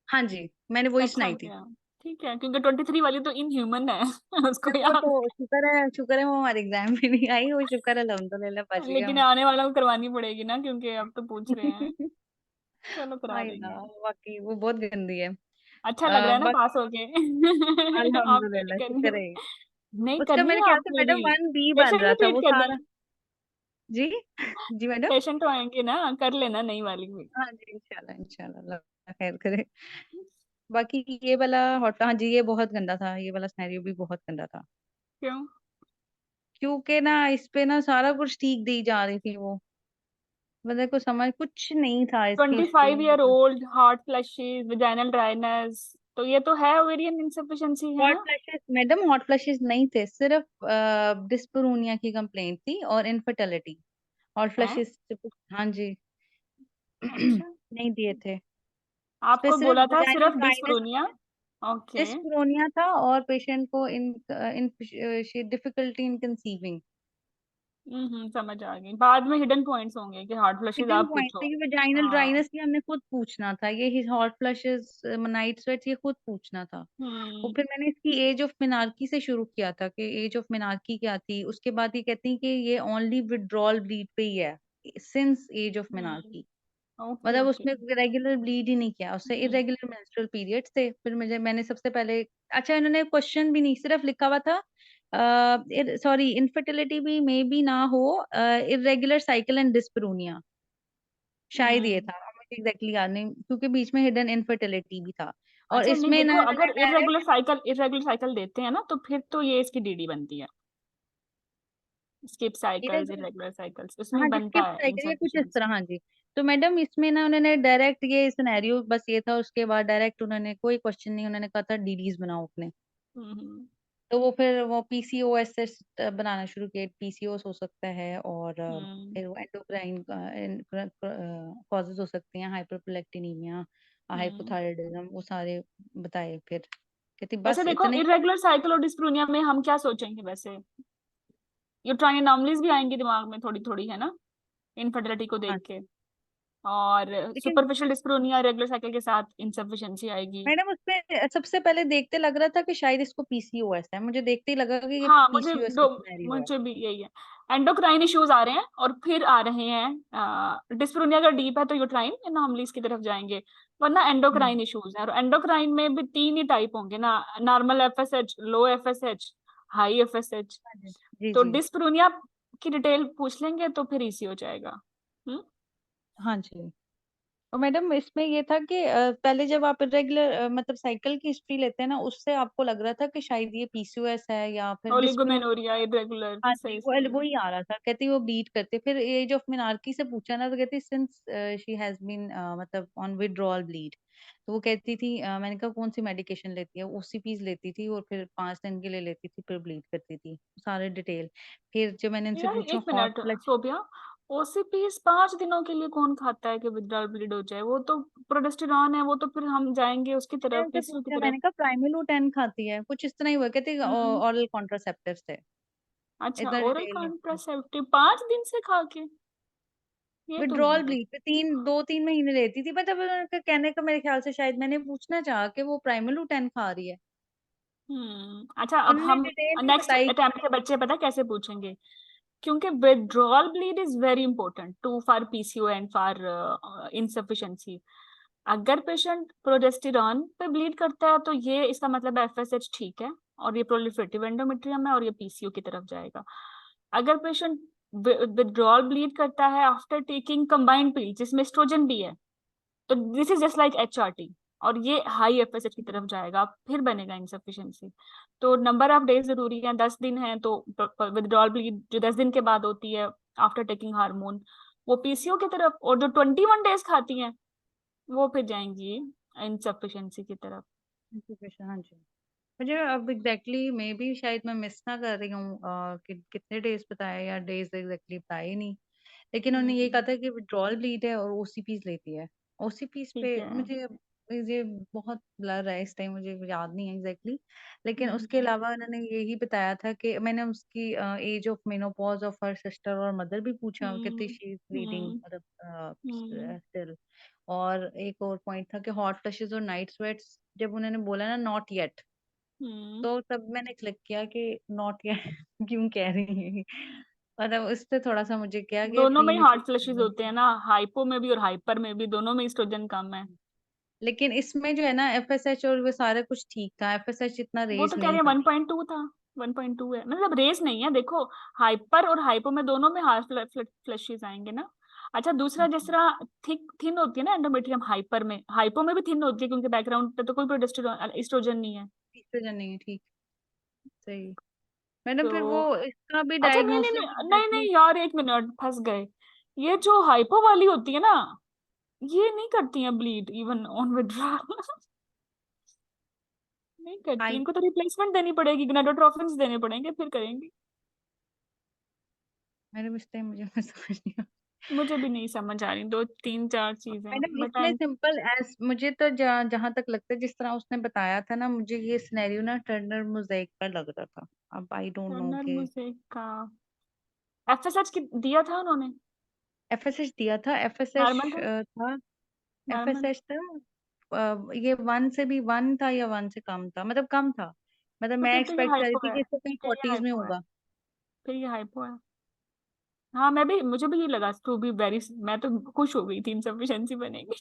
हाँ जी, मैंने वही अच्छा सुनाई थी। गया। ठीक है, क्योंकि 23 वाली तो इन ह्यूमन है। उसको वो याद। तो शुक्र है वो हमारे एग्जाम में नहीं आई, वो शुक्र है अल्हम्दुलिल्लाह बच गए लेकिन हम। आने वाला को करवानी पड़ेगी ना, क्योंकि अब तो पूछ रहे हैं। चलो करा आई ना, देंगे। बाकी वो बहुत गंदी है। अच्छा लग रहा है ना पास बाकी होके? आप मेरी अल्हम्दुलिल्लाह करनी शुक्र है? है। नहीं उसका करनी मेरे है ख्याल आप से मेरी? मैडम 1B बन पेशेंट भी रहा था ट्रीट वो करनी सारा। है? जी जी मैडम। पेशेंट तो आएंगे ना, कर लेना नई वाली भी। हाँ जी, इंशाल्लाह इंशाल्लाह, अल्लाह खैर करे। बाकी ये वाला हॉट, हाँ जी ये बहुत गंदा था, ये वाला सिनेरियो भी बहुत गंदा था। क्यों? क्योंकि ना इस पे ना सारा कुछ ठीक दी जा रही थी वो, मतलब को समझ कुछ नहीं था इसकी ट्वेंटी हिस्ट्री फाइव में। Year old heart flashes vaginal dryness, तो ये तो है ओवेरियन इनसफिशिएंसी है हॉट ना? फ्लैशेस मैडम, हॉट फ्लैशेस नहीं थे, सिर्फ डिस्परूनिया की कंप्लेंट थी और इनफर्टिलिटी। हॉट है? फ्लैशेस, हाँ जी। अच्छा। नहीं दिए थे। इस पे आपको सिर्फ बोला था वजाइनल सिर्फ ड्राइनेस, डिस्फ्रोनिया। ओके। डिस्प्रोनिया था, और पेशेंट को इन डिफिकल्टी इन कंसीविंग। समझ आ गई, बाद में हिडन पॉइंट्स होंगे कि हार्ट फ्लशेज हिडन आप पॉइंट पूछो। है कि वजाइनल हाँ। ड्राइनेस की हमने खुद पूछना था, ये हॉट फ्लशेस, नाइट स्वेट्स, ये खुद पूछना था। और हम्म। फिर मैंने इसकी एज ऑफ मिनार्की से शुरू किया था कि एज ऑफ मिनार्की क्या थी। उसके बाद ये कहती हैं कि ये ओनली विड्रॉल ब्लीड पे ही है since age of menarche. Okay मतलब ओके। उसमें रेगुलर ब्लीड ही नहीं किया, उससे इरेगुलर मेंस्ट्रुअल पीरियड्स थे। फिर मैंने सबसे पहले, अच्छा इन्होंने क्वेश्चन भी नहीं, सिर्फ लिखा हुआ था सॉरी इनफर्टिलिटी भी मे बी ना हो, इरेगुलर साइकिल एंड डिस्परूनिया, शायद ये हम्म। था, मुझे एग्जैक्टली याद नहीं, क्योंकि बीच में हिडन इनफर्टिलिटी भी था। और अच्छा नहीं, इसमें देखो ना इन्होंने अगर डायरेक्ट, इरेगुलर साइकिल देते हैं ना, तो फिर तो ये इसकी डीडी बनती है। स्किप साइकिल्स, इरेगुलर साइकिल्स, उसमें हाँ जी बनता स्किप है साइकिल या कुछ इस तरह, इनसफिशिएंसी। हाँ जी। तो मैडम इसमें ना उन्होंने डायरेक्ट ये सिनेरियो बस ये था, उसके बाद डायरेक्ट उन्होंने कोई क्वेश्चन नहीं, उन्होंने कहा था डीडीज बनाओ अपने। हम्म। तो वो फिर वो पीसीओएस से बनाना शुरू किया, पीसीओएस हो सकता है, और हम्म। फिर वो एंडोक्राइन कॉजेज हो सकते हैं, हाइपरप्लेक्टिनीमिया, हम्म। हाइपोथायराइडिज्म, वो सारे बताए। फिर कहती वैसे बस देखो, इतने। इरेगुलर साइकिल और डिस्प्रोनिया में हम क्या सोचेंगे वैसे? यूट्राइन एनोमलीज भी आएंगी दिमाग में थोड़ी थोड़ी, है ना, इनफर्टिलिटी को हाँ देख के। और लेकिन सुपरफिशियल डिस्प्रोनिया रेगुलर साइकिल के साथ इनसफिशिएंसी आएगी। मैडम उसपे सबसे पहले देखते लग रहा था कि शायद इसको पीसीओएस है, मुझे देखते ही लगा कि ये हाँ, पीसीओएस का सिनेरियो है। मुझे भी यही है। एंडोक्राइन इश्यूज आ रहे हैं और फिर आ रहे हैं डिस्प्रोनिया, अगर डीप है तो यूट्राइन एनोमलीज की तरफ जाएंगे, वरना हम्म, एंडोक्राइन इश्यूज है। और एंडोक्राइन में भी तीन ही टाइप होंगे ना, नॉर्मल एफएसएच, लो एफएसएच, हाई एफएसएच। हाँ जी जी तो जी। डिस्प्रोनिया की डिटेल पूछ लेंगे तो फिर इजी हो जाएगा। हम्म। हाँ जी और मैडम इसमें ये था कि पहले जब आप रेगुलर मतलब साइकिल की हिस्ट्री लेते हैं ना, उससे आपको लग रहा था कि शायद ये पीसीओएस है या फिर ओलिगोमेनोरिया डिस्मेनोर्हिया। इरेगुलर, हाँ जी, सही वो सही। वही आ रहा था, कहती वो बीट करते। फिर एज ऑफ मिनार्की से पूछा ना, तो कहती सिंस शी हैज बीन मतलब ऑन विड्रॉल ब्लीड। तो वो कहती थी मैंने कहा कौन सी मेडिकेशन लेती है, ओसीपीज लेती थी और फिर 5 दिन के लिए लेती थी, फिर ब्लीड करती थी, सारे डिटेल। फिर जब मैंने इनसे यार पूछा एक हॉट मिनट फ्लश। सोबिया, ओसीपीस 5 दिनों के लिए कौन खाता है कि विथड्रॉल ब्लीड हो जाए? वो तो प्रोजेस्टेरॉन है, वो तो फिर हम जाएंगे उसकी मैंने तरफ, उनसे पीसीओ की पूछा, तरफ। मैंने कहा प्राइमेलू 10 खाती है, कुछ इस तरह ही हुआ, कहती हम्म। ऑरल कॉन्ट्रासेप्टिव थे। अच्छा, इतना ओरल डिटेल नहीं पता। कॉन्ट्रासेप्टिव 5 दिन से खा के? ये तो नहीं विड्रॉल है। ब्लीड पे 2-3 महीने लेती थी, मतलब उनका कहने का मेरे ख्याल से शायद मैंने पूछना चाहा कि वो प्राइमेलू 10 खा रही है। अच्छा, अब उन्होंने हम डिटेल नहीं नेक्स्ट बताई अटेम्प्ट कि के बच्चे पता कैसे पूछेंगे? क्योंकि withdrawal bleed is very important to for PCO and for insufficiency. अगर पेशेंट प्रोजेस्टेरॉन पे ब्लीड करता है तो ये इसका मतलब एफएसएच ठीक है, और ये प्रोलिफरेटिव एंडोमेट्रियम है और ये पीसीओ की तरफ जाएगा। अगर पेशेंट विड्रॉल ब्लीड करता है आफ्टर टेकिंग कंबाइंड पिल जिसमें एस्ट्रोजन भी है, तो this is just like HRT, और ये हाई एफएसएच की तरफ जाएगा, फिर बनेगा इंसफिशियंसी। तो नंबर ऑफ डेज जरूरी है, 10 दिन है तो विथड्रॉल ब्लीड जो 10 दिन के बाद होती है आफ्टर टेकिंग हार्मोन, वो पीसीओ की तरफ, और जो 21 डेज खाती हैं वो फिर जाएंगी इनसफिशियंसी की तरफ। इंफॉर्मेशन। हाँ जी, मुझे अब एग्जैक्टली मे बी शायद मैं मिस ना कर रही हूँ कि कितने डेज बताए या डेज एग्जैक्टली बताए ही नहीं। लेकिन उन्होंने ये कहा हम्म। था कि विड्रॉल ब्लीड है और ओसीपीज लेती है। ओसीपीज ठीक पे है। मुझे बहुत ब्लर है इस टाइम, मुझे याद नहीं है एग्जैक्टली। लेकिन उसके हम्म। अलावा उन्होंने यही बताया था कि मैंने उसकी age of menopause of her sister और मदर भी पूछा, कितनी hmm. She is bleeding hmm. मतलब हम्म। स्टिल। और एक और पॉइंट था कि हॉट फ्लशेस और नाइट स्वेट्स, जब उन्होंने बोला ना नॉट येट, हम्म। तो तब मैंने क्लिक किया कि नॉट येट क्यों कह रही है। मतलब उससे थोड़ा सा मुझे क्या कि दोनों में प्री ही मेच्योर हॉट फ्लैशेस होते हैं प्रेगनेंसी। ना, हाइपो में भी और हाइपर में भी, दोनों में एस्ट्रोजन कम है। लेकिन इसमें जो है ना एफएसएच और वो सारा कुछ ठीक था, एफएसएच इतना वो रेज तो कह रही नहीं है था। 1.2 था। 1.2 है, मतलब रेस नहीं है देखो। हाइपर और हाइपो में दोनों में हार्ट फ्लैशेस आएंगे ना। अच्छा, दूसरा जिस तरह थिक थिन होती है ना एंडोमेट्रियम हाइपर में, हाइपो में भी थिन होती है क्योंकि बैकग्राउंड पे तो कोई प्रोजेस्टेरॉन एस्ट्रोजन नहीं है। एस्ट्रोजन नहीं है, ठीक, सही। मैडम फिर वो तो इसका भी अच्छा, नहीं नहीं डायग्नोसिस नहीं नहीं एग्जैक्टली। नहीं यार, एक मिनट, फंस गए। ये जो हाइपो वाली होती है ना, ये नहीं करती है ब्लीड इवन ऑन विड्रॉल। नहीं करती, हाई, इनको तो रिप्लेसमेंट देनी पड़ेगी, गनाडोट्रोफिन्स देने पड़ेंगे फिर करेंगी। मैडम इस टाइम मुझे समझ नहीं आ। मुझे भी नहीं समझ आ रही, दो तीन चार चीजें मैडम बट इसमें आई। सिंपल एज मुझे तो जहाँ तक लगता है, जिस तरह उसने बताया था ना, मुझे ये सिनेरियो ना टर्नर मोज़ेक पर लग रहा था। अब आई डोंट नो टर्नर के म्यूजिक का एफएसएच की दिया था उन्होंने? एफएसएच दिया था, एफएसएच नॉर्मल था? था, नॉर्मल? एफएसएच था। ये 1 से भी 1 था या 1 से कम था, मतलब कम था। मतलब तो मैं फिर तो ये एक्सपेक्ट कर रही हाइपो थी है, कि इसको कहीं फिर ये 40s में हाइपो है, होगा। फिर ये हाइपो है। हाँ, मैं भी, मुझे भी ये लगा टू बी वेरी, मैं तो खुश हो गई थी इनसफिशियंसी बनेगी।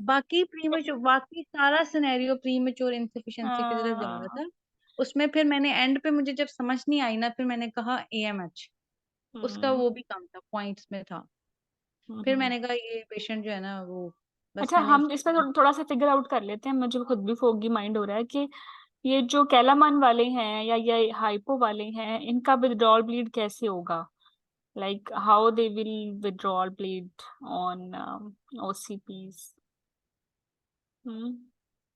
बाकी सारा सिनेरियो प्री मेच्योर इंसफिशियंसी की तरफ जा रहा हाँ। था। उसमें फिर मैंने एंड पे मुझे जब समझ नहीं आई ना, फिर मैंने कहा एएमएच, उसका हम्म। वो भी कम था, पॉइंट्स में था। फिर हम्म। मैंने कहा ये पेशेंट जो है ना वो, बस अच्छा, मैंने हम इस पर उसको। थोड़ा सा फिगर आउट कर लेते हैं, मुझे खुद भी फोगी माइंड हो रहा है कि ये जो कैलामान वाले हैं या ये हाइपो वाले हैं, इनका विथड्रॉल ब्लीड कैसे होगा? like how they will withdraw bleed on OCPs. हम्म।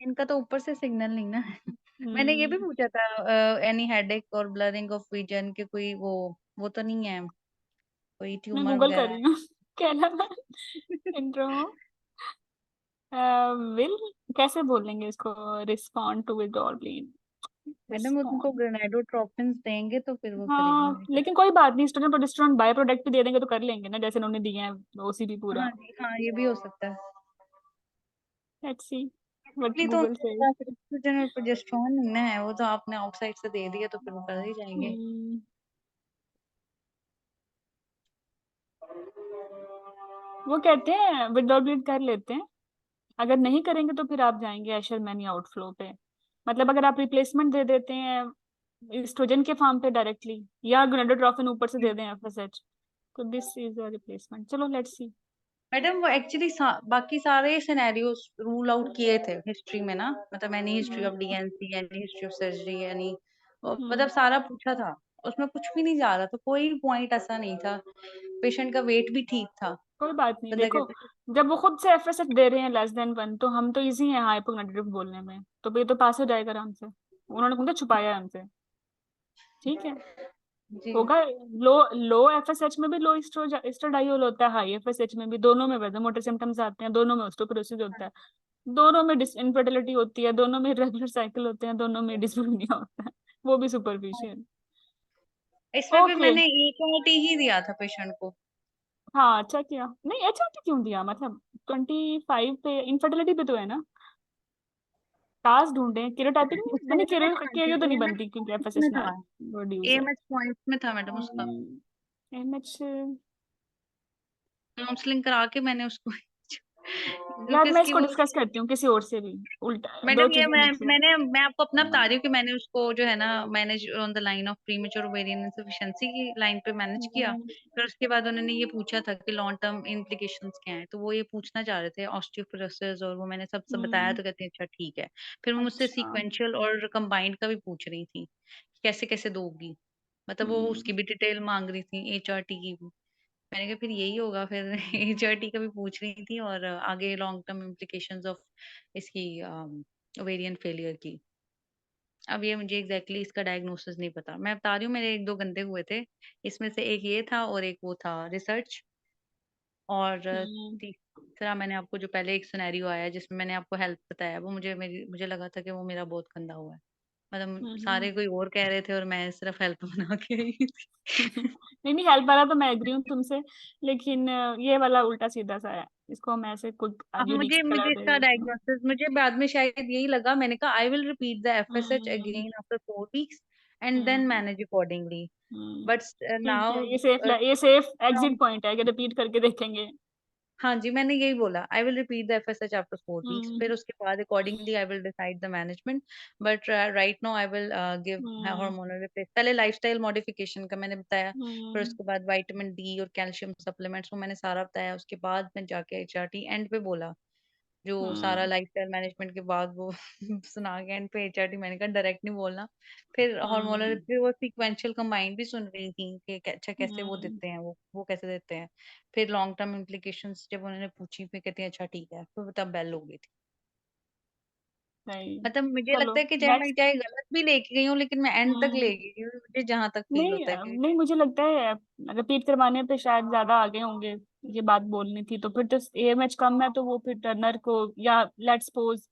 इनका तो ऊपर से सिग्नल नहीं ना। मैंने ये भी हम्म। पूछा था एनी हेडेक और ब्लरिंग ऑफ विजन के कोई वो तो नहीं है, कोई मैं ट्यूमर गूगल कर वगैरह रही है। हूँ। कैलामान syndrome will, कैसे बोलेंगे इसको? Respond to withdrawal bleed, madam उनको रिस्पॉन्ड। ग्रेनेडोट्रोपिन देंगे तो फिर वो करेगी हाँ मेरे ख्याल। लेकिन कोई बात नहीं, स्टूडेंट प्रोजेस्टेरॉन बाय प्रोडक्ट भी दे देंगे तो कर लेंगे ना, जैसे उन्होंने दिए हैं ओसीपी पूरा। हाँ जी, हाँ ये भी हो सकता है। लेट्स सी व्हाट बेसिकली तो गूगल उनके से। पास एस्ट्रोजन और प्रोजेस्टेरॉन नहीं ना है, वो तो आपने आउटसाइड से दे दिया तो फिर वो कर ही जाएंगे। हम्म। वो कहते हैं विथड्रॉल ब्लीड कर लेते हैं, अगर नहीं करेंगे तो फिर आप जाएंगे एशरमैनी आउटफ्लो पे। मतलब अगर आप रिप्लेसमेंट दे देते हैं एस्ट्रोजन के फॉर्म पे डायरेक्टली, या गोनाडोट्रोफिन ऊपर से दे दें एफएसएच, तो दिस इज अ रिप्लेसमेंट। चलो लेट्स सी। मैडम वो एक्चुअली बाकी सारे सिनेरियोस रूल आउट किए थे हिस्ट्री में ना, मतलब any history hmm of DNC, any history of surgery, any, मतलब हम्म सारा पूछा था। उसमें कुछ भी नहीं जा रहा था, कोई पॉइंट ऐसा नहीं था। पेशेंट का वेट भी ठीक था। कोई बात नहीं, बंदा देखो कहता है जब वो खुद से एफएसएच दे रहे हैं लेस देन 1, तो हम तो इजी हैं हाइपोनेगेटिव बोलने में, तो ये तो पास हो जाएगा आराम से। उन्होंने कौन सा छुपाया है हमसे। ठीक है, जी। होगा। लो लो एफएसएच में भी लो एस्ट्राडाइयोल होता है, हाई एफएसएच में भी, दोनों में मोटे सिम्टम्स आते हैं, दोनों में ऑस्टियोपोरोसिस होता है, दोनों में इनफर्टिलिटी होती है, दोनों में रेगुलर साइकिल होते हैं, दोनों में डिस्पैरिया होता है, वो भी सुपरफिशियल। इसमें फिर ओके। मैंने EKT ही दिया था पेशेंट को। हाँ अच्छा किया, नहीं एचआरटी क्यों दिया, मतलब 25 पे इनफर्टिलिटी पे तो है ना। टास्क ढूंढे, केरोटाइपिंग उसका नहीं, AMH, हाँ केरियो जी, तो नहीं AMH बनती क्योंकि पॉइंट्स एफएसएच में में था। प्रोड्यूस है। AMH पॉइंट्स में था मैडम उसका। एमएच। काउंसलिंग करा के मैंने उसको यार क्योंकि मैं उसकी इसको वो, डिस्कस करती हूँ किसी और से भी, उल्टा दो मैडम ये चीजें मिक्स है। मैं आपको अपना बता रही हूँ कि मैंने उसको जो है ना manage on the line of premature ovarian insufficiency की लाइन पे मैनेज किया। हम्म फिर उसके बाद उन्होंने ये पूछा था कि लॉन्ग टर्म इम्प्लीकेशंस क्या हैं, तो वो ये पूछना चाह रहे थे ऑस्टियोपोरोसिस, और वो मैंने सब सब बताया, हम्म, तो कहते हैं अच्छा ठीक है। फिर वो मुझसे अच्छा। सीक्वेंशियल और कंबाइंड का भी पूछ रही थी कि कैसे कैसे दोगी, मतलब वो उसकी हम्म भी डिटेल मांग रही थी, HRT की भी। मैंने कहा फिर यही होगा फिर HRT का भी पूछ रही थी, और आगे लॉन्ग टर्म इम्प्लीकेशंस ऑफ इसकी ओवेरियन फेलियर की। अब ये मुझे एग्जैक्टली इसका डायग्नोसिस नहीं पता, मैं बता रही हूँ मेरे एक दो गंदे हुए थे। इसमें से एक ये था और एक वो था रिसर्च। और हम्म तीसरा मैंने आपको जो पहले एक सिनेरियो आया जिसमें मैंने आपको हेल्प बताया, वो मुझे लगा था कि वो मेरा बहुत गंदा हुआ है। मतलब हम्म सारे कोई और कह रहे थे और मैं सिर्फ हेल्प बना के आई थी। नहीं नहीं, हेल्प वाला तो मैं एग्री हूँ तुमसे, लेकिन ये वाला उल्टा सीधा सा है, इसको हम ऐसे कुछ अब यूनिक मुझे सी कलर मुझे दे इसका देते हैं। डायग्नोसिस मुझे बाद में शायद यही लगा, मैंने कहा I will repeat the FSH hmm again after 4 weeks and then hmm manage accordingly. Hmm, but ठीक नाउ, है, ये सेफ एग्जिट पॉइंट है कि रिपीट करके देखेंगे। हाँ जी, मैंने यही बोला, आई will repeat the FSH after 4 weeks, हम्म फिर उसके बाद accordingly I will decide the management. But right now I will give hmm hormonal replace. पहले लाइफस्टाइल मॉडिफिकेशन का मैंने बताया, फिर हम्म उसके बाद विटामिन डी और कैल्शियम सप्लीमेंट्स, वो मैंने सारा बताया। उसके बाद मैं जाके HRT एंड पे बोला, जो सारा हम्म लाइफस्टाइल मैनेजमेंट के बाद वो सुना के एंड पे HRT, मैंने कहा डायरेक्ट नहीं बोलना। फिर हार्मोनल, हम्म फिर वो सीक्वेंशियल कंबाइंड भी सुन रही थी कि अच्छा कैसे वो हम्म, देते हैं, वो कैसे देते हैं। फिर लॉन्ग टर्म इम्प्लीकेशंस जब उन्होंने पूछी, फिर कहती हैं अच्छा ठीक है, फिर तब बेल हो गई थी। सही। मतलब मुझे चलो लगता है कि चाहे मैं नेक्स्ट। चाहे गलत भी लेके गई हूँ, लेकिन मैं एंड तक हम्म ले गई हूँ, मुझे जहां तक फील नहीं होता है कि नहीं, मुझे लगता है रिपीट करवाने पे शायद ज्यादा आगे होंगे, ये बात बोलनी थी तो फिर तो एएमएच कम है, तो वो फिर टर्नर को, या लेट्स सपोज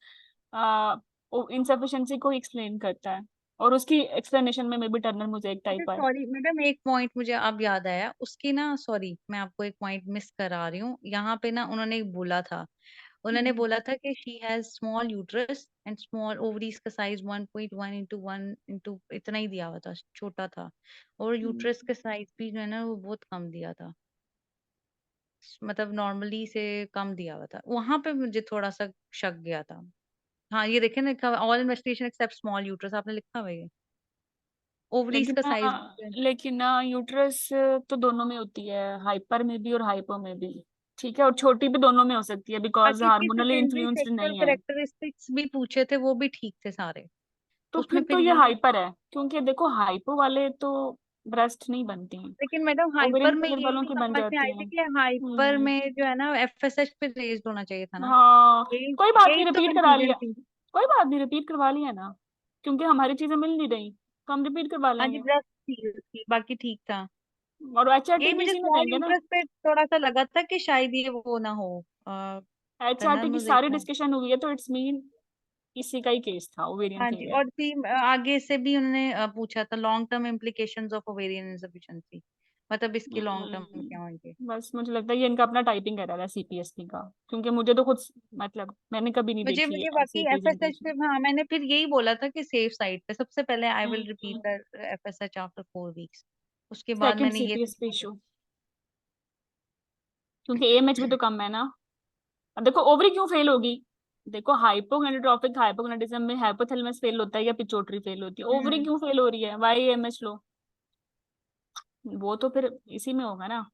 इनसफिशिएंसी को एक्सप्लेन करता है, और उसकी एक्सप्लेनेशन में मे बी टर्नर मुझे एक अच्छा टाइप आए। सॉरी मैडम, एक पॉइंट मुझे अब याद आया उसकी ना, सॉरी मैं आपको एक पॉइंट मिस करा रही हूँ यहाँ पे ना। उन्होंने एक बोला था, उन्होंने हम्म बोला था कि she has small uterus and small ovaries का साइज 1.1 into 1 into इतना ही दिया हुआ था, छोटा था। और हम्म यूट्रस का साइज भी जो है ना वो बहुत कम दिया था, मतलब नॉर्मली से कम दिया हुआ था। वहां पे मुझे थोड़ा सा शक गया था। हाँ ये देखे ना, all investigation except small uterus आपने लिखा हुआ है, ओवरीज लेकिन का साइज। लेकिन यूट्रस तो दोनों में होती है, हाइपर में भी और हाइपर में भी। ठीक है, और छोटी भी दोनों में हो सकती है, बिकॉज बाकी इसकी हार्मोनली सेकेंडरी इन्फ्लुएंस्ड सेक्सुअल नहीं है। करेक्टरिस्टिक्स भी पूछे थे, वो भी ठीक थे सारे। तो उसमें फिर तो फिर ये यही, हाइपर है, क्योंकि देखो हाइपो वाले तो ब्रेस्ट नहीं बनती हैं, लेकिन मैडम ओवेरियन हाइपर में फेलियर ये वालों भी की बन समझ में जाती आई हैं। थी कि हाइपर हम्म में जो है ना FSH पे रेज्ड होना चाहिए था ना। हाँ, यही कोई बात यही नहीं, तो रिपीट करा कंफ्यूजन लिया। थी। कोई बात नहीं, रिपीट करवा लिया ना, क्योंकि हमारी चीजें मिल नहीं रही, तो हम रिपीट करवा हाँ जी, लेंगे, ब्रेस्ट थी उसकी, बाकी ठीक था। और एचआरटी यही भी मुझे इसी में स्मॉल देंगे ना। यूट्रस पे थोड़ा सा लगा था कि शायद ये वो ना हो, टनल एचआरटी की सारी मोजेक। डिस्कशन हुई है, तो इट्स मीन इसी का ही केस था, ओवेरियन हाँ जी, फेलियर। और फिर आगे से भी उन्होंने पूछा था long term implications of ovarian insufficiency, मतलब इसके लॉन्ग टर्म क्या होंगे। बस मुझे लगता है ये इनका अपना टाइपिंग एरर है सीपीएसपी का, क्योंकि मुझे तो खुद, मतलब मैंने कभी नहीं मुझे देखी मुझे है बाकी ऐसी FSH पे, प्रेजेंटेशन। हाँ मैंने फिर यही बोला था कि सेफ साइड पे सबसे पहले आई will repeat hmm the FSH after 4 weeks। उसके बाद सेकंड मैंने ये सीपीएसपी इशू, क्योंकि एएमएच भी तो कम है ना। अब देखो ओवरी क्यों फेल होगी, देखो हाइपोगोनाडोट्रोपिक हाइपोगोनाडिज्म में हाइपोथैलेमस फेल होता है या पिट्यूटरी फेल होती है, ओवरी हम्म। क्यों फेल हो रही है, वाई एएमएच लो, वो तो फिर इसी में होगा ना।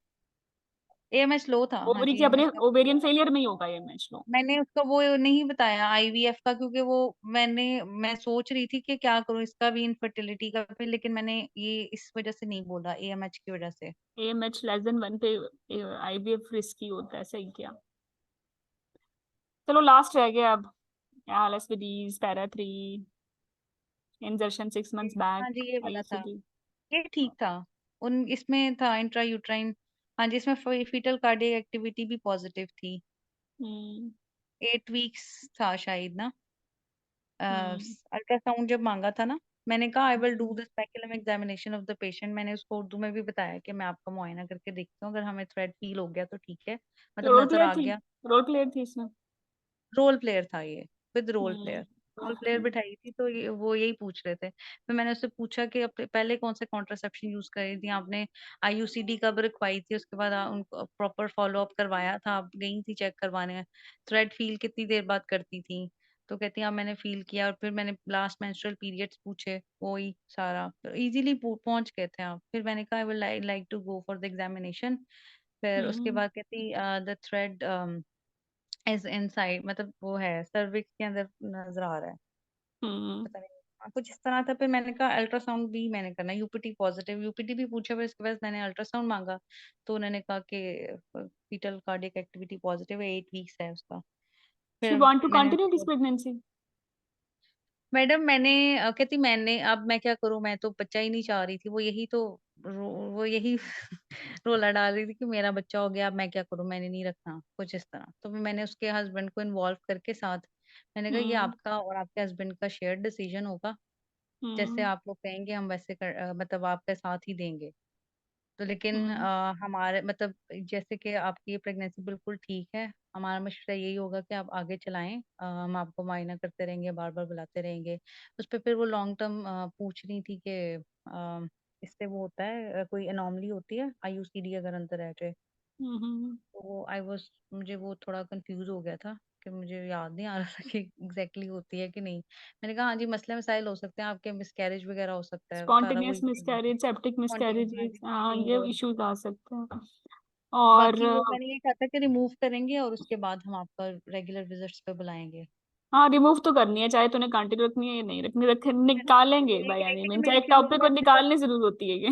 AMH लो था, हाँ ओवरी जी, के अपने AMH का ओवेरियन फेलियर में ही होगा ये मैच लो। मैंने उसका वो नहीं बताया IVF का, क्योंकि वो मैं सोच रही थी कि क्या करूं इसका भी, इनफर्टिलिटी का भी, लेकिन मैंने ये इस वजह से नहीं बोला, AMH की वजह से। AMH <1 पे IVF रिस्की होता है, सही किया। चलो लास्ट रह गया अब, LSVDs, पैरा 3, इंजर्शन 6 months हाँ बैक, जी, ये वाला था, IUCD। ये ठीक था। उन इसमें था इंट्रा यूट्राइन, हाँ जी, इसमें फीटल कार्डियक एक्टिविटी भी पॉजिटिव थी। हम्म 8 वीक्स था शायद ना। हम्म अल्ट्रासाउंड जब मांगा था ना, मैंने कहा I will do hmm. The speculum examination of the patient, मैंने उसको उर्दू में भी बताया कि मैं आपका मुआयना करके देखती हूँ, अगर हमें थ्रेड फील हो गया तो ठीक है, मतलब रोल नजर प्ले आ थी, गया। रोल प्ले थी इसमें। रोल प्लेयर था ये, with role hmm player, role player बिठाई थी, तो वो यही पूछ रहे थे। फिर मैंने उससे पूछा कि पहले कौन से कॉन्ट्रासेप्शन यूज करी थी आपने, IUCD कब रखवाई थी, उसके बाद उनको प्रॉपर फॉलो अप करवाया था, आप गई थी चेक करवाने, थ्रेड फील कितनी देर बाद करती थी। तो कहती हाँ मैंने फील किया, और फिर मैंने लास्ट मेंस्ट्रुअल पीरियड्स पूछे, वही सारा तो इजीली पहुंच गए थे आप। फिर मैंने कहा I will like to go for the examination. फिर उसके हम्म बाद कहती द थ्रेड इज इनसाइड, मतलब वो है सर्विक्स के अंदर नजर आ रहा है, हम्म पता नहीं, हाँ, कुछ इस तरह था। फिर मैंने कहा अल्ट्रासाउंड भी मैंने करना, UPT पॉजिटिव, UPT भी पूछा, फिर इसके बाद मैंने अल्ट्रासाउंड मांगा, तो उन्होंने कहा कि फीटल कार्डियक एक्टिविटी पॉजिटिव है, 8 वीक्स है उसका। शी फिर वांट टू मैंने कंटिन्यू दिस उसको, प्रेगनेंसी। मैडम मैंने कहती मैंने अब मैं क्या करूं, मैं तो बच्चा ही नहीं चाह रही थी, वो यही तो वो यही रोला डाल रही थी कि मेरा बच्चा हो गया, अब मैं क्या करूं, मैंने नहीं रखना, कुछ इस तरह। तो फिर मैंने उसके हस्बैंड को इन्वॉल्व करके साथ, मैंने कहा ये हम्म आपका और आपके हस्बैंड का शेयर्ड डिसीजन होगा, जैसे हम्म आप लोग कहेंगे हम वैसे मतलब आपके साथ ही देंगे। तो लेकिन हम्म हमारे मतलब जैसे कि आपकी ये प्रेगनेंसी बिल्कुल ठीक है, हमारा मशवरा यही होगा कि आप आगे चलाएं, हम आपको मुआयना करते रहेंगे, बार बार बुलाते रहेंगे। उस पर फिर वो लॉन्ग टर्म पूछ रही थी कि इससे वो होता है, कोई अनोमली होती है IUCD अगर अंदर रह जाए। हम्म। तो वो आई वाज मुझे वो थोड़ा कंफ्यूज हो गया था, कि मुझे याद नहीं आ रहा था कि एग्जैक्टली होती है कि नहीं। मैंने कहा हाँ जी, मसले मसाइल हो सकते हैं, आपके मिसकैरेज वगैरह हो सकता है, सारा स्पॉन्टेनियस वही मिसकैरेज, सेप्टिक स्पॉन्टेनियस, हाँ मिसकैरेजेस, जी हाँ ब्लीडिंग ये और इश्यूज आ सकते हैं। और बाकी वो मैंने ये कहा था कि रिमूव करेंगे और उसके बाद हम आपका रेगुलर विजिट्स पे बुलाएंगे। हाँ रिमूव तो करनी है, चाहे तूने कंटिन्यू रखनी है या नहीं रखनी, रखे फिर निकालेंगे वो ये भाई, कह रही यानी थी कि मीन चाहे मेरी एक ट्यूब टॉपिक को में तो, निकालने जरूर होती है ये।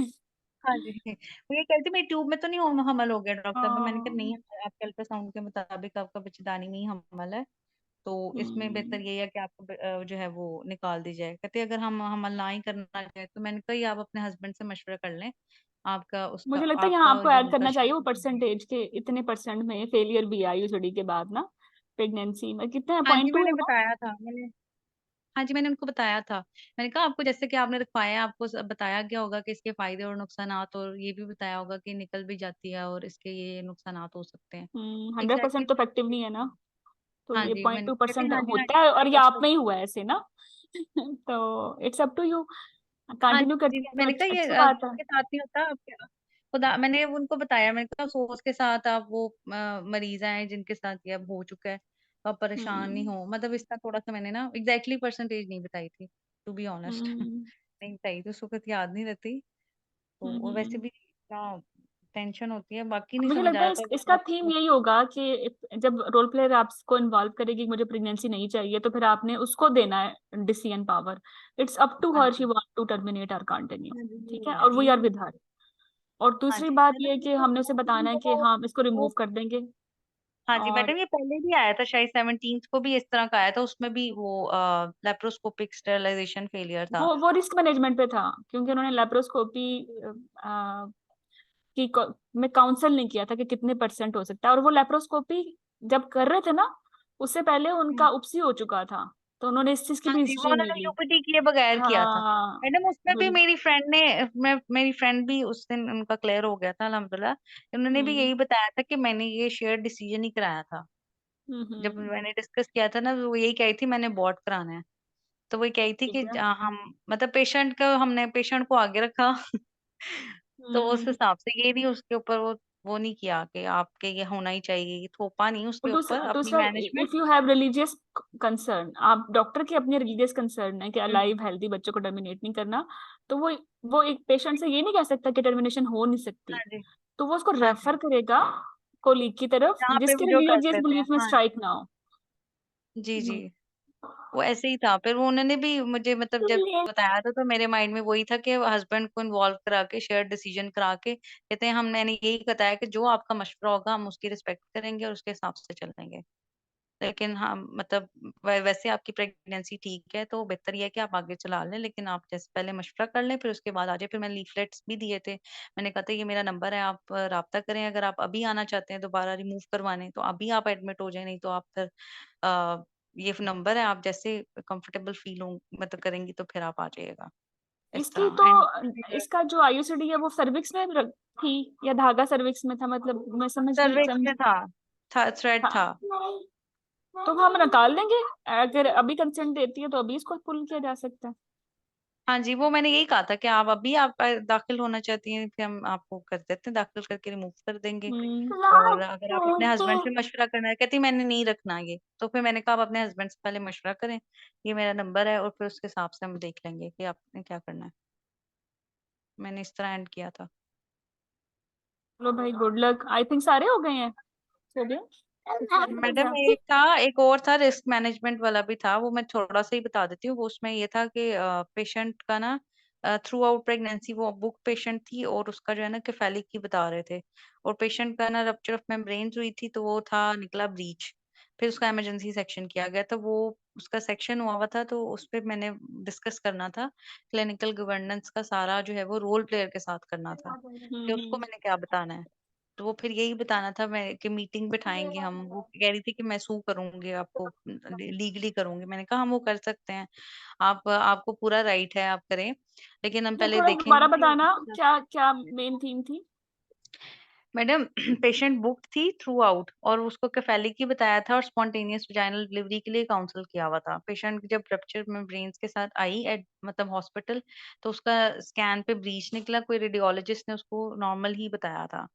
हाँ जी, वो ये कह रही थी मेरी ट्यूब में तो नहीं हमल हो गया डॉक्टर, तो मैंने कहा हाँ नहीं, आपके अल्ट्रासाउंड के मुताबिक आपका बच्चेदानी में ही हमल है, तो इसमें बेहतर हम्म यही है कि आपको जो है वो निकाल दी जाए। कहते अगर हम हमल ना ही करना चाहे, तो मैंने कहा ये आप अपने हस्बैंड से मशवरा कर लें, आपका उसका मुझे लगता है यहाँ आपका और आपको ये ऐड उनका करना चाहिए वो शेयर। परसेंटेज के, इतने परसेंट में फेलियर भी आई यूसीडी के बाद ना, प्रेगनेंसी में कितने हाँ जी, 0.2 है मैंने वो। बताया था, मैंने, हाँ जी, मैंने उनको बताया था। मैंने कहा आपको जैसे कि आपने रखवाया है, आपको बताया गया होगा कि इसके फायदे और नुकसानात, और ये भी बताया होगा कि निकल भी जाती है और इसके ये नुकसानात हो सकते हैं। 100% तो इफेक्टिव एग्जैक्टली। नहीं है ना, तो हाँ ये जी, पॉइंट मैंने टू कहती परसेंट हाँ जी, हाँ होता जी, है, आप और ये ट्रस्ट आप हो। में ही हुआ है ऐसे ना। तो इट्स अप टू यू, हाँ कंटिन्यू जी, करती है तो मैंने कहा ये अच्छी बात है। सोच के साथ नहीं होता आपके, खुदा, मैंने उनको बताया, मैंने कहा सोच के साथ आप वो मरीज हैं जिनके साथ ये अब हो चुका है, तो आप परेशान नहीं हम्म हो, मतलब इसका थोड़ा सा मैंने ना एग्जैक्टली परसेंटेज नहीं बताई थी, टू बी ऑनेस्ट। हम्म नहीं बताई थी, उस वक्त याद नहीं रहती, तो वो वैसे हम्म। भी इतना टेंशन होती है, बाकी नहीं मुझे समझ लगता आ है रहा था इसका वो थीम यही होगा कि जब रोल प्लेयर आपको इन्वॉल्व करेगी कि मुझे प्रेगनेंसी नहीं चाहिए, तो फिर आपने उसको देना है decision power. It's up to हाँ हर, शी जी, वांट टू टर्मिनेट और कंटिन्यू। हाँ जी, ठीक ये है, है और वी ये आर विद हर। और हाँ दूसरी जी, बात ये है मैडम कि हमने उसे बताना है कि हाँ इसको रिमूव कर देंगे। हाँ जी और मैडम, ये पहले भी आया था शायद 17th को भी इस तरह का आया था, उसमें भी वो लेप्रोस्कोपिक स्टेरिलाइजेशन फेलियर था। वो रिस्क मैनेजमेंट पे था, क्योंकि उन्होंने लेप्रोस्कोपी में काउंसल नहीं किया था कि कितने परसेंट हो सकता है, और वो लेप्रोस्कोपी जब कर रहे थे ना, उससे पहले उनका उपसी हो चुका था, तो उन्होंने इस चीज की हाँ भी जी, वो हिस्ट्री नहीं उन्होंने ली। UPT किए बगैर किया था। हाँ मैडम उसमें भी बिल्कुल। मेरी फ्रेंड ने, मेरी फ्रेंड भी उस दिन उनका क्लियर हो गया था अल्हम्दुलिल्लाह, उन्होंने भी हम्म यही बताया था कि मैंने ये शेयर डिसीजन ही कराया था। जब हम्म। मैंने डिस्कस किया था ना, वो यही कही थी मैंने बॉट कराना है, तो वही कही थी ठीक कि है। हम मतलब हमने पेशेंट को आगे रखा। तो उस हम्म। हिसाब से ये नहीं उसके ऊपर वो नहीं किया कि आपके ये होना ही चाहिए, ये थोपा नहीं उसके और ऊपर अपनी दूसरा, management. If you have religious concern, आप डॉक्टर के अपने रिलीजियस कंसर्न है कि हम्म, अलाइव हेल्दी बच्चों को टर्मिनेट नहीं करना, तो वो एक पेशेंट से ये नहीं कह सकता कि टर्मिनेशन हो नहीं सकती, हाँ जी, तो वो उसको हाँ रेफर जी, करेगा कोलीग की तरफ, जहाँ पे वो जिसके जो रिलीजियस करते थे, बिलीफ में हाँ स्ट्राइक ना हो। जी जी, हम्म। वो ऐसे ही था। फिर वो उन्होंने भी मुझे मतलब जब बताया था तो मेरे माइंड में वही था कि हस्बैंड को इन्वॉल्व करा के शेयर डिसीजन करा के कहते हैं, हम मैंने यही बताया कि जो आपका मशवरा होगा हम उसकी रिस्पेक्ट करेंगे और उसके हिसाब से चलेंगे। लेकिन हाँ मतलब वैसे आपकी प्रेगनेंसी ठीक है तो बेहतर ये है कि आप आगे चला लें, लेकिन आप जैसे पहले मशवरा कर लें फिर उसके बाद आ जाए। फिर मैंने लीफलेट्स भी दिए थे, मैंने कहा था ये मेरा नंबर है, आप राब्ता करें, अगर आप अभी आना चाहते हैं दोबारा रिमूव करवाने तो अभी आप एडमिट हो जाए, नहीं तो आप फिर ये नंबर है, आप जैसे कंफर्टेबल फील हो मतलब करेंगी तो फिर आप आ जाइएगा, इस इसकी तरह। तो, एंड इसका जो आईयूसीडी है वो सर्विक्स में थी या धागा सर्विक्स में था, मतलब मैं समझ नहीं सर्विक्स में समझी। था थ्रेड था। हाँ, तो हम निकाल देंगे। अगर अभी कंसेंट देती है तो अभी इसको पुल किया जा सकता है। हाँ जी, वो मैंने यही कहा था कि आप अभी आप दाखिल होना चाहती हैं फिर हम आपको कर देते हैं, दाखिल करके रिमूव कर देंगे। और अगर आप अपने हस्बैंड से मशवरा करना है, कहती मैंने नहीं रखना ये, तो फिर मैंने कहा आप अपने हस्बैंड से पहले मशवरा करें, ये मेरा नंबर है, और फिर उसके हिसाब से हम देख लेंगे कि आपने क्या करना है। मैंने इस तरह एंड किया था। चलो भाई, गुड लक। आई थिंक सारे हो गए हैं। हो गया मैडम एग्जाम। एक था, एक और था, रिस्क मैनेजमेंट वाला भी था, वो मैं थोड़ा सा ही बता देती हूँ। वो उसमें ये था कि पेशेंट का ना थ्रू आउट प्रेगनेंसी वो बुक पेशेंट थी, और उसका जो है ना केफेलिक की बता रहे थे, और पेशेंट का ना रप्चर ऑफ मेम्ब्रेन्स हुई थी, तो वो था निकला ब्रीच। फिर उसका इमरजेंसी सेक्शन किया गया, तो वो उसका सेक्शन हुआ हुआ था, तो उस पर मैंने डिस्कस करना था क्लिनिकल गवर्नेंस का सारा जो है वो रोल प्लेयर के साथ करना था कि उसको मैंने क्या बताना है। तो वो फिर यही बताना था मैं कि मीटिंग बिठाएंगे हम, वो कह रही थी कि मैं सू करूंगी आपको, लीगली करूंगी। मैंने कहा हम वो कर सकते हैं, आप आपको पूरा राइट है, आप करें, लेकिन हम ये पहले थोड़ा दोबारा देखेंगे कि बताना, क्या क्या मेन थीम थी। मैडम पेशेंट बुक थी थ्रू आउट, और उसको केफेलिक ही बताया था, और स्पॉन्टेनियस वजाइनल डिलीवरी के लिए काउंसिल किया हुआ था। पेशेंट जब रप्चर मेम्ब्रेन्स के साथ आई मतलब हॉस्पिटल, तो उसका स्कैन पे ब्रीच निकला, कोई रेडियोलॉजिस्ट ने उसको नॉर्मल ही बताया था।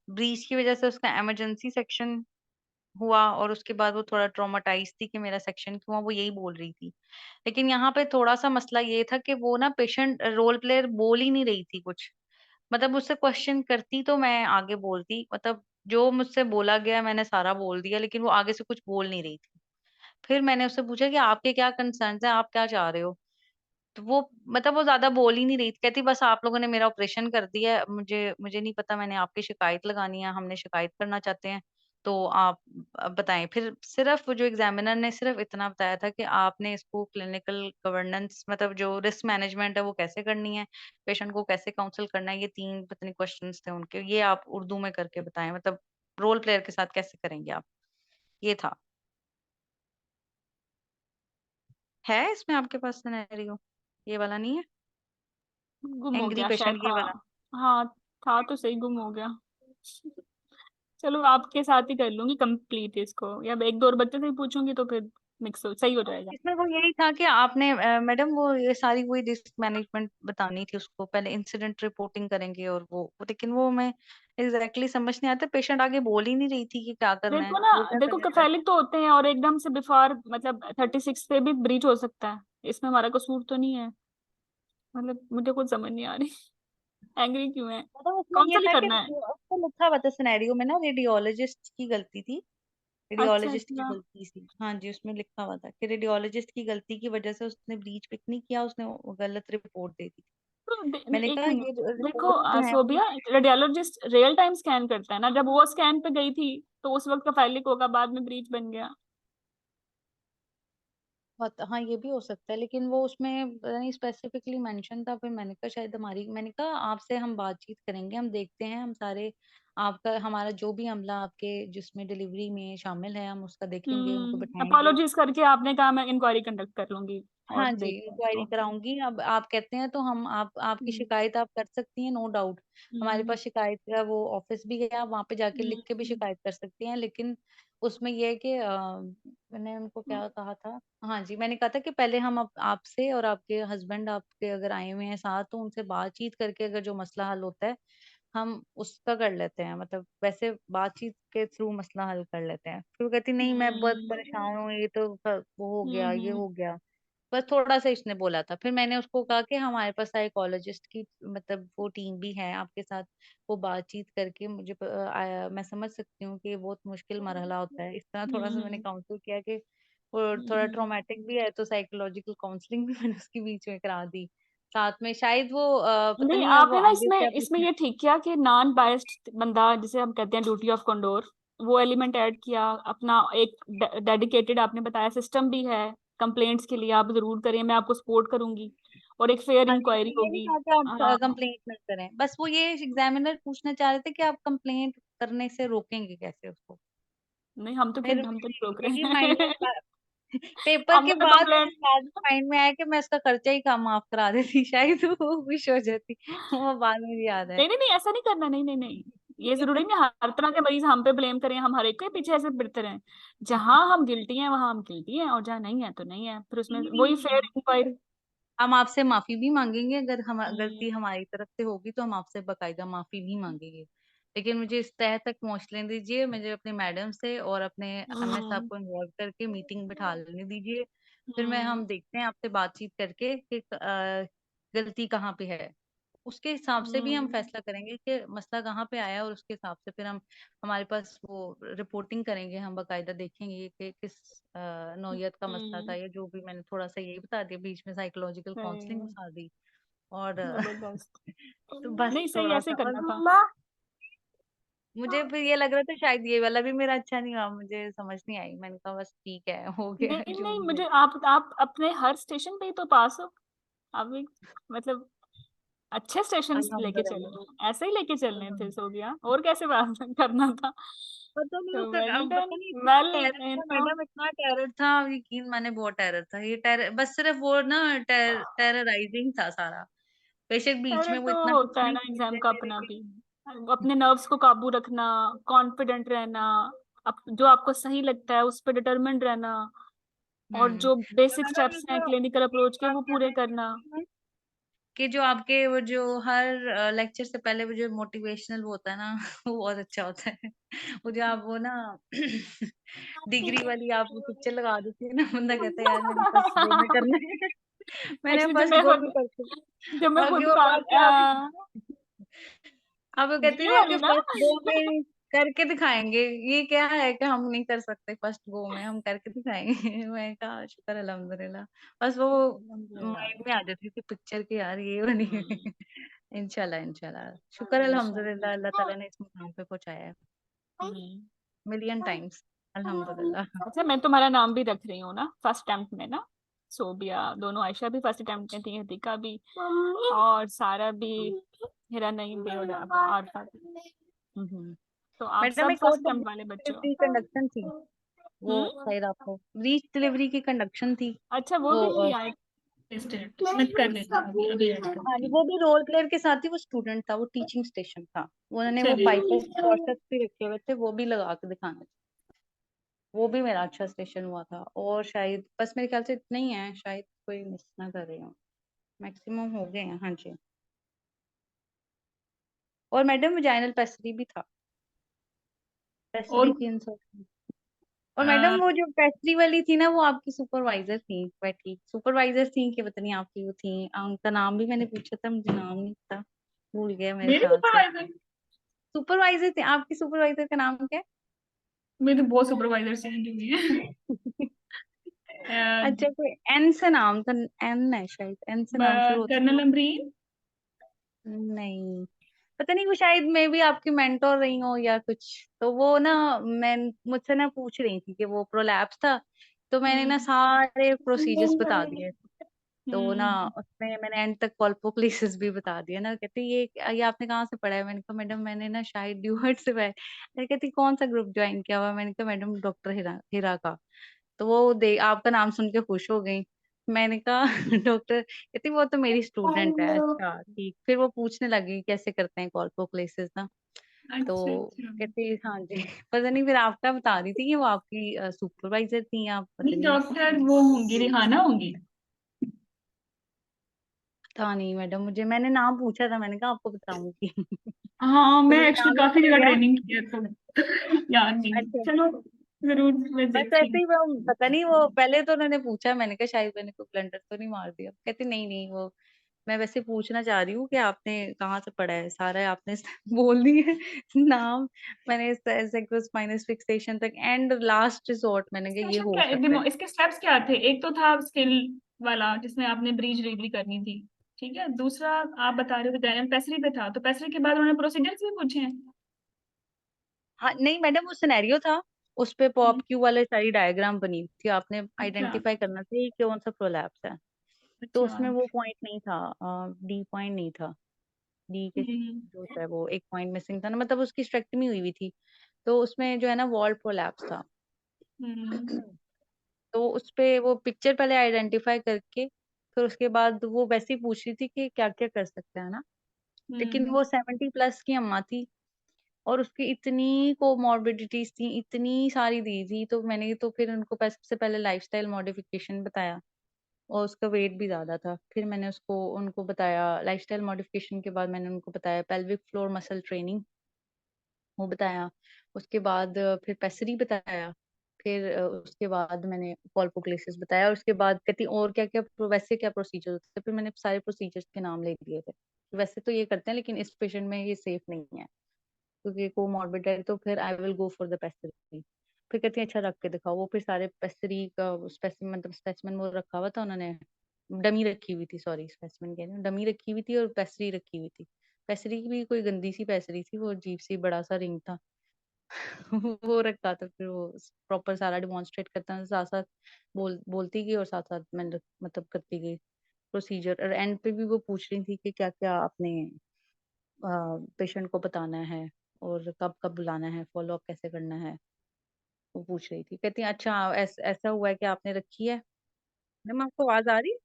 ब्रीच की वजह से उसका इमरजेंसी सेक्शन हुआ, और उसके बाद वो थोड़ा ट्रॉमाटाइज थी कि मेरा सेक्शन क्यों हुआ, वो यही बोल रही थी। लेकिन यहाँ पे थोड़ा सा मसला ये था कि वो ना पेशेंट रोल प्लेयर बोल ही नहीं रही थी कुछ, मतलब मुझसे क्वेश्चन करती तो मैं आगे बोलती, मतलब जो मुझसे बोला गया मैंने सारा बोल दिया, लेकिन वो आगे से कुछ बोल नहीं रही थी। फिर मैंने उससे पूछा कि आपके क्या कंसर्न्स हैं, आप क्या चाह रहे हो, तो वो मतलब वो ज्यादा बोल ही नहीं रही थी, कहती बस आप लोगों ने मेरा ऑपरेशन कर दिया है, मुझे मुझे नहीं पता, मैंने आपकी शिकायत लगानी है, हमने शिकायत करना चाहते हैं, तो आप बताएं। फिर सिर्फ वो जो एग्जामिनर ने सिर्फ इतना बताया था कि आपने इसको क्लिनिकल गवर्नेंस मतलब जो रिस्क मैनेजमेंट है वो कैसे करनी है, पेशेंट को कैसे काउंसिल करना है, ये तीन पता नहीं क्वेश्चंस थे उनके, ये आप उर्दू में करके बताएं, मतलब रोल प्लेयर के साथ कैसे करेंगे आप, ये था। है इसमें आपके पास सिनेरियो, ये वाला नहीं है, गुम हो एंग्री गया शायद, पेशेंट ये वाला। हाँ। हाँ, था तो सही, गुम हो गया। चलो आपके साथ ही कर लूंगी कंप्लीट इसको, या एक दो और बच्चे से ही पूछूंगी तो फिर मिक्स हो सही हो जाएगा। इसमें वो यही था कि आपने मैडम वो ये सारी वही रिस्क मैनेजमेंट बतानी थी उसको, पहले इंसिडेंट रिपोर्टिंग करेंगे, और लेकिन वो मैं एग्जैक्टली समझ नहीं आता, पेशेंट आगे बोल ही नहीं रही थी कि क्या करना है, देखो ना, वो क्या देखो करेगा। कैफेलिक तो होते हैं, और एकदम से बिफोर मतलब 36 पे भी ब्रीच हो सकता है। इसमें हमारा कसूर तो नहीं है। मतलब मुझे कुछ समझ नहीं आ रही। एंग्री क्यों है। मतलब उसमें कौन ये सा ही था कि करना है। उसको लिखा हुआ था सिनेरियो में ना, रेडियोलॉजिस्ट की गलती थी, अच्छा रेडियोलॉजिस्ट की अच्छा। गलती थी, हाँ जी, उसमें लिखा हुआ था कि रेडियोलॉजिस्ट की गलती की वजह से उसने ब्लीच पिक नहीं किया, उसने वो गलत रिपोर्ट दे दी। तो मैंने एक कहा मिनट, ये देखो रिपोर्ट्स जो है वो, Sobia, radiologist real time scan करता है ना, जब वो स्कैन पे गई थी तो उस वक्त कैफेलिक होगा, बाद में ब्रीच बन गया। हाँ ये भी हो सकता है, लेकिन वो उसमें पता नहीं स्पेसिफिकली मेंशन था, फिर मैंने कहा शायद हमारी, मैंने कहा आपसे हम बातचीत करेंगे, हम देखते हैं, हम सारे आपका हमारा जो भी अमला आपके जिसमें डिलीवरी में शामिल है हम उसका देखेंगे, उनको बैठाएंगे। अपोलॉजीज करके आपने कहा, मैं इंक्वायरी कंडक्ट कर लूंगी और हाँ जी, देखते हैं इंक्वायरी इसको। कराऊंगी, अब आप कहते हैं तो हम आप आपकी हम्म शिकायत आप कर सकती हैं, नो डाउट। हमारे हम्म पास शिकायत का वो ऑफिस भी है, आप वहाँ पे जाके लिख के भी हम्म शिकायत कर सकती हैं, लेकिन उसमें ये है कि मैंने उनको क्या कहा था, हाँ जी, मैंने कहा था कि पहले हम आपसे और आपके हस्बैंड आपके अगर आए हुए हैं साथ, तो उनसे बातचीत करके अगर जो मसला हल होता है हम उसका कर लेते हैं, मतलब वैसे बातचीत के थ्रू मसला हल कर लेते हैं। फिर वो कहती नहीं मैं बहुत हम्म परेशान हूँ, ये तो वो हो गया, ये हम्म। हो गया। बस थोड़ा सा इसने बोला था। फिर मैंने उसको कहा कि हमारे पास साइकोलॉजिस्ट की मतलब वो टीम भी है आपके साथ, वो बातचीत करके मुझे मैं समझ सकती हूँ कि ये बहुत मुश्किल मरहला होता है। इस तरह थोड़ा सा मैंने हम्म काउंसल किया कि वो थोड़ा हम्म ट्रॉमेटिक भी है, तो साइकोलॉजिकल काउंसलिंग भी मैंने उसके बीच में करा दी साथ में। शायद वो पता नहीं, नहीं अब वो आपने ना आगे इसमें क्या इसमें पूछना। ये ठीक किया कि नॉन बायस्ड बंदा, जिसे हम कहते हैं ड्यूटी ऑफ कंडोर, वो एलिमेंट ऐड किया अपना। एक डेडिकेटेड आपने बताया सिस्टम भी है कंप्लेंट्स के लिए, आप जरूर करें, मैं आपको सपोर्ट करूंगी, और एक फेयर हाँ जी, मैंने इंक्वायरी ये नहीं होगी। कहा कि आप हाँ, कंप्लेंट मत करें, बस वो ये एग्जामिनर पूछना चाह रहे थे कि आप कंप्लेंट करने से रोकेंगे कैसे उसको। नहीं फिर हम तो नहीं रोक यही माइंड रहे में पेपर के हमने तो बाद कंप्लेंट बाद में माइंड में आया कि मैं उसका खर्चा ही कम माफ करा देती शायद वो खुश हो जाती। वो बाद में याद है। नहीं नहीं नहीं, ऐसा नहीं करना, नहीं नहीं नहीं। ये जरूरी नहीं हर तरह के मरीज हम पे ब्लेम करें, हम हर एक के पीछे ऐसे फिरते रहें। जहां हम गिल्टी हैं वहां हम गिल्टी हैं, और जहां नहीं है तो नहीं है, फिर उसमें नहीं वही फेयर नहीं, इंक्वायरी। हम आपसे माफी भी मांगेंगे, अगर हम हम्म गलती हमारी तरफ से होगी तो हम आपसे बकायदा माफी भी मांगेंगे। लेकिन मुझे इस तह तक पहुंच लेने दीजिए, मुझे अपने मैडम से और अपने एमएस साहब हम्म को इन्वॉल्व करके मीटिंग बिठा लेने दीजिए। फिर मैं हम्म हम देखते हैं आपसे बातचीत करके कि गलती कहाँ पे है। उसके हिसाब से भी हम हम्म फैसला करेंगे कि मसला कहाँ पे आया है, और उसके हिसाब से फिर हम हमारे पास वो रिपोर्टिंग करेंगे, हम बकायदा देखेंगे कि किस नौयत का मसला था, हम्म, या जो भी मैंने थोड़ा सा यही बता दिया, बीच में साइकोलॉजिकल काउंसलिंग सही, घुसा दी। और जबरदस्त। तो बस नहीं, सही थोड़ा ऐसे सा ही और करना था। मुझे फिर ये लग रहा था शायद ये वाला भी मेरा अच्छा नहीं हुआ, मुझे समझ नहीं आई, मैंने कहा बस ठीक है हो गया नहीं जो नहीं, भी है। मुझे आप अपने हर स्टेशन पे ही तो पास हो। आप भी मतलब अच्छे स्टेशन लेके अल्हम्दुलिल्लाह। चले, ऐसे ही लेके चलने थे, अल्हम्दुलिल्लाह। सो गया, और कैसे बात करना था। पता नहीं तो उसका वेल अब डन, पता नहीं इतना वेल, टेरर यू था नो। मैडम, इतना टेरर था, यकीन माने बहुत टेरर था ये। टेरर बस सिर्फ वो ना टेरराइजिंग था सारा। बेशक बीच अरे में वो तो इतना कुछ होता है नहीं ना एग्जाम पूछते का थे अपना लेकिन भी, अपने नर्व्स को काबू रखना, कॉन्फिडेंट रहना, जो आपको सही लगता है उस पर डिटरमिन्ड रहना, और जो तो बेसिक मैडम स्टेप्स हैं जो क्लिनिकल अप्रोच के आप वो कह पूरे रहे थे करना। कि जो आपके वो जो हर लेक्चर से पहले वो जो मोटिवेशनल वो होता है ना वो बहुत अच्छा होता है। वो जो आप वो ना डिग्री वाली आप वो पिक्चर लगा देती है ना, बंदा कहता है यार मैंने फर्स्ट गो में करना है। मैंने एक्चुअली फर्स्ट गो में करती बाकी वो बात है अब वो कहती ये है कि वाली ना फर्स्ट गो में करके दिखाएंगे। ये क्या है कि हम नहीं कर सकते फर्स्ट गो में, हम करके दिखाएंगे। मैं कहा शुक्र अल्हम्दुलिल्लाह। बस वो अल्हम्दुलिल्लाह। माइंड में आ जाती थी पिक्चर की यार ये वाली। हम्म, इंशाल्लाह इंशाल्लाह शुक्र इंशाल्लाह। अल्हम्दुलिल्लाह, अल्लाह ताला ने इस मुकाम पे पहुंचाया है हम्म। मिलियन टाइम्स अल्हम्दुलिल्लाह। अच्छा, मैं तुम्हारा नाम भी रख रही हूँ ना फर्स्ट अटेम्प्ट में ना। सोबिया, दोनों, आयशा भी फर्स्ट अटेम्प्ट में थी, हतिका भी, और सारा भी, हिरा नहीं भी, और आरफा भी। हम्म। तो आप मैडम सब एक और फर्स्ट अटेम्प्ट वाले बच्चे हो। डिलीवरी कंडक्शन थी, वो हम्म। शायद आपको ब्रीच डिलीवरी की कंडक्शन थी। अच्छा, वो भी वो आए मैं कर लेता हूँ अभी हाँ जी, वो भी रोल प्लेयर के साथ ही, वो स्टूडेंट था, वो टीचिंग स्टेशन था। उन्होंने वो चलिए। पाइपर्स प्रोसेस भी रखे हुए थे, वो भी लगा के दिखाने थे। वो भी मेरा अच्छा स्टेशन हुआ था। और शायद बस मेरे ख्याल से इतने ही हैं, शायद कोई मिस ना कर रही हूँ, मैक्सिमम हो गए हैं। हाँ जी। और मैडम वजाइनल पेस्ट्री भी था, पेस्ट्री और की इंसर्शन। और मैडम वो जो पेस्ट्री वाली थी ना वो आपकी सुपरवाइजर थी बैठी, सुपरवाइजर थी कि पता नहीं आपकी वो थी। उनका नाम भी मैंने पूछा था, मुझे नाम नहीं पता, भूल गया मेरे मेरे ख्याल से। सुपरवाइजर, सुपरवाइजर थे आपकी, सुपरवाइजर का नाम क्या मेरे बहुत सुपरवाइजर चेंज हुए है? हैं। अच्छा कोई एन से नाम था, एन है शायद, एन से नाम शुरू होता कर्नल अमरीन। है। नहीं पता नहीं, वो शायद मैं भी आपकी मेंटोर रही हूँ या कुछ। तो वो ना मैं मुझसे ना पूछ रही थी कि वो प्रोलैप्स था, तो मैंने ना हम्म सारे प्रोसीजर्स बता दिए। तो ना हम्म उसमें मैंने एंड तक कॉल्पोक्लिसिस भी बता दिया ना। कहती ये आपने कहाँ से पढ़ा है? मैंने कहा मैडम मैंने ना शायद ड्यूहर्ट से पढ़ा है। फिर कहती कौन सा ग्रुप ज्वाइन किया हुआ? मैंने कहा मैडम डॉक्टर हिरा का। तो वो दे आपका नाम सुन के खुश हो गई। मैंने कहा डॉक्टर, कहती वो तो मेरी स्टूडेंट है। अच्छा ठीक। फिर वो पूछने लगी कैसे करते हैं कॉल्पोक्लिसिस ना। तो अच्छा अच्छा। कहती हाँ जी। पता नहीं, फिर आपका बता रही थी कि वो आपकी सुपरवाइजर थी, आप पता नहीं, नहीं। डॉक्टर वो होंगी, रिहाना होंगी। था नहीं मैडम मुझे, मैंने नाम पूछा था, मैंने कहा आपको बताऊंगी। हाँ, तो मैं मैंने एक्चुअली नाम काफी याद जगह किया। ट्रेनिंग की है तो याद नहीं अच्छा चलो। जरूर मैं बस देखती ऐसे हूँ। ही वो पता नहीं, वो पहले तो उन्होंने पूछा, मैंने कहा शायद मैंने कोई ब्लंडर तो नहीं मार दिया, कहते नहीं नहीं वो मैं वैसे पूछना चाह रही हूँ कि आपने कहाँ से पढ़ा है, सारा आपने बोल दिए नाम। मैंने माइनस फिक्सेशन तक एंड लास्ट रिजॉर्ट मैंने कहा ये सेशन हो क्या सकता है। इसके स्टेप्स क्या थे? एक तो था स्किल वाला जिसमें आपने ब्रीज रीड करनी थी, ठीक है। दूसरा आप बता रहे हो कि पेसरी पे था, तो पेसरी के बाद उन्होंने प्रोसीजर्स भी पूछे हैं। हाँ नहीं मैडम वो सिनेरियो था, उस पे पॉप हम्म, क्यू वाले सारी डायग्राम बनी हुई थी, आपने अच्छा आइडेंटिफाई करना था कि कौन सा प्रोलैप्स है। तो अच्छा। उसमें वो पॉइंट नहीं था, डी पॉइंट नहीं था, डी के हम्म जो है वो एक पॉइंट मिसिंग था ना, मतलब उसकी स्ट्रेक्टमी हुई हुई थी। तो उसमें जो है ना वॉल प्रोलैप्स था। हम्म तो उस पे वो पिक्चर पहले आइडेंटिफाई करके फिर उसके बाद वो वैसे ही पूछ रही थी कि क्या क्या कर सकते हैं ना। लेकिन हम्म वो 70 प्लस की अम्मा थी और उसकी इतनी कोमॉर्बिडिटीज थी, इतनी सारी दी थी, तो मैंने तो फिर उनको सबसे पहले लाइफस्टाइल मॉडिफिकेशन बताया। और उसका वेट भी ज्यादा था, फिर मैंने उसको उनको बताया लाइफस्टाइल मॉडिफिकेशन के बाद मैंने उनको बताया पेल्विक फ्लोर मसल ट्रेनिंग, वो बताया। उसके बाद फिर पेसरी बताया। फिर उसके बाद मैंने कॉल्पोक्लेसिस बताया और उसके बाद कहती और क्या क्या वैसे क्या प्रोसीजर होते थे, फिर मैंने सारे प्रोसीजर्स के नाम ले दिए थे। वैसे तो ये करते हैं लेकिन इस पेशेंट में ये सेफ नहीं है क्योंकि कोमॉर्बिड है, तो फिर I will go for the pessary. फिर कहती है अच्छा रख के दिखाओ, वो फिर सारे पेस्टरी का स्पेसिमेन मतलब स्पेसिमेन वो रखा हुआ था उन्होंने, डमी रखी हुई थी, सॉरी स्पेसिमेन कह रही हूँ, डमी रखी हुई थी और पेस्टरी रखी हुई थी। पेस्टरी की भी कोई गंदी सी पेस्टरी थी, वो अजीब सी बड़ा सा रिंग था वो रखा था, फिर वो प्रॉपर सारा डिमॉन्स्ट्रेट करता था, साथ साथ बोलती गई और साथ साथ मैंने मतलब करती गई प्रोसीजर। और एंड पे भी वो पूछ रही थी कि क्या क्या आपने पेशेंट को बताना है और कब कब बुलाना है, फॉलो अप कैसे करना है, वो पूछ रही थी। कहती है अच्छा ऐसा हुआ है कि आपने रखी है। मैम आपको आवाज आ रही?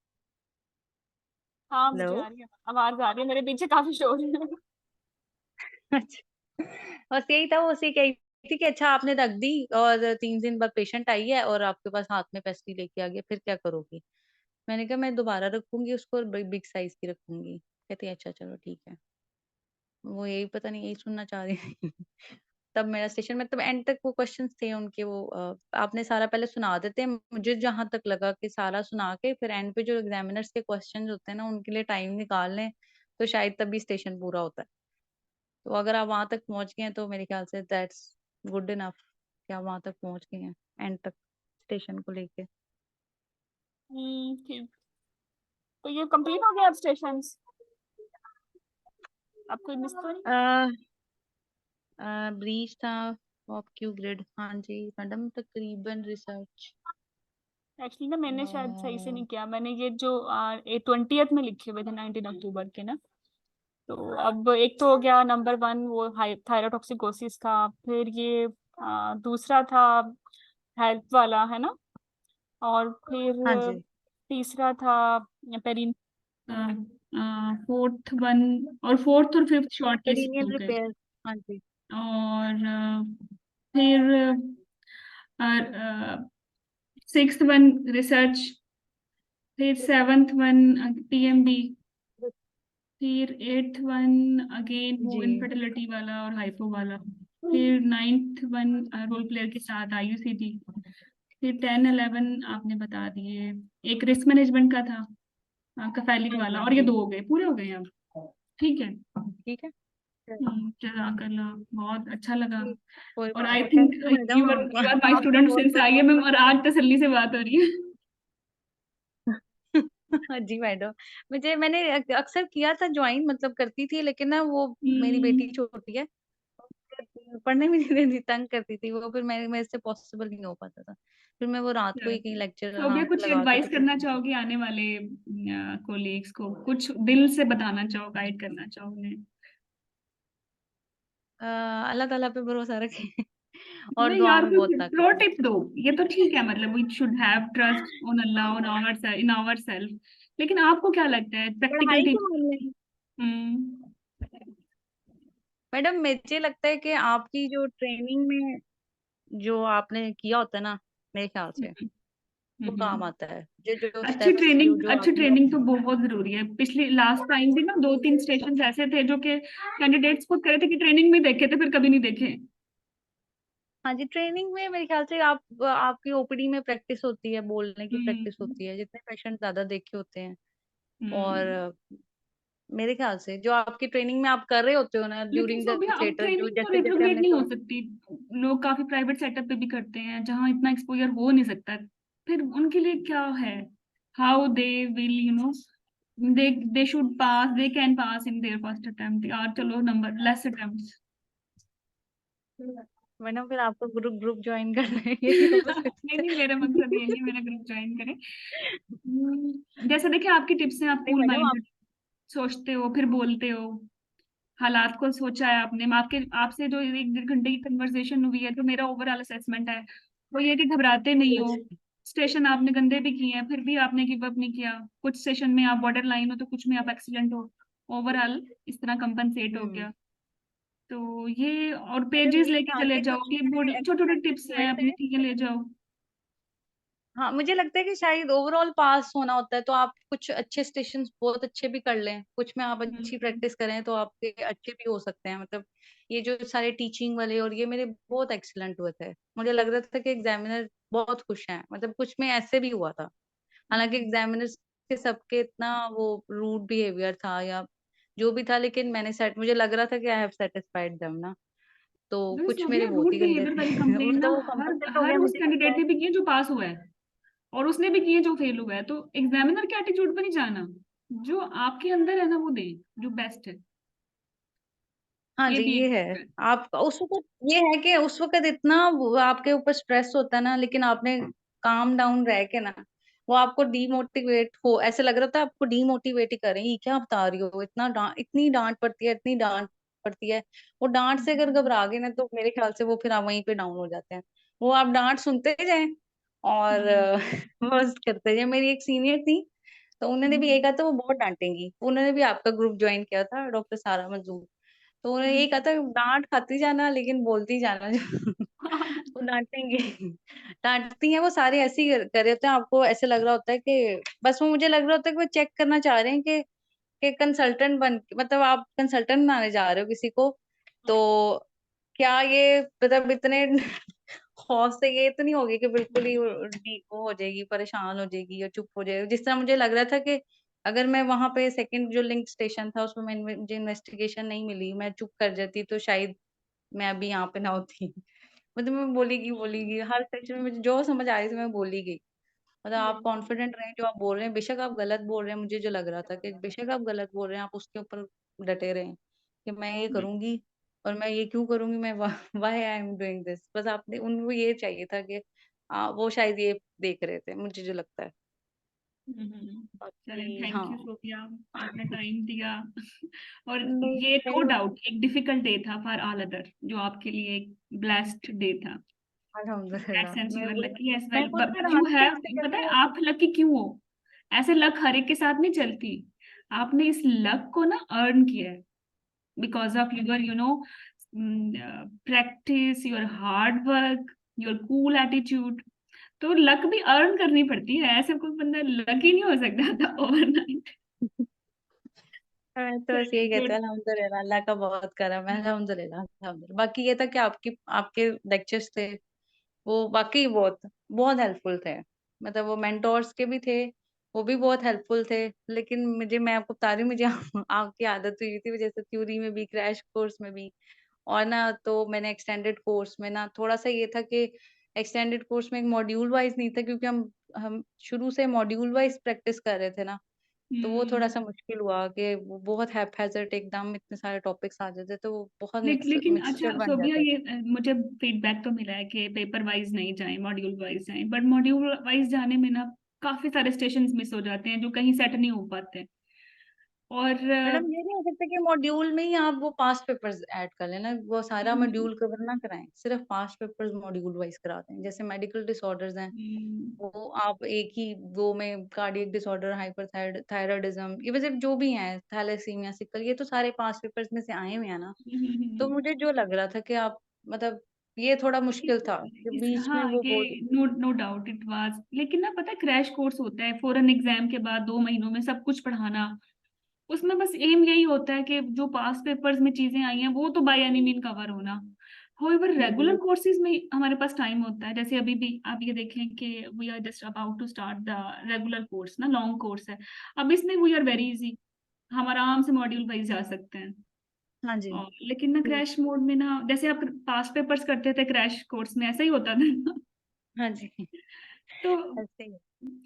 हाँ हेलो। मुझे आ रही है आवाज, आ रही है, मेरे पीछे काफी शोर है। अच्छा, बस यही था, वो उसे कही थी कि अच्छा आपने रख दी और 3 दिन बाद पेशेंट आई है और आपके पास हाथ में पेस्ट्री लेके आ गया, फिर क्या करोगी? मैंने कहा मैं दोबारा रखूंगी उसको और बिग साइज की रखूंगी। कहती है अच्छा चलो ठीक है। वो यही पता नहीं यही सुनना चाह रही थी तब मेरा स्टेशन में तब एंड तक वो क्वेश्चंस थे उनके, वो आपने सारा पहले सुना देते हैं, मुझे जहां तक लगा कि सारा सुना के फिर एंड पे जो एग्जामिनर्स के क्वेश्चंस होते हैं ना उनके लिए टाइम निकाल लें तो शायद तभी स्टेशन पूरा होता है। तो अगर आप वहां तक पहुंच गए हैं तो मेरे ख्याल से दैट्स गुड इनफ कि आप वहां तक पहुंच गए हैं एंड तक स्टेशन को लेके। ठीक। तो ये कंप्लीट हो गया अब स्टेशन? अब कोई मिस तो नहीं? ब्रीच था, ऑफ क्यू ग्रिड, हाँ जी मैडम तकरीबन रिसर्च। एक्चुअली ना मैंने शायद सही से नहीं किया, मैंने ये जो 20th में लिखे हुए थे 19 अक्टूबर के ना। तो अब एक तो हो गया नंबर 1 वो थायरोटॉक्सिकोसिस का, फिर ये दूसरा था हेल्थ वाला है ना, और फिर हाँ जी तीसरा था पेरिन, फोर्थ वन, और फोर्थ और फिफ्थ शॉर्ट केस पेरिनियल हो गए। रिपेयर, हाँ जी। और फिर सिक्स्थ वन रिसर्च, फिर सेवन्थ वन टीएमडी, फिर एट्थ वन अगेन वो जी इनफर्टिलिटी वाला और हाइपो वाला, फिर नाइन्थ वन रोल प्लेयर के साथ आईयूसीडी, फिर 10 11 आपने बता दिए। एक रिस्क मैनेजमेंट का था, कफैलिक हाँ जी वाला, हाँ और ये जी। दो हो गए, पूरे हो गए अब। ठीक है। ठीक है जज़ाकल्लाह, बहुत अच्छा लगा। ठीक, कोई और बात आई नहीं, thank think you you are madam my आपसे स्टूडेंट बहुत सिंस कुछ आईएमएम, और आज तसल्ली से बात हो रही है। हाँ जी मैडम, मैंने अक्सर किया था ज्वाइन, मतलब करती थी लेकिन ना वो मेरी बेटी हम्म, छोटी है, पढ़ने में नहीं देती, तंग करती थी वो, फिर मेरे से पॉसिबल नहीं हो पाता था। फिर मैं वो रात को ही कहीं लेक्चर शोभिया आराम से कुछ लगा के एडवाइस तो फिर करना सुनती चाहोगी आने वाले कोलीग्स को, कुछ दिल से बताना चाहो, गाइड करना चाहो उन्हें? अल्लाह ताला पे भरोसा रखें और नहीं दुआ यार, में कुछ बहुत ताकत प्रो है। टिप दो। ये तो ठीक है, मतलब we should have trust on Allah, on our in our self, लेकिन आपको क्या लगता है प्रैक्टिकल पढ़ाई के टिप? मामले में हम्म मैडम मुझे लगता है कि आपकी जो ट्रेनिंग में जो आपने किया होता है ना, मेरे ख्याल से वो काम हम्म। आता है, जो जो स्टेप्स जो जो अच्छी आपने ट्रेनिंग तो बहुत जरूरी है। पिछली लास्ट टाइम भी ना 2 3 स्टेशन ऐसे थे जो कि कैंडिडेट्स खुद कह रहे थे कि ट्रेनिंग में देखे थे, फिर कभी नहीं देखे। हाँ जी, ट्रेनिंग में मेरे ख्याल से आप आपकी ओपीडी में प्रैक्टिस होती है, बोलने की प्रैक्टिस हम्म। होती है, जितने पेशेंट ज़्यादा देखे होते हैं। और हम्म। मेरे ख्याल से जो आपकी ट्रेनिंग में आप कर रहे होते हो ना लेकिन ड्यूरिंग द सोबिया अब थिएटर, जो ट्रेनिंग तो जैसे-जैसे रेट्रोग्रेड हमने नहीं हो को सकती। लोग काफी प्राइवेट सेटअप पे भी करते हैं जहाँ इतना एक्सपोजर हो नहीं सकता। फिर उनके लिए क्या है, how they will they should pass, they can pass in their first attempt, और चलो नंबर लेस अटेम्प्ट्स। वरना फिर आपको ग्रुप ग्रुप ज्वाइन करना है, यही हो नहीं सकता नहीं, मेरा है। मकसद ये नहीं मेरा ग्रुप ज्वाइन करें। जैसे देखिए आपकी टिप्स हैं, आप नहीं कूल मैडम आप माइंडेड सोचते हो फिर बोलते हो, हालात को सोचा है आपने। मैं आपके आपसे जो 1 डेढ़ घंटे की कन्वर्सेशन हुई है, तो मेरा ओवरऑल असेसमेंट है वो ये कि घबराते नहीं हो। स्टेशन आपने गंदे भी किए हैं फिर भी आपने गिव अप नहीं किया। कुछ सेशन में आप बॉर्डर लाइन हो तो कुछ में आप एक्सीलेंट हो। ओवरऑल इस तरह कंपनसेट हो हुँ, गया। तो ये, और मैडम पेजेस ये लेके था चले कि जाओ, कुछ क्लिपबोर्ड, मैंने छोटे छोटे एक्सपेरिमेंट्स टिप्स हुए हैं अपनी थे। चीजें ले जाओ। हाँ, मुझे लगता है कि शायद ओवरऑल पास होना होता है, तो आप कुछ अच्छे स्टेशंस बहुत अच्छे भी कर लें, कुछ में आप अच्छी हम्म। प्रैक्टिस करें तो आपके अच्छे भी हो सकते हैं। मतलब ये जो सारे टीचिंग वाले और ये मेरे बहुत एक्सीलेंट हुए थे। मुझे लग रहा था कि एग्जामिनर बहुत खुश हैं, मतलब कुछ में ऐसे भी हुआ था। हालाँकि एग्जामिनर्स के सबके इतना वो रूड बिहेवियर था या जो भी था, लेकिन मैंने सेट मुझे लग रहा था कि आई हैव सैटिस्फाइड देम ना, तो बस कुछ हो गया मेरे बहुत रूट ही गंदे बिहेवियर थे। वाली कंप्लेन ना, मतलब वो हर कंपनसेट हो हर गया उस मुझे लगता कैंडिडेट है। ने भी किए जो पास हुआ है, और उसने भी किए जो फेल हुआ है। तो एग्जामिनर के एटीट्यूड पे नहीं जाना, जो आपके अंदर है ना वो दे, जो बेस्ट है। हाँ ये जी, भी ये एक है। tip है। आप उस वक़्त ये है कि उस वक़्त इतना वो आपके ऊपर स्ट्रेस होता है ना, लेकिन आपने काम डाउन रह के ना, वो आपको डीमोटिवेट हो ऐसे लग रहा था आपको डीमोटिवेट ही कर रही हैं, ये क्या बता रही हो? इतनी डाँट पड़ती है, इतनी डाँट पड़ती है। वो डाँट से अगर घबरा गए ना तो मेरे ख्याल से वो फिर आप वहीं पे डाउन हो जाते हैं। वो आप डाँट सुनते जाएँ और हम्म। बस करते जाएँ। मेरी एक सीनियर थी, तो उन्होंने भी यही हम्म। कहा था वो बहुत डाँटेंगी। उन्होंने भी आपका ग्रुप जॉइन किया था, डॉक्टर सारा मंजूर। तो उन्होंने यही कहा हम्म। था डाँट खाती जाना लेकिन बोलती जाना। वो डाँटेंगी। डाँटती हैं वो सारे ऐसे ही कर रहे होते हैं, आपको ऐसे लग रहा होता है कि बस वो मुझे लग रहा होता है कि वो चेक करना चाह रहे हैं कि कंसल्टेंट बन मतलब आप कंसल्टेंट बनाने जा रहे हो किसी को, तो क्या ये मतलब इतने खौफ से ये तो नहीं होगी कि बिल्कुल ही वो हो जाएगी, परेशान हो जाएगी या चुप हो जाएगी। जिस तरह मुझे लग रहा था कि अगर मैं वहाँ पे सेकंड जो लिंक स्टेशन था उसमें मुझे इन्वेस्टिगेशन नहीं मिली, मैं चुप कर जाती तो शायद मैं अभी यहाँ पे ना होती। मतलब मैं बोली गई, हर सेक्शन में मुझे जो समझ आ रही थी मैं बोली गई। मतलब आप कॉन्फिडेंट रहें जो आप बोल रहे हैं, बेशक आप गलत बोल रहे हैं, मुझे जो लग रहा था कि बेशक आप गलत बोल रहे हैं, आप उसके ऊपर डटे रहें कि मैं ये करूँगी और मैं ये क्यों करूँगी, मैं why I am doing this. बस आपने उनको ये चाहिए था कि वो शायद ये देख रहे थे, मुझे जो लगता है। चलें, बाकी थैंक यू हाँ। सोफिया, आपने टाइम दिया। और नहीं, ये नो नहीं डाउट एक डिफिकल्ट डे था फॉर ऑल अदर, जो आपके लिए एक ब्लेस्ड डे था। In that अल्हम्दुलिल्लाह sense you are lucky as मैं well, खुद but हैरान you हूँ कि have, ऐसे पता है कैसे आप लकी क्यों हो? ऐसे लक हर एक के साथ नहीं चलती। आपने इस लक को ना अर्न किया है, because of your practice, your hard work, your cool attitude. तो लक भी अर्न करनी पड़ती है, ऐसे कोई बंदा लकी नहीं हो सकता था ओवरनाइट। मैं तो बस चलिए यही कहती गुड। हूँ अल्हम्दुलिल्लाह, अल्लाह का बहुत करम है, अल्हम्दुलिल्लाह अल्हम्दुलिल्लाह। बाकी ये था कि आपके लेक्चर्स थे वो वाक़ई बहुत, बहुत हेल्पफुल थे। मतलब वो मेंटोर्स के भी थे, वो भी बहुत हेल्पफुल थे। लेकिन मैं आपको बता रही हूँ मुझे आपकी आदत हुई थी जैसे थ्योरी में भी, क्रैश कोर्स में भी और ना तो मैंने एक्सटेंडेड कोर्स में ना थोड़ा-सा ये था कि एक्सटेंडेड कोर्स में एक मॉड्यूल वाइज़ नहीं था क्योंकि हम शुरू से मॉड्यूल वाइज़ प्रैक्टिस कर रहे थे ना, तो वो हम्म। थोड़ा-सा मुश्किल हुआ कि वो बहुत हैphazard एकदम इतने सारे टॉपिक्स आ जाते, तो वो बहुत लेकिन अच्छा मिक्सचर बन सोबिया, जाता ये था। मुझे फीडबैक तो मिला है कि पेपर वाइज नहीं जाए, मॉड्यूल वाइज जाए, बट मॉड्यूल वाइज जाने में ना काफी सारे स्टेशंस मिस हो जाते हैं जो कहीं सेट नहीं हो पाते। और मैडम ये नहीं हो सकता कि मॉड्यूल में ही आप वो पास्ट पेपर्स ऐड कर लें ना, वो सारा हम्म। मॉड्यूल कवर ना कराएँ, सिर्फ पास्ट पेपर्स मॉड्यूल वाइज़ करा दें। जैसे मेडिकल डिसऑर्डर्स हैं, हम्म। वो आप एक ही वो में कार्डियक डिसऑर्डर, थायराइडिज्म ये वैसे जो भी हैं, थैलेसीमिया, सिकल ये तो सारे पास्ट पेपर्स में से आए हुए हैं ना। तो हम्म। मुझे जो लग रहा था कि आप मतलब ये थोड़ा मुश्किल था कि बीच में हाँ, वो ये हो no no doubt it was, लेकिन ना पता है क्रैश कोर्स होता है फॉरन एग्जाम के बाद 2 महीनों में सब कुछ पढ़ाना। उसमें बस एम यही होता है कि जो पास पेपर्स में चीजें आई हैं वो तो बाय एनी मीन कवर होना। However, रेगुलर जी कोर्सेज में हमारे पास टाइम होता है, जैसे अभी भी आप ये देखें कि we are just about to start the regular course ना, लॉन्ग कोर्स है। अब इसमें वी आर वेरी इजी, हम आराम से मॉड्यूल वाइज जा सकते हैं। हाँ जी। और लेकिन ना क्रैश मोड में ना, जैसे आप पास्ट पेपर्स करते थे क्रैश कोर्स में, ऐसा ही होता था ना। हाँ जी, तो ऐसे ही।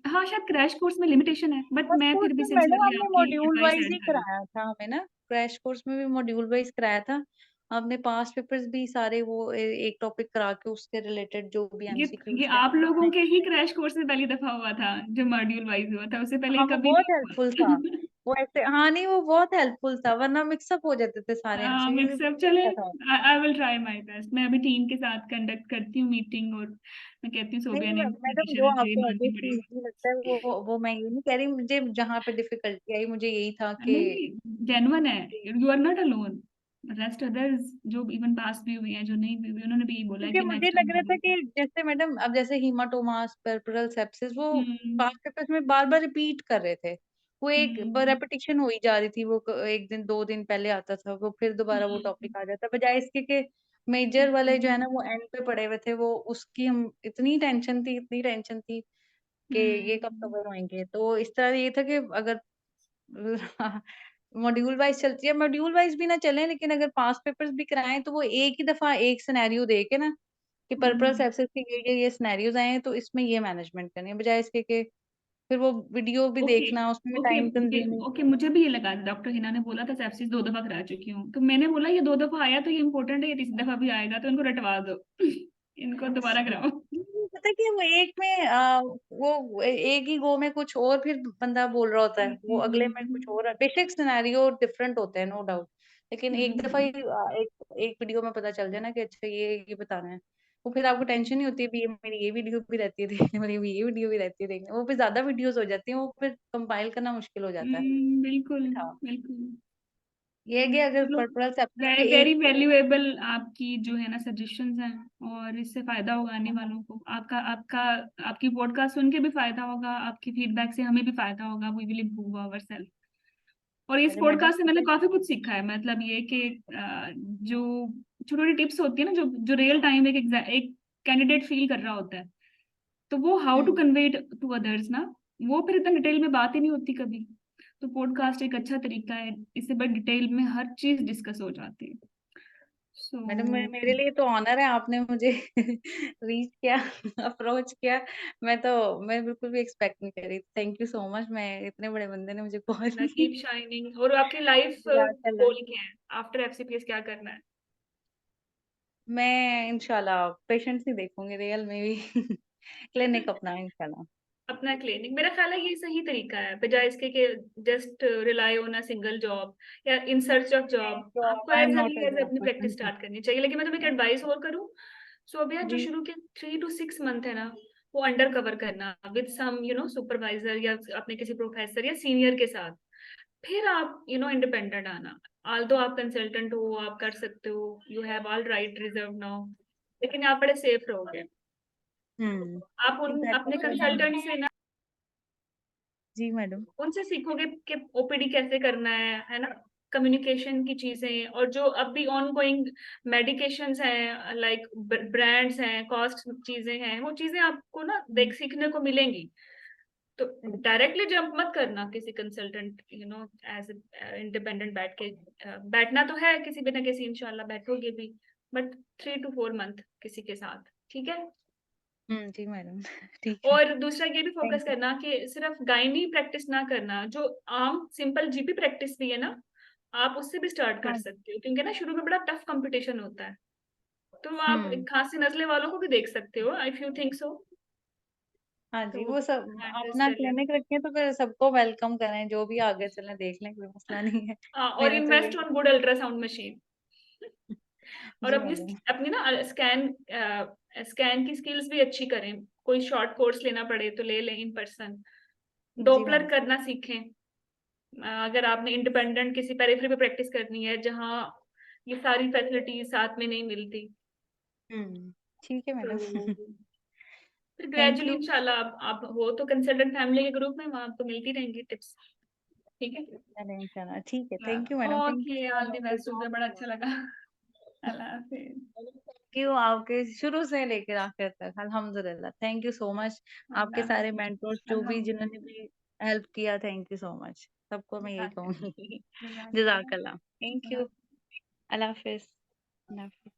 हाँ, शायद क्रैश कोर्स में लिमिटेशन है, बट बस मैं कोर्स फिर भी में मैडम सिंसियरली आपने आपकी मॉड्यूल एडवाइस वाइज ऐड ही कर रही हूँ। कराया था हमें ना, क्रैश कोर्स में भी मॉड्यूल वाइज कराया था। आपने पास्ट पेपर्स भी सारे वो एक टॉपिक करा के उसके रिलेटेड जो भी ये एमसीक्यूज ये थे आप लोगों के ही आपने। क्रैश कोर्स में पहली दफा हुआ था जो मॉड्यूल वाइज हुआ था, उससे पहले हाँ वो कभी बहुत नहीं हेल्पफुल था। हुआ। वो ऐसे, हाँ नहीं वो बहुत हेल्पफुल था, वरना मिक्सअप हो जाते थे सारे एमसीक्यू, मिक्सअप बहुत चले। अच्छा था। I will try my best, मैं अभी टीम के साथ कंडक्ट करती हूँ मीटिंग, और मैं कहती हूँ नहीं सोबिया ने मैडम, पीछे जो रहना चाहिए, आपको माननी ऑब्वियसली पड़ेगी। इजी लगता है वो मैं ये नहीं कह रही, मुझे जहाँ पे डिफिकल्टी आई मुझे यही था कि नहीं नहीं, जेन्युइन है, you are not alone. Rest others जो इवन पास भी हुए हैं, जो नहीं भी हुए, उन्होंने भी यही बोला है क्योंकि कि मुझे नेक्स्ट टाइम लग रहा था करेंगे। कि जैसे मैडम अब जैसे हीमाटोमास पर्परल सेप्सिस वो हम्म। पास्ट पेपर्स में बार बार रिपीट कर रहे थे। वो एक हम्म। रेपिटेशन हो ही जा रही थी, वो एक दिन 2 दिन पहले आता था वो फिर दोबारा वो हम्म। टॉपिक आ जाता, बजाय इसके कि मेजर वाले जो है ना वो एंड पे पड़े हुए थे, वो उसकी हम इतनी टेंशन थी कि ये कब हम्म। कवर होंगे। तो इस तरह ये था कि अगर मॉड्यूल वाइज चलती है, मॉड्यूल वाइज भी ना चले लेकिन अगर पास पेपर्स भी कराएं तो वो एक ही दफा एक सिनेरियो दे के ना कि पर्पल हम्म। सेप्सिस के ये सिनेरियोज आए हैं तो इसमें ये मैनेजमेंट करनी है, बजाय इसके कि फिर वो वीडियो भी ओके। देखना उसमें भी okay. Time okay. Consuming. Okay, मुझे भी ये लगा, डॉक्टर हिना ने बोला था सेप्सिस 2 दफा करा चुकी हूँ, तो मैंने बोला ये 2 दफा आया तो ये इम्पोर्टेंट है, ये 3 दफा भी आएगा तो इनको रटवा दो। इनको दोबारा कराओ। पता है कि वो एक में वो एक ही गो में कुछ और फिर बंदा बोल रहा होता है, वो अगले में कुछ और बेशक सिनेरियो डिफरेंट होते हैं नो डाउट, लेकिन एक दफा ही एक एक वीडियो में पता चल जाए ना कि अच्छा ये बताना है, वो फिर आपको टेंशन नहीं होती है भी ये मेरी ये वीडियो भी रहती है देखने वाली, ये वीडियो भी रहती है देखने, वो फिर ज्यादा वीडियोस हो जाती हैं, वो फिर कंपाइल करना मुश्किल हो जाता है। बिल्कुल। हाँ बिल्कुल। ये है कि अगर चलो, पर्पल सेप्सिस के वेरी एक। वैल्यूएबल आपकी जो है ना सजेशंस हैं, और इससे फायदा होगा आने वालों को, आपका आपका आपकी पॉडकास्ट सुन के भी फायदा होगा, आपकी फीडबैक से हमें भी फायदा होगा, we will improve our self. और इस अरे मैडम पॉडकास्ट से मैंने काफी कुछ सीखा है, मतलब ये कि जो छोटी छोटी टिप्स होती है ना, जो जो रियल टाइम एक कैंडिडेट फील कर रहा होता है, तो वो how to hmm convey to others ना, वो फिर इतना डिटेल में बात ही नहीं होती कभी। तो पॉडकास्ट एक अच्छा तरीका है, इससे बड़ी डिटेल में हर चीज डिस्कस हो जाती है। सो मैडम मेरे लिए तो ऑनर है, आपने मुझे रीच किया, अप्रोच किया। मैं बिल्कुल भी एक्सपेक्ट नहीं कर रही, थैंक यू सो मच, मैं इतने बड़े बंदे ने मुझे कॉल कीप शाइनिंग। और आपकी लाइफ किया। गोल क्या है, आफ्टर एफसीपीएस क्या करना है? मैं इंशाल्लाह पेशेंट्स ही देखूंगी रियल में भी, क्लिनिक अपना इंशाल्लाह। अपना क्लिनिक, मेरा ख्याल है ये सही तरीका है, बजाय इसके कि just rely on a single job या इन सर्च ऑफ जॉब। आपको I am age not early a age job अपनी प्रैक्टिस पर्सन। स्टार्ट करनी चाहिए। लेकिन मैं तुम्हें एक एडवाइस और करूँ, सो अभी जो जी शुरू के 3 to 6 मंथ है ना, वो अंडर कवर करना विद सम सुपरवाइजर या अपने किसी प्रोफेसर या सीनियर के साथ। फिर आप इंडिपेंडेंट आना। आल्दो आप कंसल्टेंट हो, आप कर सकते हो, you have all right reserve now, लेकिन आप बड़े सेफ रहोगे। हम्म आप उन अपने कंसल्टेंट से ना, जी मैडम। उनसे सीखोगे कि ओपीडी कैसे करना है ना, कम्युनिकेशन की चीजें, और जो अब भी ऑन गोइंग मेडिकेशंस हैं, लाइक ब्रांड्स हैं, कॉस्ट चीजें हैं, वो चीजें आपको ना देख सीखने को मिलेंगी। तो डायरेक्टली जंप मत करना किसी कंसल्टेंट, एज इंडिपेंडेंट बैठना तो है किसी भी ना किसी, इंशाल्लाह बैठोगे भी, बट 3 to 4 मंथ किसी के साथ, ठीक है। जी मैडम ठीक है। और दूसरा ये भी थैंक फोकस यू। करना कि सिर्फ गायनी प्रैक्टिस ना करना, जो आम सिंपल जीपी प्रैक्टिस भी है ना, आप उससे भी स्टार्ट कर हाँ सकते हो, क्योंकि ना शुरू में बड़ा टफ कंपटीशन होता है। तो आप हम्म खांसी नजले वालों को भी देख सकते हो, इफ यू थिंक सो। हाँ जी, तो वो सब एड्रेस अपना कर लेना। क्लिनिक रखें तो फिर सबको वेलकम करें, जो भी आगे चले देख लें, कोई मसला नहीं है। और मेरा तो इन्वेस्ट यही ऑन गुड अल्ट्रासाउंड मशीन। और जी अपनी मैडम। अपनी ना स्कैन की स्किल्स भी अच्छी करें, कोई शॉर्ट कोर्स लेना पड़े तो ले लें इन पर्सन। जी डॉपलर मैडम। करना सीखें। अगर आपने इंडिपेंडेंट किसी पेरिफेरी पे प्रैक्टिस करनी है जहाँ ये सारी फैसिलिटीज साथ में नहीं मिलती, ठीक है तो मैडम। फिर थैंक ग्रेजुअली यू। इंशाल्लाह आप हो तो कंसल्टेंट फैमिली के ग्रुप में, वहां आपको मिलती रहेंगी टिप्स, ठीक है। अरे इंशाल्लाह ठीक है, thank you madam, thank you okay, so all the much. Best, बड़ा अच्छा लगा। अल्लाह हाफिज। थैंक यू आपके शुरू से लेकर आखिर तक, अल्हम्दुलिल्लाह, थैंक यू सो मच। आपके अल्लाह सारे मेंटर्स जो भी जिन्होंने अल्हम्दुलिल्लाह। भी हेल्प किया, थैंक यू सो मच, सबको मैं यही जज़ाकल्लाह कहूंगी। जज़ाकल्लाह। जज़ाकल्लाह, thank you. Allah Hafiz. Allah Hafiz.